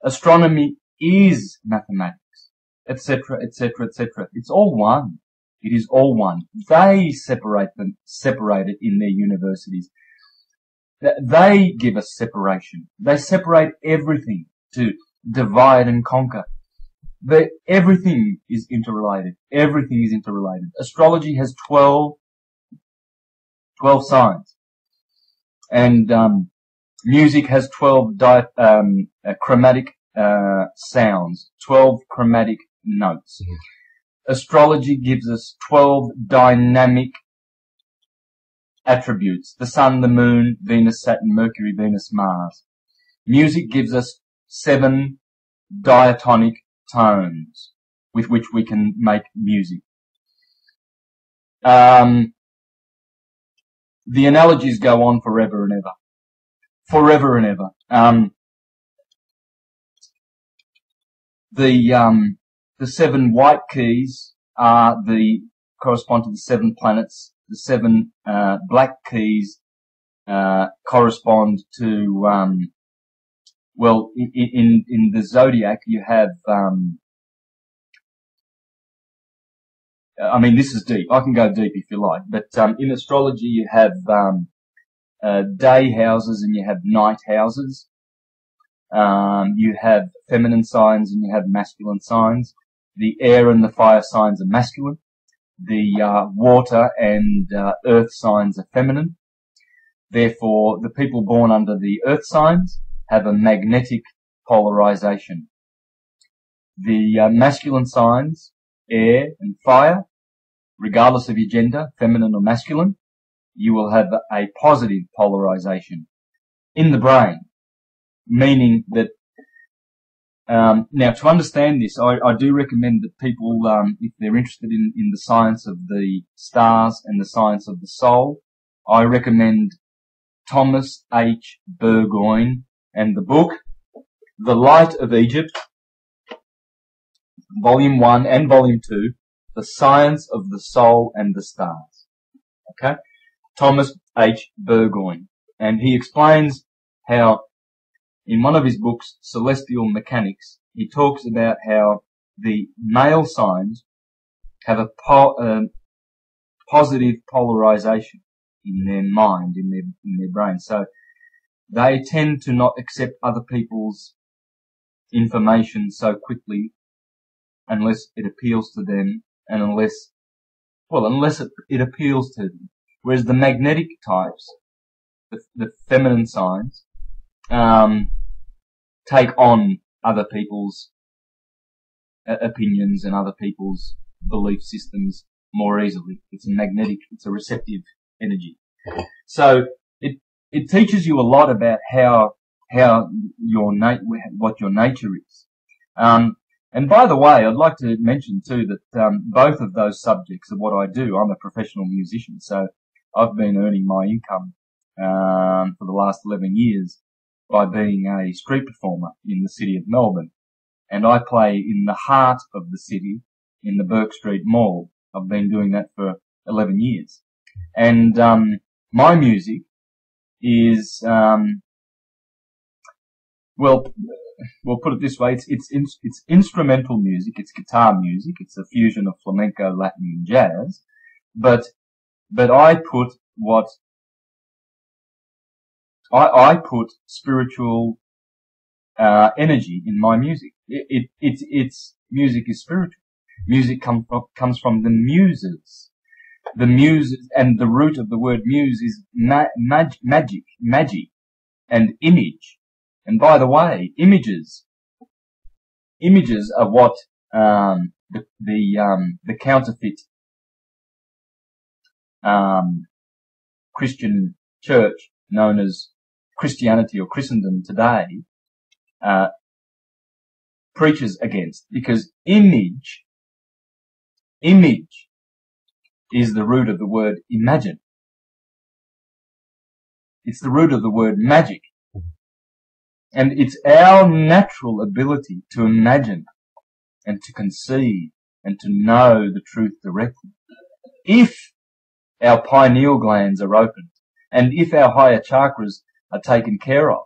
Astronomy is mathematics, etc., etc., etc. It's all one. It is all one. They separate it in their universities. They give us separation. They separate everything to divide and conquer. Everything is interrelated. Everything is interrelated. Astrology has 12 signs. And, music has 12 chromatic, sounds, 12 chromatic notes. Mm-hmm. Astrology gives us 12 dynamic attributes. The sun, the moon, Venus, Saturn, Mercury, Venus, Mars. Music gives us 7 diatonic tones with which we can make music. The analogies go on forever and ever. Forever and ever. The 7 white keys correspond to the 7 planets. The 7, black keys, correspond to, well, in the zodiac, you have, I mean, this is deep. I can go deep if you like, but, in astrology, you have, day houses and you have night houses. You have feminine signs and you have masculine signs. The air and the fire signs are masculine. The, water and, earth signs are feminine. Therefore, the people born under the earth signs have a magnetic polarization. The masculine signs, air and fire, regardless of your gender, feminine or masculine, you will have a positive polarization in the brain, meaning that, now to understand this, I do recommend that people, if they're interested in the science of the stars and the science of the soul, I recommend Thomas H. Burgoyne and the book, The Light of Egypt, Volume 1 and Volume 2, The Science of the Soul and the Stars. Okay? Thomas H. Burgoyne. And he explains how, in one of his books, Celestial Mechanics, he talks about how the male signs have a positive polarization in their mind, in their brain. So they tend to not accept other people's information so quickly unless it appeals to them and unless it appeals to them. Whereas the magnetic types, the feminine signs, take on other people's opinions and other people's belief systems more easily. It's a receptive energy. So it teaches you a lot about what your nature is. And by the way, I'd like to mention too that both of those subjects are what I do. I'm a professional musician, so I've been earning my income for the last 11 years by being a street performer in the city of Melbourne. And I play in the heart of the city, in the Burke Street Mall. I've been doing that for 11 years. And my music is, well, we'll put it this way, it's instrumental music, it's guitar music, it's a fusion of flamenco, Latin and jazz, but I put I put spiritual, energy in my music. It's music is spiritual. Music comes from the muses. The muse, and the root of the word muse is magic, and image. And by the way, images are what the counterfeit Christian church known as Christianity or Christendom today preaches against, because image is the root of the word imagine. It's the root of the word magic. And it's our natural ability to imagine and to conceive and to know the truth directly. If our pineal glands are opened, and if our higher chakras are taken care of,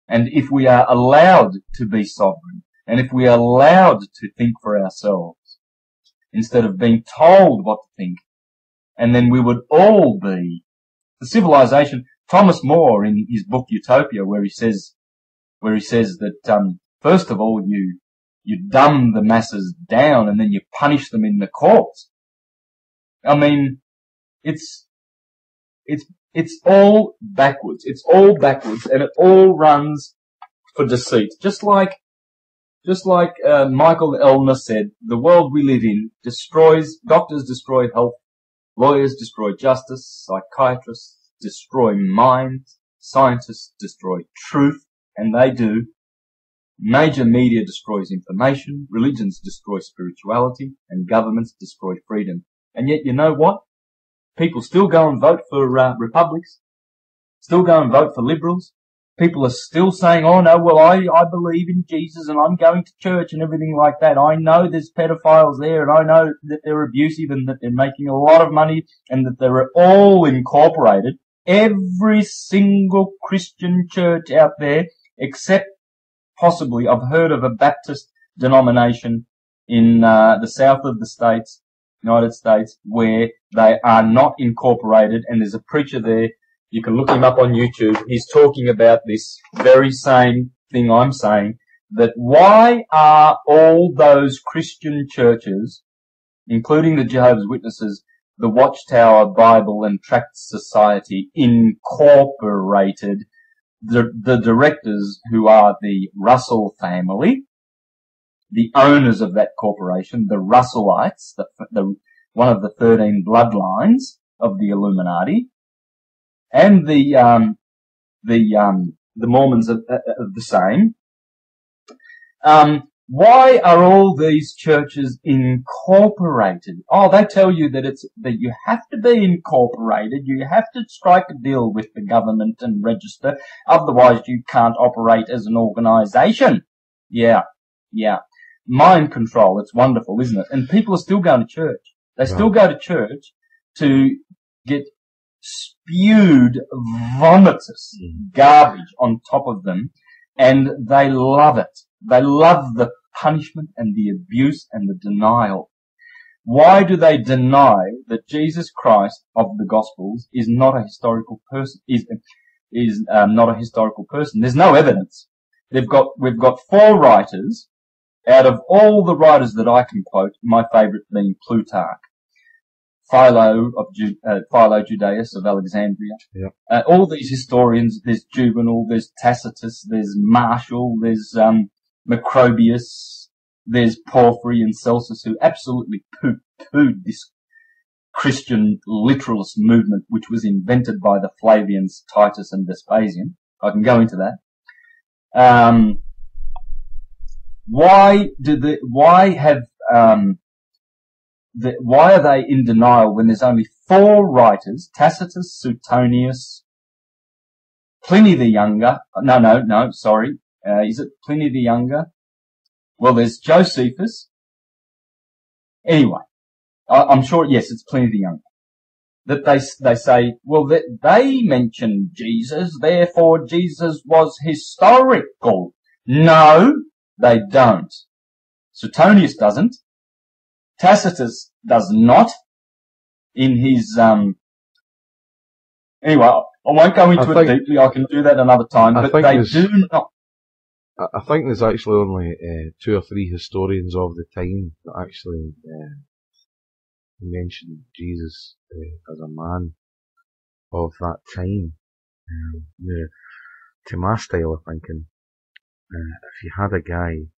and if we are allowed to be sovereign, and if we are allowed to think for ourselves, instead of being told what to think, and then we would all be the civilization. Thomas More, in his book Utopia, where he says that first of all you dumb the masses down, and then you punish them in the courts. I mean, it's all backwards. It's all backwards, and it all runs for deceit. Just like Michael Elner said, the world we live in doctors destroy health, lawyers destroy justice, psychiatrists destroy minds, scientists destroy truth, and they do. Major media destroys information, religions destroy spirituality, and governments destroy freedom. And yet, you know what? People still go and vote for republics, still go and vote for liberals. People are still saying, oh no, well I believe in Jesus and I'm going to church and everything like that. I know there's pedophiles there, and I know that they're abusive and that they're making a lot of money and that they're all incorporated. Every single Christian church out there, except possibly, I've heard of a Baptist denomination in the south of the States, United States, where they are not incorporated, and there's a preacher there. You can look him up on YouTube. He's talking about this very same thing I'm saying, that why are all those Christian churches, including the Jehovah's Witnesses, the Watchtower Bible and Tract Society, incorporated? The directors, who are the Russell family, the owners of that corporation, the Russellites, one of the 13 bloodlines of the Illuminati, and the Mormons are the same. Why are all these churches incorporated? Oh, they tell you that you have to be incorporated. You have to strike a deal with the government and register. Otherwise you can't operate as an organization. Yeah. Mind control. It's wonderful, isn't it? And people are still going to church. They still go to church to get spewed vomitous garbage on top of them, and they love it. They love the punishment and the abuse and the denial. Why do they deny that Jesus Christ of the Gospels is not a historical person? Is not a historical person? There's no evidence. We've got 4 writers out of all the writers that I can quote. My favourite being Plutarch, Philo Judaeus of Alexandria. Yeah. All these historians. There's Juvenal. There's Tacitus. There's Martial. There's Macrobius, there's Porphyry and Celsus, who absolutely pooh-poohed this Christian literalist movement, which was invented by the Flavians, Titus and Vespasian. I can go into that. Why are they in denial when there's only 4 writers? Tacitus, Suetonius, Pliny the Younger. No, sorry. Is it Pliny the Younger? Well, there's Josephus. Anyway, I'm sure, yes, it's Pliny the Younger. That they say, well, they mention Jesus, therefore Jesus was historical. No, they don't. Suetonius doesn't. Tacitus does not. In his, anyway, I won't go into it deeply. I can do that another time, but they do not. I think there's actually only 2 or 3 historians of the time that actually he mentioned Jesus as a man of that time. To my style of thinking, if you had a guy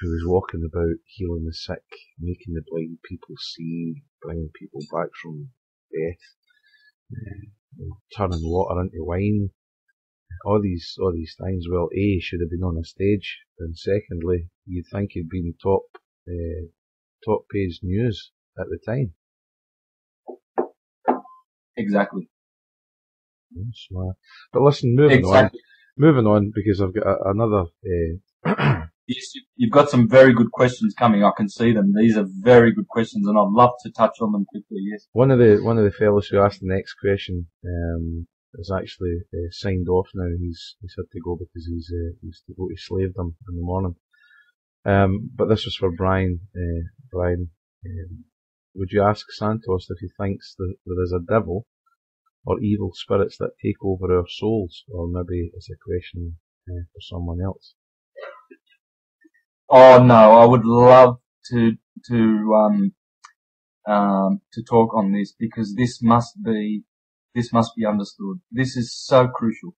who was walking about healing the sick, making the blind people see, bringing people back from death, turning water into wine, all these things, well, A, he should have been on a stage, and secondly, you'd think he'd been top page news at the time. Exactly. Smart. But listen, moving on, because I've got another. Yes, you've got some very good questions coming. I can see them. These are very good questions, and I'd love to touch on them quickly. Yes. One of the fellows who asked the next question is actually signed off now. He's had to go because he's to go to slavedom in the morning. But this was for Brian. Brian, would you ask Santos if he thinks that there is a devil or evil spirits that take over our souls, or maybe it's a question for someone else? Oh no, I would love to talk on this, because this must be understood. This is so crucial.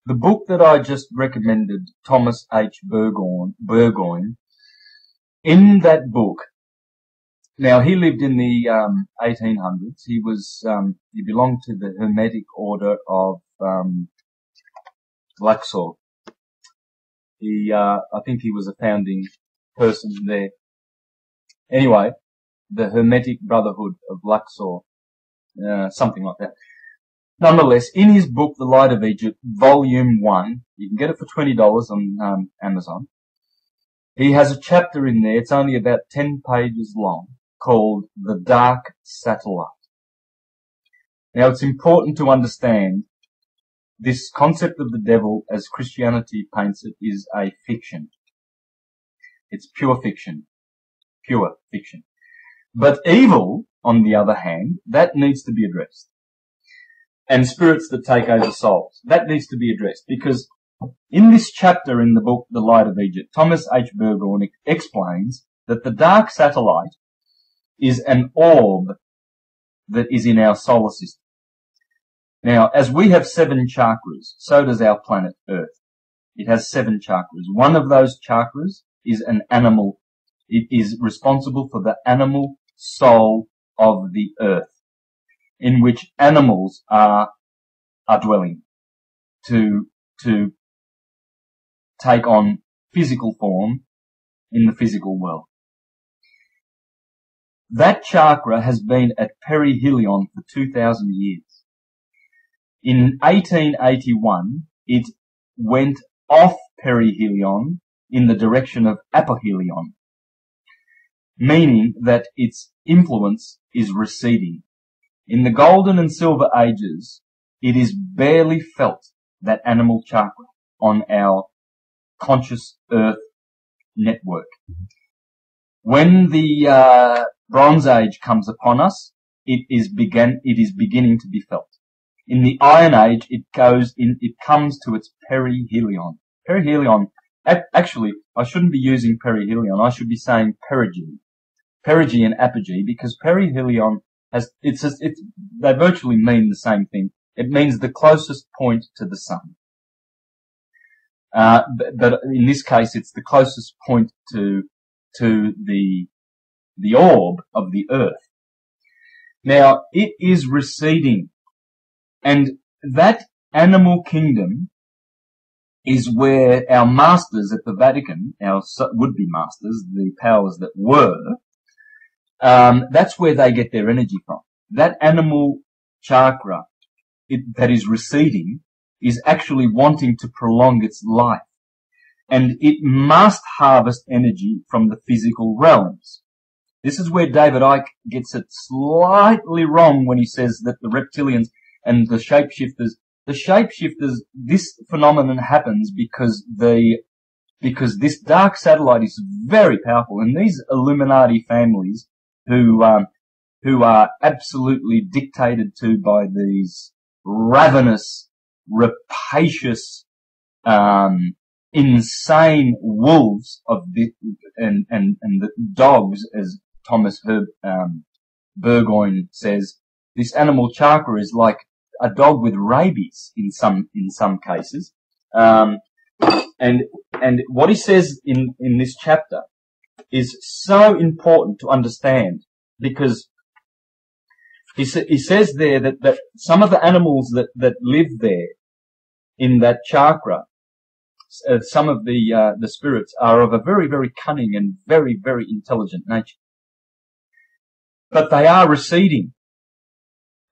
The book that I just recommended, Thomas H. Burgoyne, in that book, now he lived in the 1800s. He belonged to the Hermetic order of Luxor. I think he was a founding person there. Anyway, the Hermetic Brotherhood of Luxor, something like that. Nonetheless, in his book, The Light of Egypt, Volume 1, you can get it for $20 on Amazon. He has a chapter in there, it's only about 10 pages long, called The Dark Satellite. Now, it's important to understand this concept of the devil, as Christianity paints it, is a fiction. It's pure fiction. Pure fiction. But evil, on the other hand, that needs to be addressed. And spirits that take over souls, that needs to be addressed, because in this chapter in the book, The Light of Egypt, Thomas H. Burgoyne explains that the dark satellite is an orb that is in our solar system. Now, as we have 7 chakras, so does our planet Earth. It has 7 chakras. One of those chakras is an animal. It is responsible for the animal soul of the Earth, in which animals are dwelling to take on physical form in the physical world. That chakra has been at perihelion for 2,000 years. In 1881, it went off perihelion in the direction of apohelion, meaning that its influence is receding. In the golden and silver ages, it is barely felt, that animal chakra, on our conscious earth network. When the Bronze Age comes upon us, it is beginning to be felt. In the Iron Age, it comes to its perihelion. Perihelion, actually, I shouldn't be using perihelion, I should be saying perigee. Perigee and apogee, because perihelion they virtually mean the same thing. It means the closest point to the sun. But in this case, it's the closest point to the orb of the earth. Now, it is receding, and that animal kingdom is where our masters at the Vatican, our would-be masters, the powers that were, that's where they get their energy from. That animal chakra that is receding is actually wanting to prolong its life. And it must harvest energy from the physical realms. This is where David Icke gets it slightly wrong when he says that the reptilians and the shapeshifters, this phenomenon happens because this dark satellite is very powerful, and these Illuminati families who are absolutely dictated to by these ravenous, rapacious, insane wolves of and the dogs, as Thomas Burgoyne says, this animal chakra is like a dog with rabies in some cases. And what he says in this chapter is so important to understand, because he says there that some of the animals that live there in that chakra, some of the spirits are of a very, very cunning and very, very intelligent nature. But they are receding.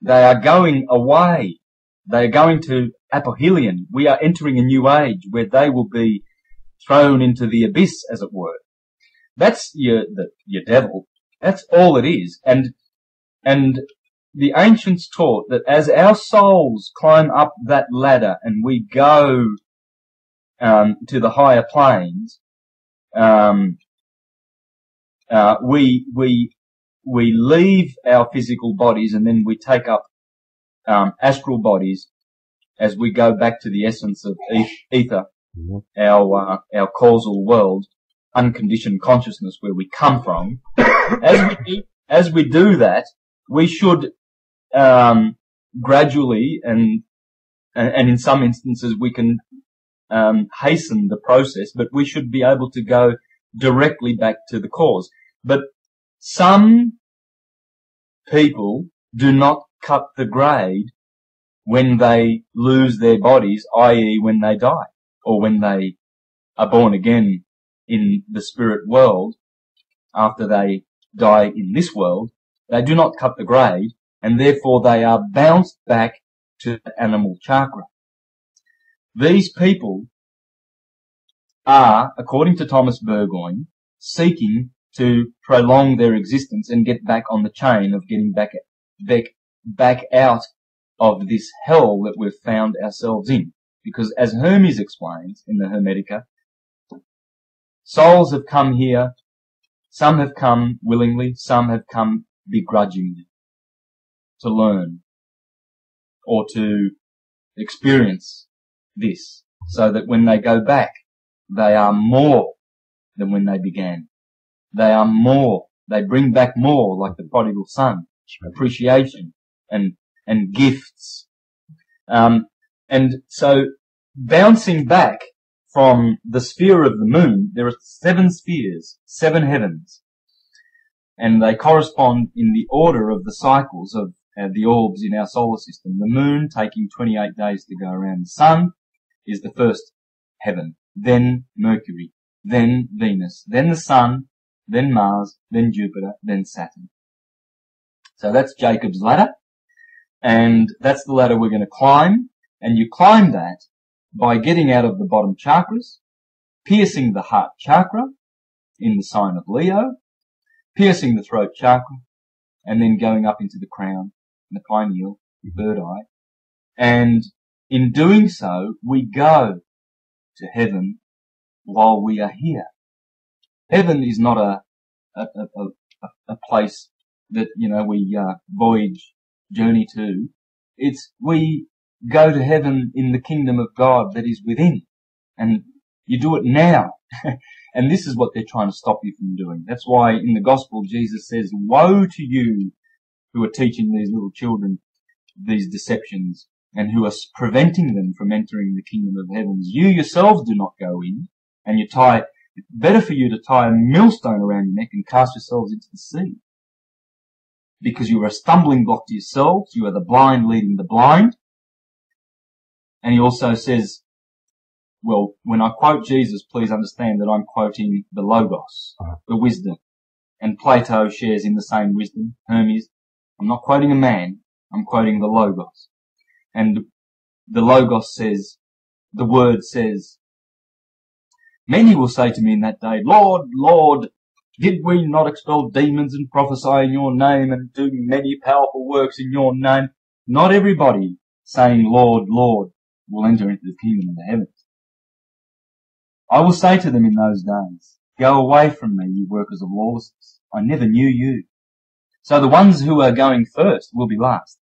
They are going away. They are going to apohelion. We are entering a new age where they will be thrown into the abyss, as it were. That's your devil. That's all it is. And the ancients taught that as our souls climb up that ladder and we go to the higher planes, we leave our physical bodies and then we take up astral bodies as we go back to the essence of ether, our causal world, unconditioned consciousness where we come from. As we do that, we should gradually and in some instances we can hasten the process, but we should be able to go directly back to the cause. But some people do not cut the grade when they lose their bodies, i.e. when they die, or when they are born again in the spirit world after they die in this world. They do not cut the grade, and therefore they are bounced back to the animal chakra. These people are, according to Thomas Burgoyne, seeking to prolong their existence and get back on the chain of getting back out of this hell that we've found ourselves in. Because as Hermes explains in the Hermetica, souls have come here, some have come willingly, some have come begrudgingly to learn or to experience this, so that when they go back, they are more than when they began. They are more. They bring back more, like the prodigal son, appreciation and gifts. And so bouncing back from the sphere of the moon, there are 7 spheres, 7 heavens, and they correspond in the order of the cycles of the orbs in our solar system. The moon, taking 28 days to go around the sun, is the first heaven, then Mercury, then Venus, then the sun, then Mars, then Jupiter, then Saturn. So that's Jacob's ladder, and that's the ladder we're going to climb, and you climb that by getting out of the bottom chakras, piercing the heart chakra in the sign of Leo, piercing the throat chakra, and then going up into the crown, the pineal, the third eye. And in doing so, we go to heaven while we are here. Heaven is not a place that, we voyage, journey to. It's we go to heaven in the kingdom of God that is within. And you do it now. And this is what they're trying to stop you from doing. That's why in the gospel Jesus says, woe to you who are teaching these little children these deceptions and who are preventing them from entering the kingdom of heavens. You yourselves do not go in, and it's better for you to tie a millstone around your neck and cast yourselves into the sea. Because you are a stumbling block to yourselves, you are the blind leading the blind. And he also says, well, when I quote Jesus, please understand that I'm quoting the Logos, the wisdom. And Plato shares in the same wisdom, Hermes. I'm not quoting a man, I'm quoting the Logos. And the Logos says, the word says, many will say to me in that day, Lord, Lord, did we not expel demons and prophesy in your name and do many powerful works in your name? Not everybody saying, Lord, Lord, will enter into the kingdom of the heavens. I will say to them in those days, go away from me, you workers of lawlessness. I never knew you. So the ones who are going first will be last.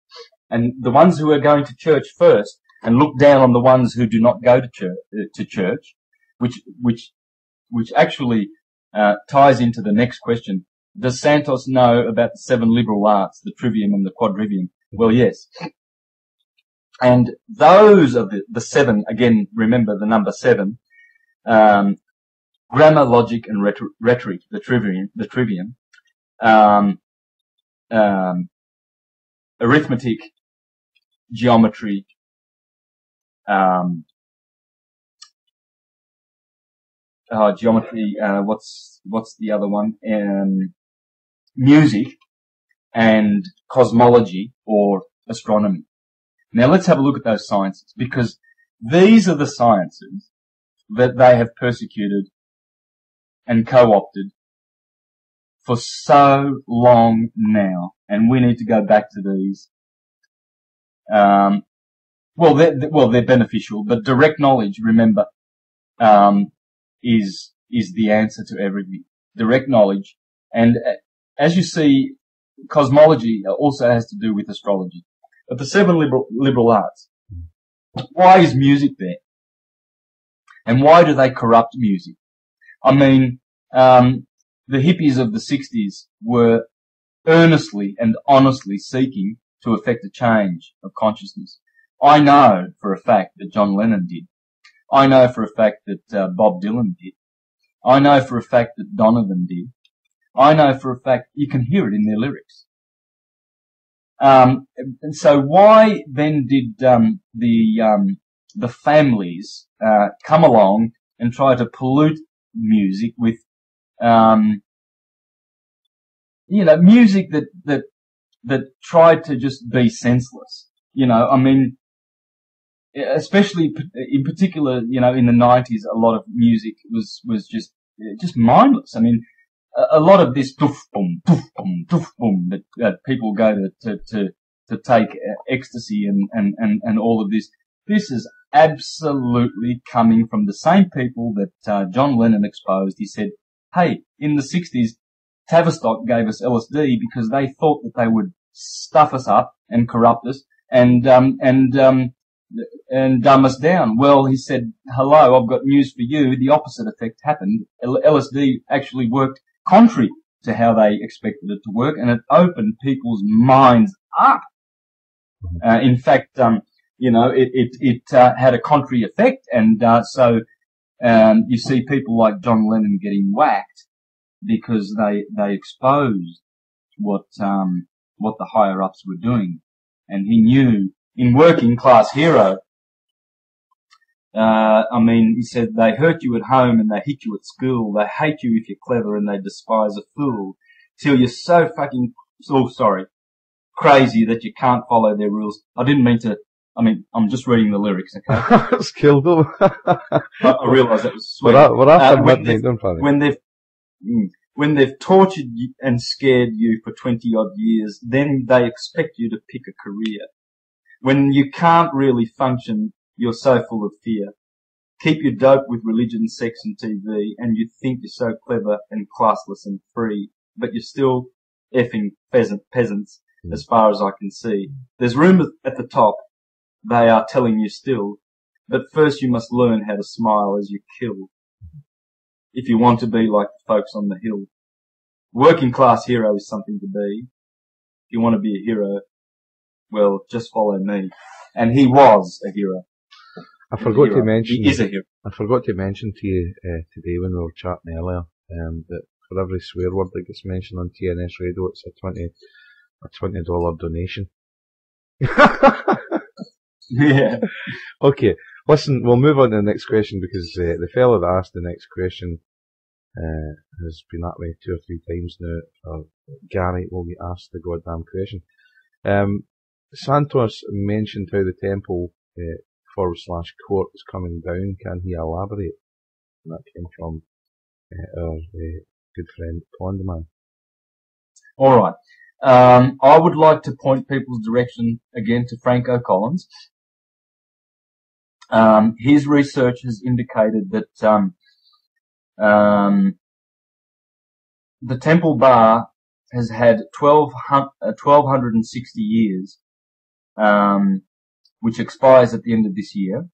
And the ones who are going to church first and look down on the ones who do not go to church, which actually ties into the next question. Does Santos know about the 7 liberal arts, the trivium and the quadrivium? Well, yes. And those are the 7, again, remember the number 7, grammar, logic, and rhetoric, the trivium, arithmetic, geometry, what's the other one? Music and cosmology or astronomy. Now let's have a look at those sciences, because these are the sciences that they have persecuted and co-opted for so long now, and we need to go back to these. They're beneficial, but direct knowledge, remember, is the answer to everything. Direct knowledge, and as you see, cosmology also has to do with astrology. But the 7 liberal arts, why is music there? And why do they corrupt music? I mean, the hippies of the 60s were earnestly and honestly seeking to effect a change of consciousness. I know for a fact that John Lennon did. I know for a fact that Bob Dylan did. I know for a fact that Donovan did. I know for a fact you can hear it in their lyrics. And so why then did the families come along and try to pollute music with music that tried to just be senseless? I mean, especially in particular, in the 90s, a lot of music was just mindless. I mean, a lot of this doof boom that people go to take ecstasy and all of this. This is absolutely coming from the same people that John Lennon exposed. He said, "Hey, in the 60s, Tavistock gave us LSD because they thought that they would stuff us up and corrupt us and dumb us down." Well, he said, "Hello, I've got news for you. The opposite effect happened. LSD actually worked contrary to how they expected it to work, and it opened people's minds up. In fact, it had a contrary effect, and so you see people like John Lennon getting whacked because they exposed what the higher ups were doing, and he knew in Working Class Hero. He said, "They hurt you at home and they hit you at school. They hate you if you're clever and they despise a fool. Till you're so crazy that you can't follow their rules." I didn't mean to, I'm just reading the lyrics, okay? That's killed them. I realised that was sweet. When they've tortured you and scared you for 20 odd years, then they expect you to pick a career. When you can't really function, you're so full of fear. Keep you doped with religion, sex and TV, and you think you're so clever and classless and free, but you're still effing peasants as far as I can see. There's room at the top, they are telling you still, but first you must learn how to smile as you kill, if you want to be like the folks on the hill. Working class hero is something to be. If you want to be a hero, well, just follow me. And he was a hero. I forgot to mention. He is a hero. I forgot to mention to you today when we were chatting earlier that for every swear word that gets mentioned on TNS Radio, it's a $20 donation. Yeah. Okay. Listen, we'll move on to the next question because the fella that asked the next question has been that way 2 or 3 times now. Gary will be asked the goddamn question. Santos mentioned how the temple /court is coming down. Can he elaborate? And that came from our good friend Pondman. Alright. I would like to point people's direction again to Franco Collins. His research has indicated that the Temple Bar has had 1260 years, which expires at the end of this year.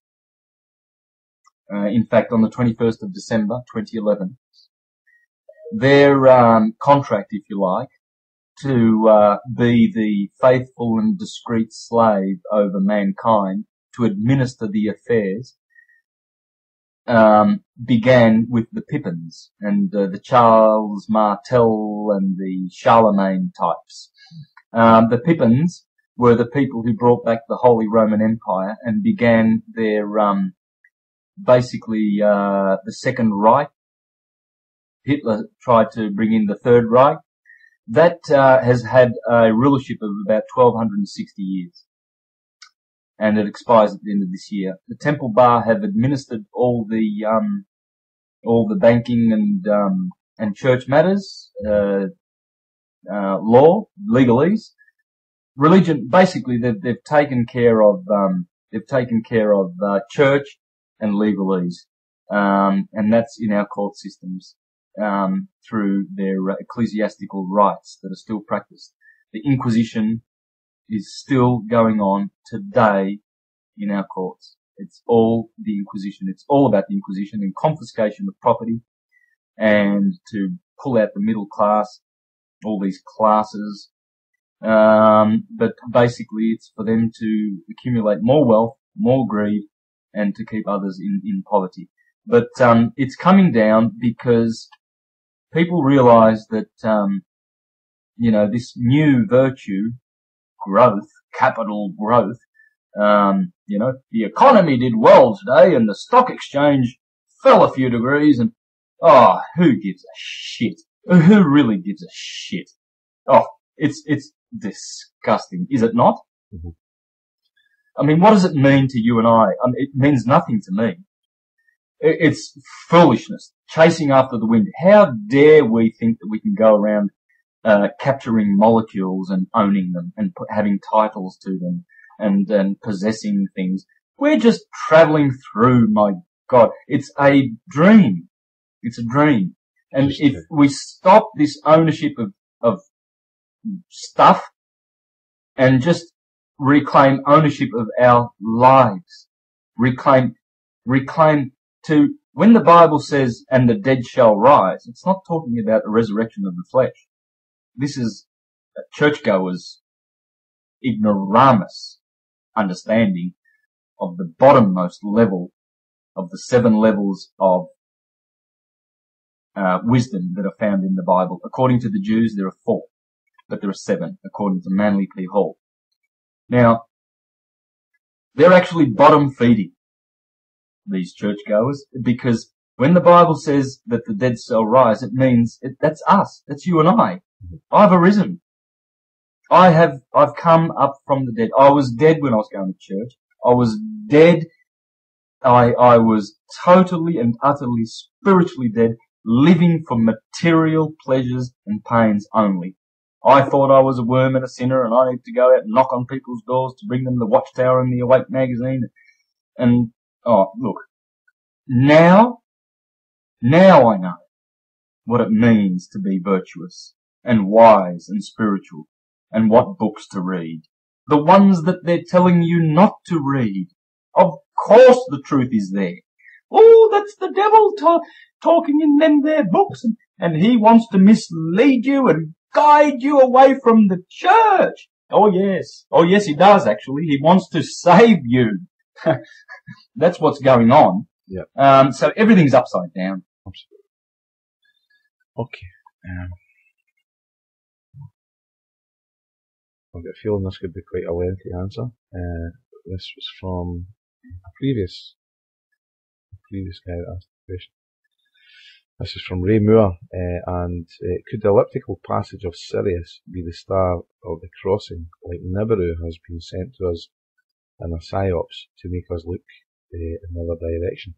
In fact, on the 21st of December, 2011. their contract, if you like, to be the faithful and discreet slave over mankind, to administer the affairs, began with the Pippins and the Charles Martel and the Charlemagne types. The Pippins were the people who brought back the Holy Roman Empire and began their basically the Second Reich. Hitler tried to bring in the Third Reich. That has had a rulership of about 1260 years, and it expires at the end of this year. The Temple Bar have administered all the banking and church matters, law, legalese, religion. Basically, they've taken care of church and legalese, and that's in our court systems. Through their ecclesiastical rites that are still practiced. The Inquisition is still going on today in our courts. It's all the Inquisition. It's all about the Inquisition and confiscation of property and to pull out the middle class, all these classes. But basically it's for them to accumulate more wealth, more greed, and to keep others in poverty. But it's coming down because people realize that, this new virtue, growth, capital growth, the economy did well today and the stock exchange fell a few degrees and, who gives a shit? Who really gives a shit? It's disgusting, is it not? Mm-hmm. I mean, what does it mean to you and I? It means nothing to me. It's foolishness, chasing after the wind. How dare we think that we can go around capturing molecules and owning them and having titles to them and possessing things? We're just travelling through, my God. It's a dream. It's a dream. And if we stop this ownership of stuff and just reclaim ownership of our lives, reclaim to, when the Bible says, and the dead shall rise, it's not talking about the resurrection of the flesh. This is a churchgoer's ignoramus understanding of the bottommost level of the 7 levels of wisdom that are found in the Bible. According to the Jews, there are 4, but there are 7, according to Manly P. Hall. Now, they're actually bottom feeding, these churchgoers, because when the Bible says that the dead shall rise, it means that's us. That's you and I. I've arisen. I've come up from the dead. I was dead when I was going to church. I was dead. I was totally and utterly spiritually dead, living for material pleasures and pains only. I thought I was a worm and a sinner and I need to go out and knock on people's doors to bring them the Watchtower and the Awake magazine. And, look, now I know what it means to be virtuous and wise and spiritual and what books to read. The ones that they're telling you not to read. Of course the truth is there. Oh, that's the devil talking in them there books and he wants to mislead you and guide you away from the church. Oh yes, he does actually. He wants to save you. That's what's going on. Yeah. So everything's upside down. Absolutely. Okay. I've got a feeling this could be quite a lengthy answer. This was from a previous guy that asked the question. This is from Ray Moore, and could the elliptical passage of Sirius be the star of the crossing, like Nibiru has been sent to us in a psyops to make us look in another direction?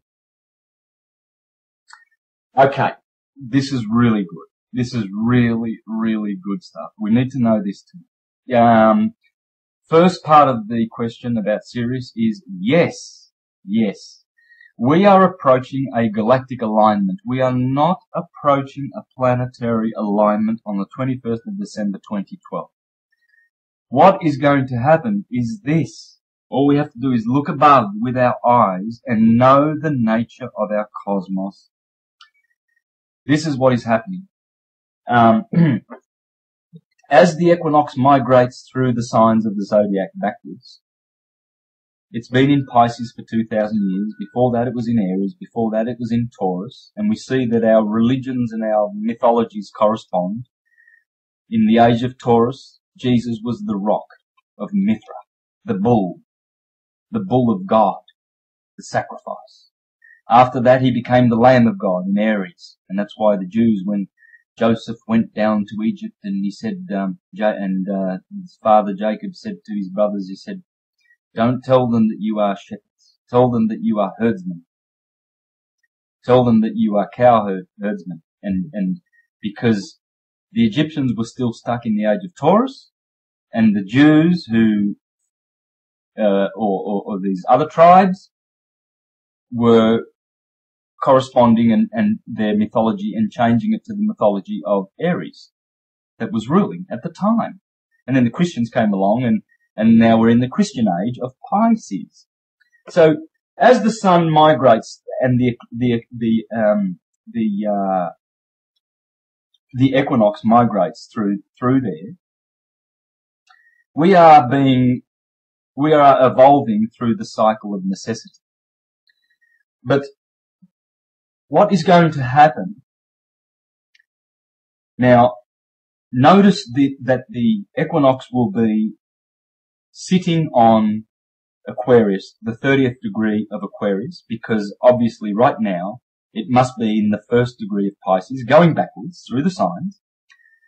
Okay, this is really good. This is really, really good stuff. We need to know this too. First part of the question about Sirius is yes. We are approaching a galactic alignment. We are not approaching a planetary alignment on the 21st of December 2012. What is going to happen is this. All we have to do is look above with our eyes and know the nature of our cosmos. This is what is happening. As the equinox migrates through the signs of the zodiac backwards, it's been in Pisces for 2,000 years. Before that, it was in Aries. Before that, it was in Taurus. And we see that our religions and our mythologies correspond. In the age of Taurus, Jesus was the rock of Mithra, the bull of God, the sacrifice. After that, he became the Lamb of God in Aries. And that's why the Jews, when Joseph went down to Egypt and he said, his father Jacob said to his brothers, he said, don't tell them that you are shepherds. Tell them that you are herdsmen. Tell them that you are herdsmen. And because the Egyptians were still stuck in the age of Taurus, and the Jews who, or these other tribes were corresponding and their mythology and changing it to the mythology of Aries that was ruling at the time. And then the Christians came along and now we're in the Christian age of Pisces. So as the sun migrates and the equinox migrates through there, we are evolving through the cycle of necessity. But what is going to happen now? Notice that the equinox will be sitting on Aquarius, the 30th degree of Aquarius, because obviously right now it must be in the first degree of Pisces, going backwards through the signs.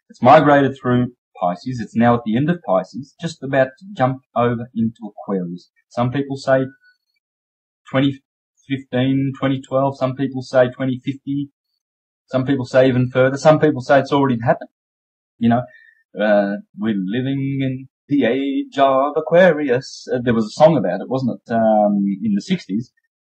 It's migrated through Pisces. It's now at the end of Pisces, just about to jump over into Aquarius. Some people say 2015, 2012. Some people say 2050. Some people say even further. Some people say it's already happened. You know, we're living in the age of Aquarius. There was a song about it, wasn't it, in the 60s?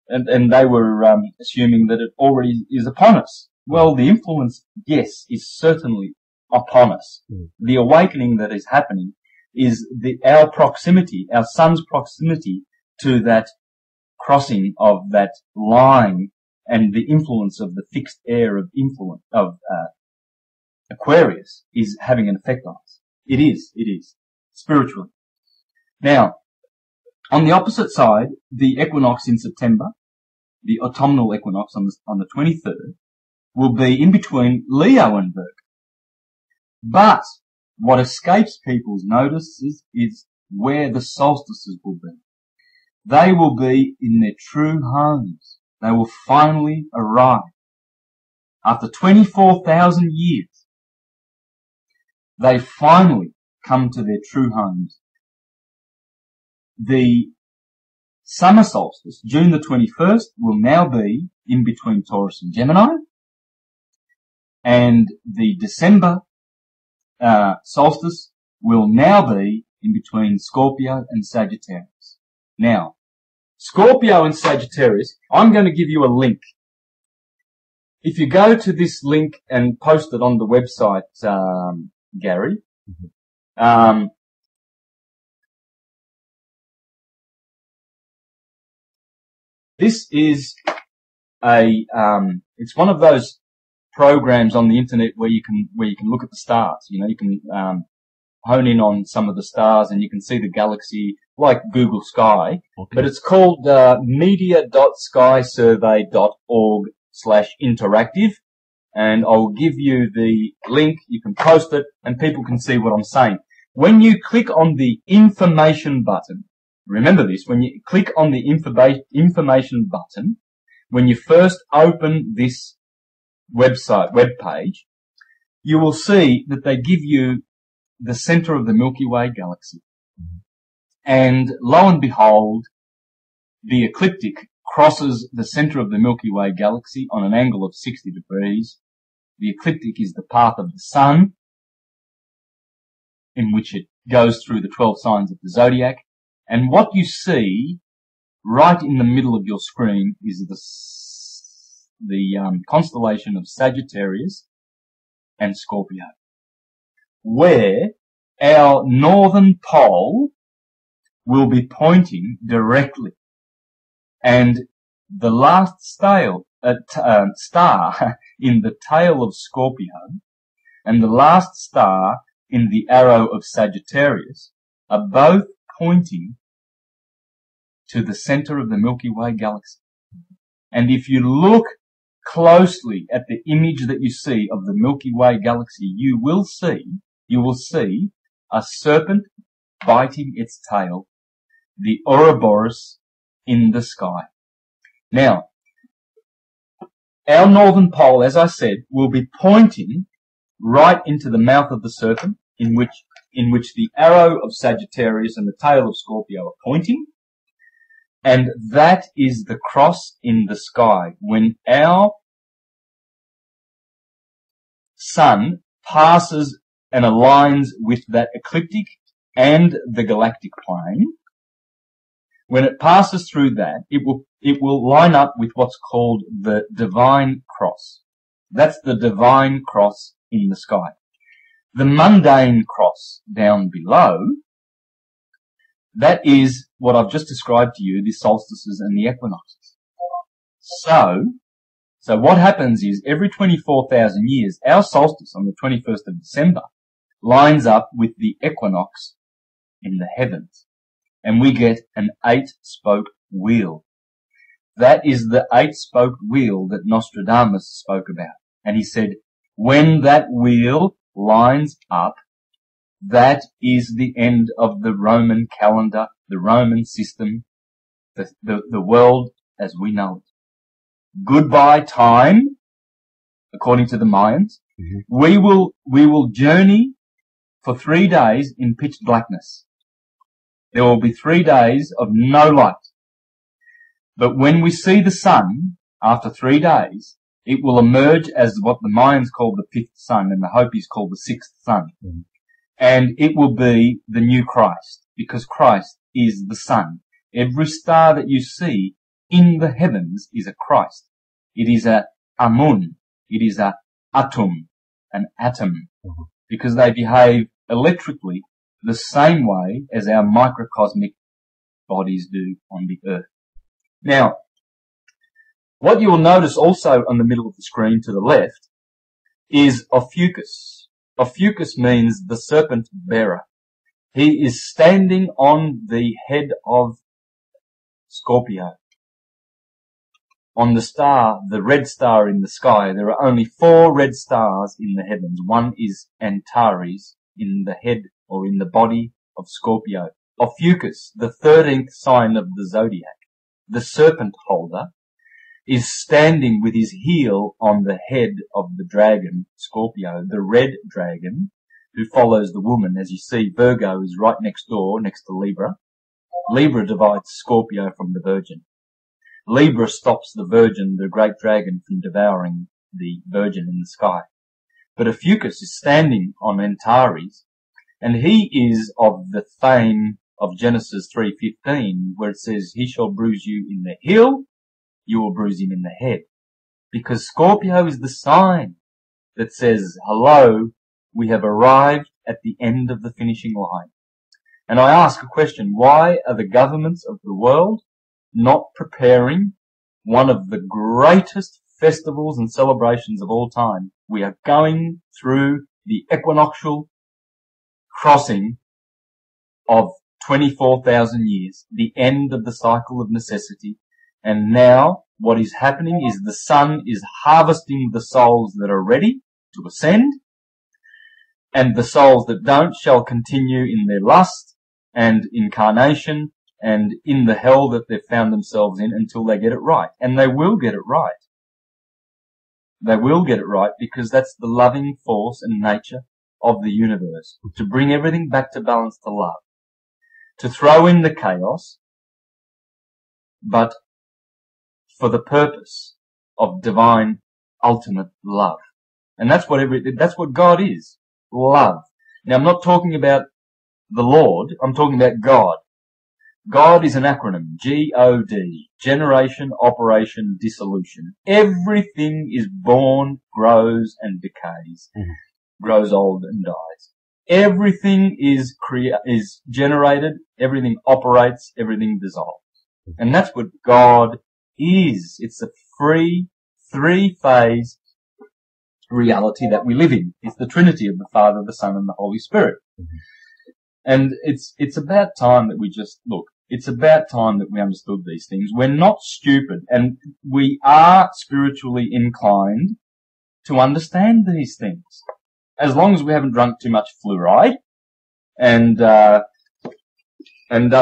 And they were assuming that it already is upon us. Well, the influence, yes, is certainly upon us. The awakening that is happening is our proximity, our sun's proximity to that crossing of that line and the influence of the fixed air of influence of Aquarius is having an effect on us. It is spiritually. Now, on the opposite side, the equinox in September, the autumnal equinox on the 23rd, will be in between Leo and Virgo. But what escapes people's notices is where the solstices will be. They will be in their true homes. They will finally arrive. After 24,000 years, they finally come to their true homes. The summer solstice, June the 21st, will now be in between Taurus and Gemini. And the December solstice will now be in between Scorpio and Sagittarius. Now, Scorpio and Sagittarius, I'm going to give you a link. If you go to this link and post it on the website, Gary, this is it's one of those programs on the internet where you can look at the stars. You know, you can hone in on some of the stars and you can see the galaxy like Google Sky. Okay. But it's called media.skysurvey.org/interactive. And I'll give you the link. You can post it and people can see what I'm saying. When you click on the information button, remember this, when you click on the information button, when you first open this web page, you will see that they give you the center of the Milky Way galaxy. And lo and behold, the ecliptic crosses the center of the Milky Way galaxy on an angle of 60 degrees. The ecliptic is the path of the sun, in which it goes through the 12 signs of the zodiac. And what you see right in the middle of your screen is the constellation of Sagittarius and Scorpio, where our northern pole will be pointing directly. And the last star in the tail of Scorpio and the last star in the arrow of Sagittarius are both pointing to the center of the Milky Way galaxy. And if you look closely at the image that you see of the Milky Way galaxy, you will see a serpent biting its tail, the Ouroboros in the sky. Now, our northern pole, as I said, will be pointing right into the mouth of the serpent, in which the arrow of Sagittarius and the tail of Scorpio are pointing. And that is the cross in the sky. When our sun passes and aligns with that ecliptic and the galactic plane, when it passes through that, it will line up with what's called the divine cross. That's the divine cross in the sky. The mundane cross down below, that is what I've just described to you, the solstices and the equinoxes. So what happens is every 24,000 years, our solstice on the 21st of December lines up with the equinox in the heavens. And we get an 8-spoke wheel. That is the 8-spoke wheel that Nostradamus spoke about. And he said, when that wheel lines up, that is the end of the Roman calendar, the Roman system, the world as we know it. Goodbye time, according to the Mayans. Mm-hmm. We will journey for 3 days in pitch blackness. There will be 3 days of no light. But when we see the sun, after 3 days, it will emerge as what the Mayans call the 5th sun and the Hopis call the 6th sun. Mm-hmm. And it will be the new Christ, because Christ is the sun. Every star that you see in the heavens is a Christ. It is a amun. It is a atum, an atom, because they behave electrically the same way as our microcosmic bodies do on the earth. Now, what you will notice also on the middle of the screen to the left is Ophiuchus. Ophiuchus means the serpent bearer. He is standing on the head of Scorpio. On the star, the red star in the sky, there are only 4 red stars in the heavens. One is Antares in the head or in the body of Scorpio. Ophiuchus, the 13th sign of the zodiac, the serpent holder, is standing with his heel on the head of the dragon, Scorpio, the red dragon, who follows the woman. As you see, Virgo is right next door, next to Libra. Libra divides Scorpio from the Virgin. Libra stops the Virgin, the great dragon, from devouring the Virgin in the sky. But Ophiuchus is standing on Antares, and he is of the fame of Genesis 3:15, where it says, he shall bruise you in the heel, you will bruise him in the head. Because Scorpio is the sign that says, hello, we have arrived at the end of the finishing line. And I ask a question, why are the governments of the world not preparing one of the greatest festivals and celebrations of all time? We are going through the equinoctial crossing of 24,000 years, the end of the cycle of necessity. And now what is happening is the sun is harvesting the souls that are ready to ascend, and the souls that don't shall continue in their lust and incarnation and in the hell that they've found themselves in until they get it right. And they will get it right. They will get it right, because that's the loving force and nature of the universe, to bring everything back to balance, to love, to throw in the chaos, but for the purpose of divine ultimate love. And that's what God is. Love. Now, I'm not talking about the Lord, I'm talking about God. God is an acronym, G-O-D, Generation, Operation, Dissolution. Everything is born, grows and decays, grows old and dies. Everything is generated, everything operates, everything dissolves. And that's what God is. It's a free, 3-phase reality that we live in. It's the Trinity of the Father, the Son, and the Holy Spirit. And it's about time that we just look. It's about time that we understood these things. We're not stupid, and we are spiritually inclined to understand these things. As long as we haven't drunk too much fluoride and done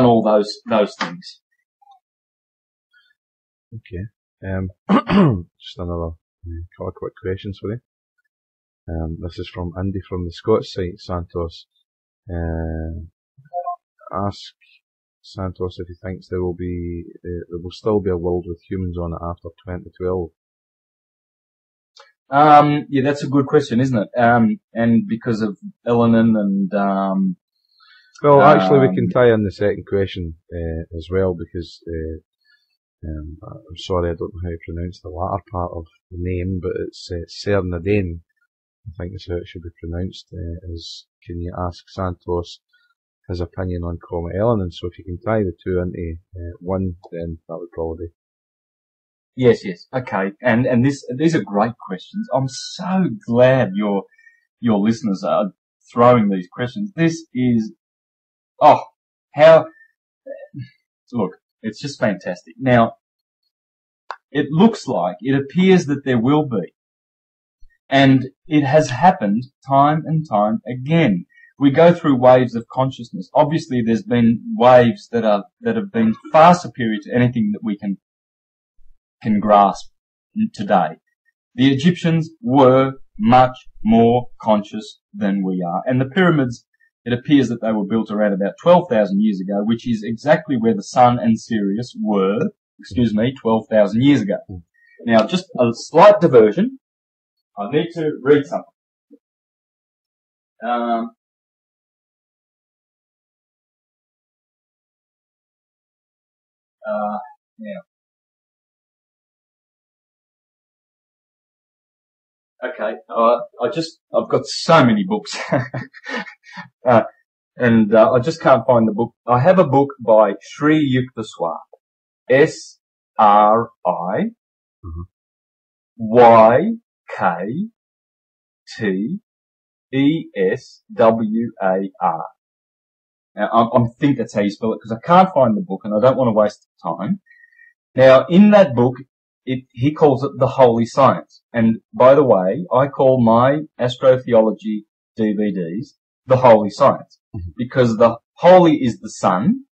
all those things. Okay. Just another couple of quick questions for you. This is from Andy from the Scots site, Santos. Ask Santos if he thinks there will still be a world with humans on it after 2012. Yeah, that's a good question, isn't it? And because of Elenin and, well, actually, we can tie in the second question, as well, because, I'm sorry, I don't know how to pronounce the latter part of the name, but it's, Cernadain. I think that's how it should be pronounced, is, can you ask Santos his opinion on Comet Elenin? So if you can tie the two into, one, then that would probably be. Yes. Okay. And these are great questions. I'm so glad your listeners are throwing these questions. This is, look, it's just fantastic. Now, it appears that there will be. And it has happened time and time again. We go through waves of consciousness. Obviously, there's been waves that have been far superior to anything that we can grasp today. The Egyptians were much more conscious than we are. And the pyramids, it appears that they were built around about 12,000 years ago, which is exactly where the Sun and Sirius were, 12,000 years ago. Now, just a slight diversion. I need to read something. Now, okay, I've got so many books, and I just can't find the book. I have a book by Sri Yukteswar, SRIYKTESWAR. Now, I think that's how you spell it, because I can't find the book and I don't want to waste time. Now, in that book, he calls it the holy science. And by the way, I call my astrotheology DVDs the holy science, because the holy is the sun,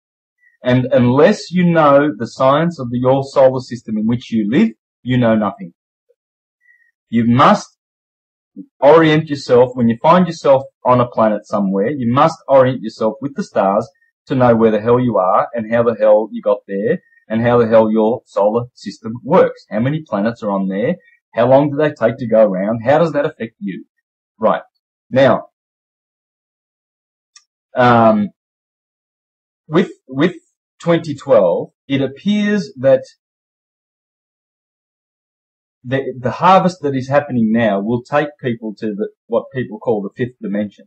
and unless you know the science of your solar system in which you live, you know nothing. You must orient yourself, when you find yourself on a planet somewhere, you must orient yourself with the stars to know where the hell you are and how the hell you got there and how the hell your solar system works. How many planets are on there? How long do they take to go around? How does that affect you? Right. Now, with 2012, it appears that the harvest that is happening now will take people to what people call the fifth dimension.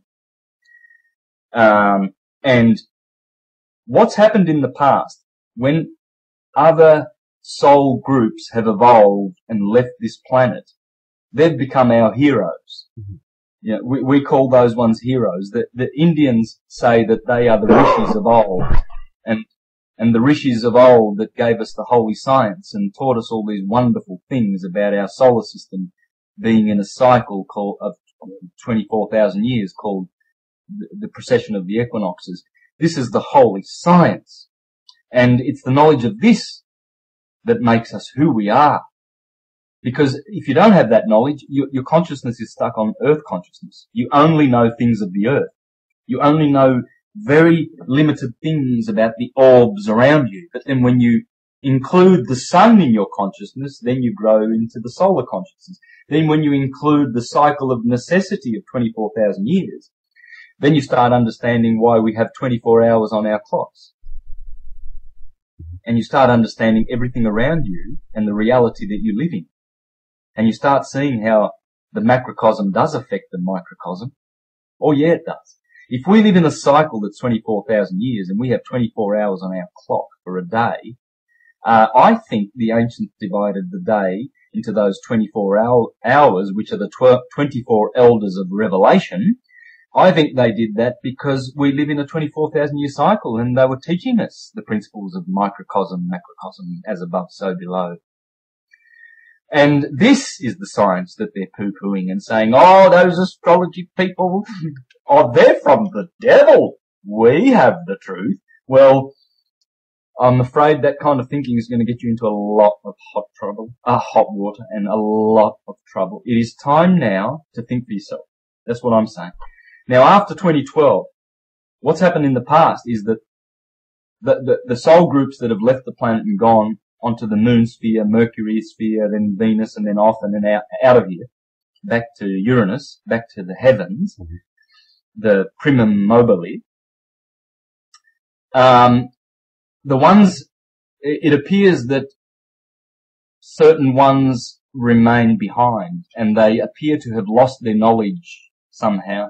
And what's happened in the past, when other soul groups have evolved and left this planet, they've become our heroes. You know, we call those ones heroes. The Indians say that they are the rishis of old, and the rishis of old that gave us the holy science and taught us all these wonderful things about our solar system being in a cycle of 24,000 years called the precession of the equinoxes. This is the holy science. And it's the knowledge of this that makes us who we are. Because if you don't have that knowledge, your consciousness is stuck on earth consciousness. You only know things of the earth. You only know very limited things about the orbs around you. But then when you include the sun in your consciousness, then you grow into the solar consciousness. Then when you include the cycle of necessity of 24,000 years, then you start understanding why we have 24 hours on our clocks. And you start understanding everything around you and the reality that you live in. And you start seeing how the macrocosm does affect the microcosm. Oh yeah, it does. If we live in a cycle that's 24,000 years and we have 24 hours on our clock for a day, I think the ancients divided the day into those 24 hours, which are the 24 elders of Revelation, I think they did that because we live in a 24,000 year cycle and they were teaching us the principles of microcosm, macrocosm, as above, so below. And this is the science that they're poo-pooing and saying, oh, those astrology people, oh, they're from the devil. We have the truth. Well, I'm afraid that kind of thinking is going to get you into a lot of hot water and a lot of trouble. It is time now to think for yourself. That's what I'm saying. Now, after 2012, what's happened in the past is that the soul groups that have left the planet and gone onto the moon sphere, Mercury sphere, then Venus, and then off and then out of here, back to Uranus, back to the heavens, the primum mobile. The ones, it appears that certain ones remain behind and they appear to have lost their knowledge somehow.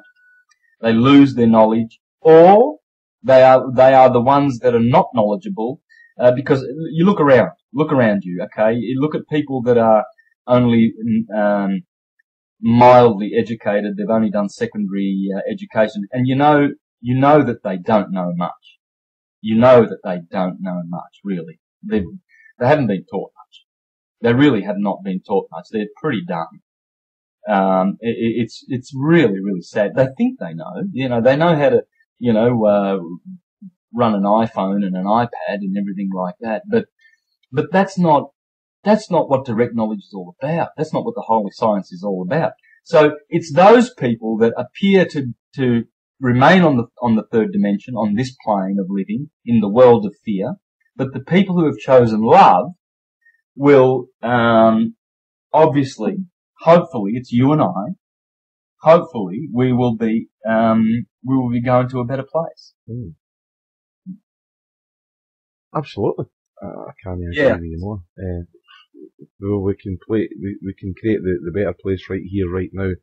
They lose their knowledge, or they are the ones that are not knowledgeable, because you look around you, okay? You look at people that are only, mildly educated, they've only done secondary education, and you know that they don't know much. You know that they don't know much, really. They haven't been taught much. They really have not been taught much. They're pretty dumb. It's really, really sad. They think they know, they know how to, run an iPhone and an iPad and everything like that. But that's not what direct knowledge is all about. That's not what the holy science is all about. So it's those people that appear to remain on the third dimension, on this plane of living, in the world of fear. But the people who have chosen love will, obviously, hopefully, it's you and I, hopefully we will be going to a better place. Mm. Absolutely. I can't agree with you more. We can create the better place right here, right now.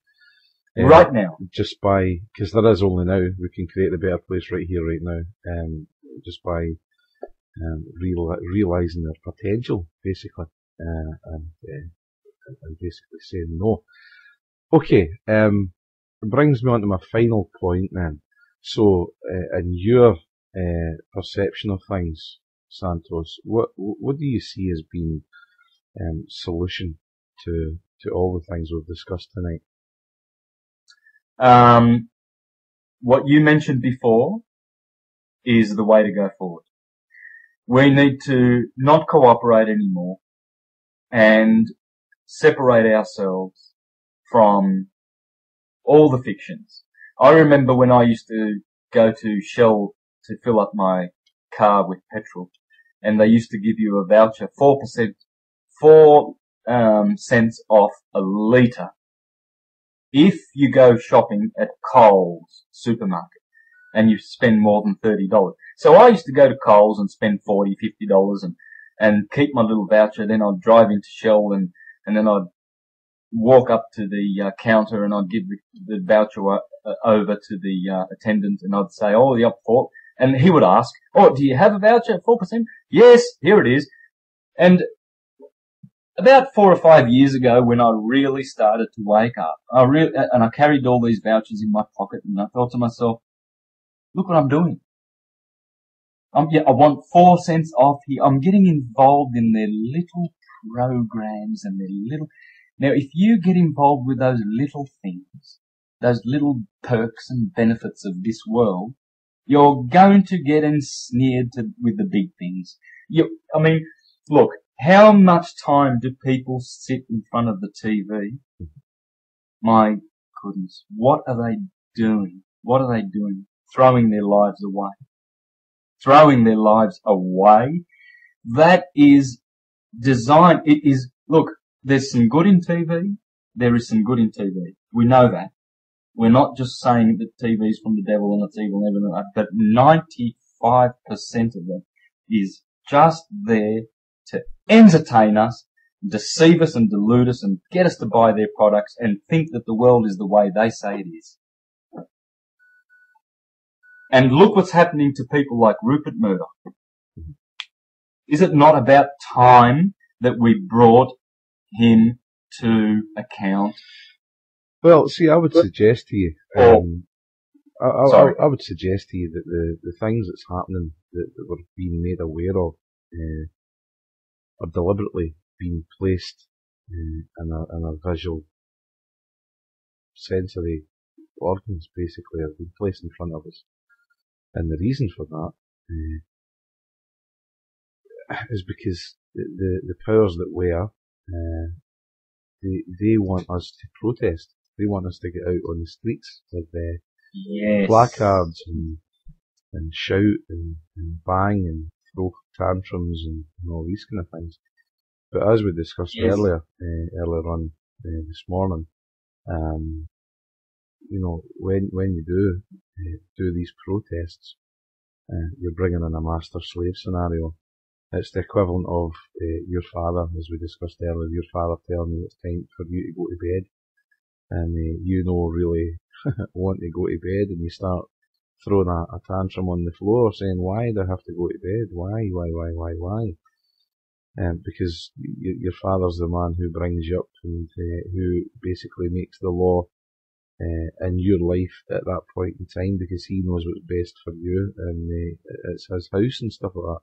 Right now. Just by, because there is only now, we can create the better place right here, right now. Just by realizing their potential, basically, and basically saying no. Okay, it brings me on to my final point then. So, in your perception of things, Santos, what do you see as being solution to all the things we've discussed tonight? What you mentioned before is the way to go forward. We need to not cooperate anymore and separate ourselves from all the fictions. I remember when I used to go to Shell to fill up my car with petrol, and they used to give you a voucher, 4 cents off a litre if you go shopping at Coles supermarket and you spend more than $30. So I used to go to Coles and spend $40, $50 and keep my little voucher. Then I'd drive into Shell and then I'd walk up to the counter and I'd give the voucher over to the attendant and I'd say, oh, the up for, and he would ask, oh, do you have a voucher at 4%? Yes, here it is. And about 4 or 5 years ago, when I really started to wake up, and I carried all these vouchers in my pocket, and I thought to myself, look what I'm doing. I want 4 cents off here. I'm getting involved in their little programs and their little. Now, if you get involved with those little things, those little perks and benefits of this world, you're going to get ensnared with the big things. Look. How much time do people sit in front of the TV? My goodness, what are they doing? What are they doing? Throwing their lives away. Throwing their lives away. That is design. It is, look, there's some good in TV. There is some good in TV. We know that. We're not just saying that TV is from the devil and it's evil and everything, but 95% of it is just there to entertain us, deceive us and delude us and get us to buy their products and think that the world is the way they say it is. And look what's happening to people like Rupert Murdoch. Is it not about time that we brought him to account. Well, see, I would suggest to you, I would suggest to you that the things that's happening that we're being made aware of are deliberately being placed in a visual sensory organs, basically, have been placed in front of us. And the reason for that is because the powers that wear, they want us to protest. They want us to get out on the streets with placards and shout and bang and throw tantrums and all these kind of things. But as we discussed earlier on this morning, you know, when you do these protests, you're bringing in a master-slave scenario. It's the equivalent of your father, as we discussed earlier, your father telling you it's time for you to go to bed, and you really want to go to bed, and you start throwing a tantrum on the floor, saying, "Why do I have to go to bed? Why? Because your father's the man who brings you up and who basically makes the law in your life at that point in time, because he knows what's best for you, and it's his house and stuff like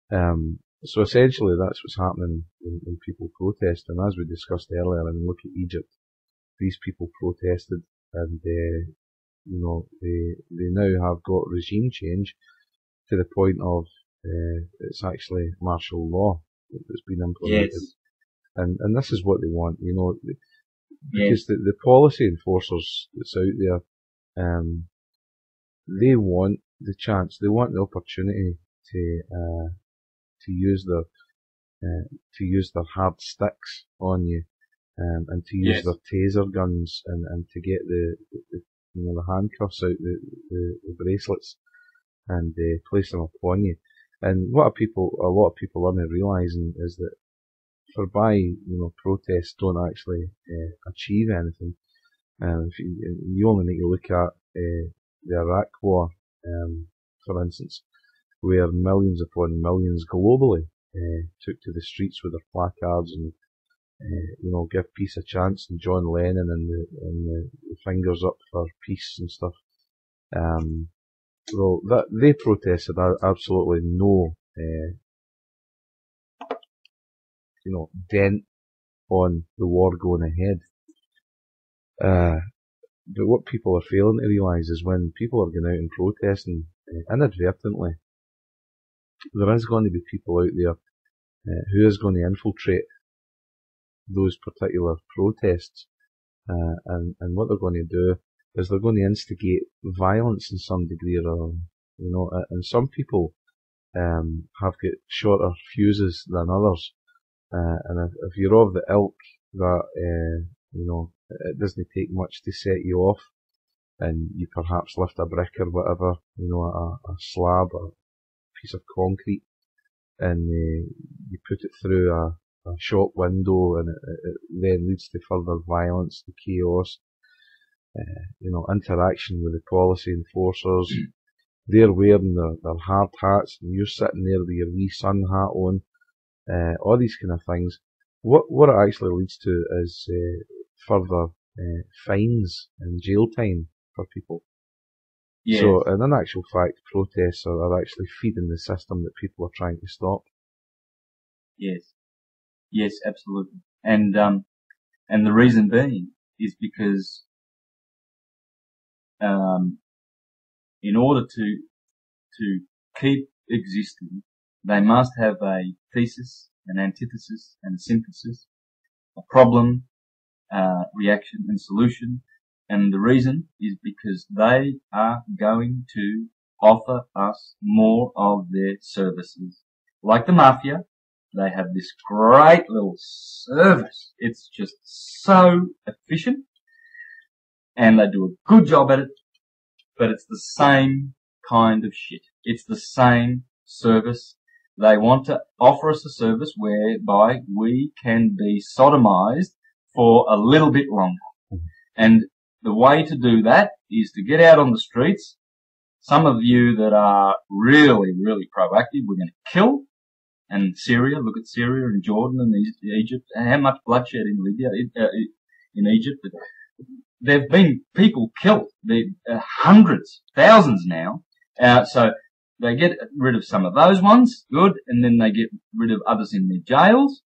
that. So essentially that's what's happening when people protest. And as we discussed earlier, I mean, look at Egypt. These people protested, and you know, they now have got regime change to the point of it's actually martial law that's been implemented. Yes. And this is what they want, you know, because the policy enforcers that's out there, they want the chance, they want the opportunity to use their hard sticks on you, and to use their taser guns and to get the handcuffs out, the bracelets, and place them upon you. And what a lot of people aren't realising is that protests don't actually achieve anything. If you only need to look at the Iraq War, for instance, where millions upon millions globally took to the streets with their placards and give peace a chance, and John Lennon and the fingers up for peace and stuff. Well, that they protested absolutely no dent on the war going ahead. But what people are failing to realise is when people are going out and protesting inadvertently, there is going to be people out there who is going to infiltrate those particular protests, and what they're going to do is they're going to instigate violence in some degree or other, and some people have got shorter fuses than others, and if you're of the ilk that it doesn't take much to set you off, and you perhaps lift a brick or whatever, a slab or a piece of concrete, and you put it through a shop window, and it then leads to further violence, to chaos, interaction with the policy enforcers. They're wearing their hard hats, and you're sitting there with your wee sun hat on, all these kind of things. What it actually leads to is further fines and jail time for people. Yes. So, in actual fact, protests are actually feeding the system that people are trying to stop. Yes, absolutely. And the reason being is because, in order to keep existing, they must have a thesis, an antithesis, and a synthesis, a problem, reaction, and solution. And the reason is because they are going to offer us more of their services. Like the mafia, they have this great little service. It's just so efficient, and they do a good job at it, but it's the same kind of shit. It's the same service. They want to offer us a service whereby we can be sodomized for a little bit longer. And the way to do that is to get out on the streets. Some of you that are really, really proactive, we're going to kill. And Syria, look at Syria and Jordan and Egypt, and how much bloodshed in Libya, in Egypt. There've been people killed. Hundreds, thousands now. So they get rid of some of those ones, good, and then they get rid of others in their jails.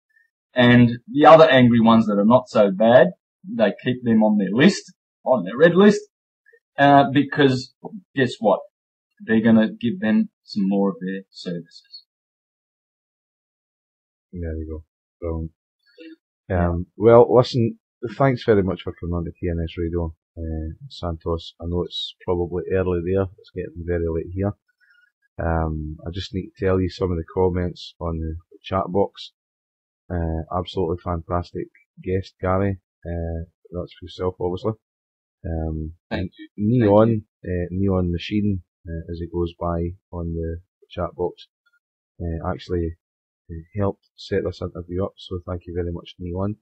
And the other angry ones that are not so bad, they keep them on their list, on their red list, because guess what? They're gonna give them some more of their services. There you go. Brilliant. Well, listen, thanks very much for coming on to TNS Radio, Santos. I know it's probably early there. It's getting very late here. I just need to tell you some of the comments on the chat box. Absolutely fantastic guest, Gary. That's for yourself, obviously. Thank you. Neon Machine, as it goes by on the chat box, actually helped set this interview up, so thank you very much, Neon.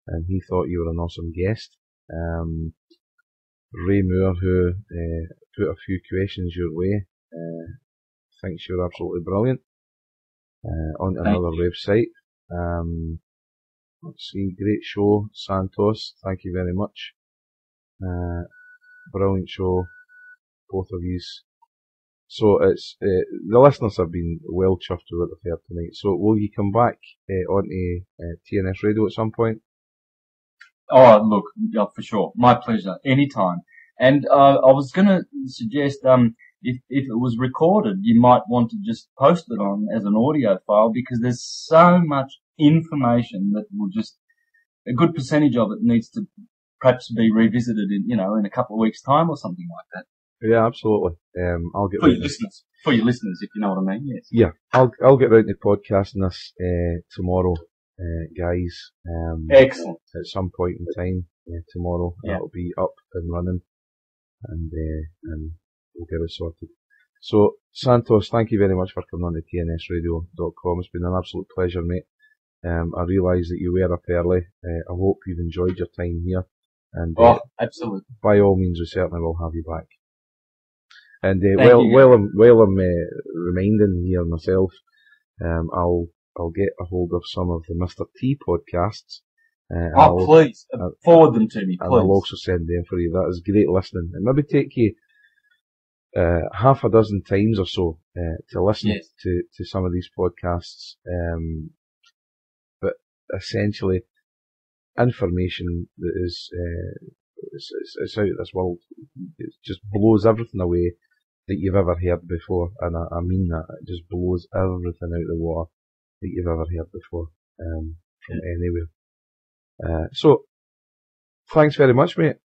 And he thought you were an awesome guest. Ray Moore, who put a few questions your way, thinks you're absolutely brilliant. On another website. Let's see, great show, Santos. Thank you very much. Brilliant show, both of yous. So it's the listeners have been well chuffed with what they've heard tonight. So will you come back onto TNS Radio at some point? Oh, look, yeah, for sure, my pleasure, anytime. And I was going to suggest, if it was recorded, you might want to just post it on as an audio file, because there's so much information that will just, a good percentage of it needs to perhaps be revisited in a couple of weeks' time or something like that. Yeah, absolutely. I'll get for your listeners, if you know what I mean. Yes. Yeah, I'll get round to podcasting this tomorrow, guys. Excellent. At some point in time tomorrow, it'll be up and running, and we'll get it sorted. So, Santos, thank you very much for coming on to tnsradio.com. It's been an absolute pleasure, mate. I realise that you were up early. I hope you've enjoyed your time here. And absolutely. By all means, we certainly will have you back. And while I'm reminding here myself, I'll get a hold of some of the Mr. T podcasts. Please forward them to me, please. And I'll also send them for you. That is great listening. It maybe take you half a dozen times or so to listen to some of these podcasts. But essentially, information that is it's out of this world. It just blows everything away that you've ever heard before, and I mean that. It just blows everything out of the water that you've ever heard before from anywhere. So, thanks very much, mate.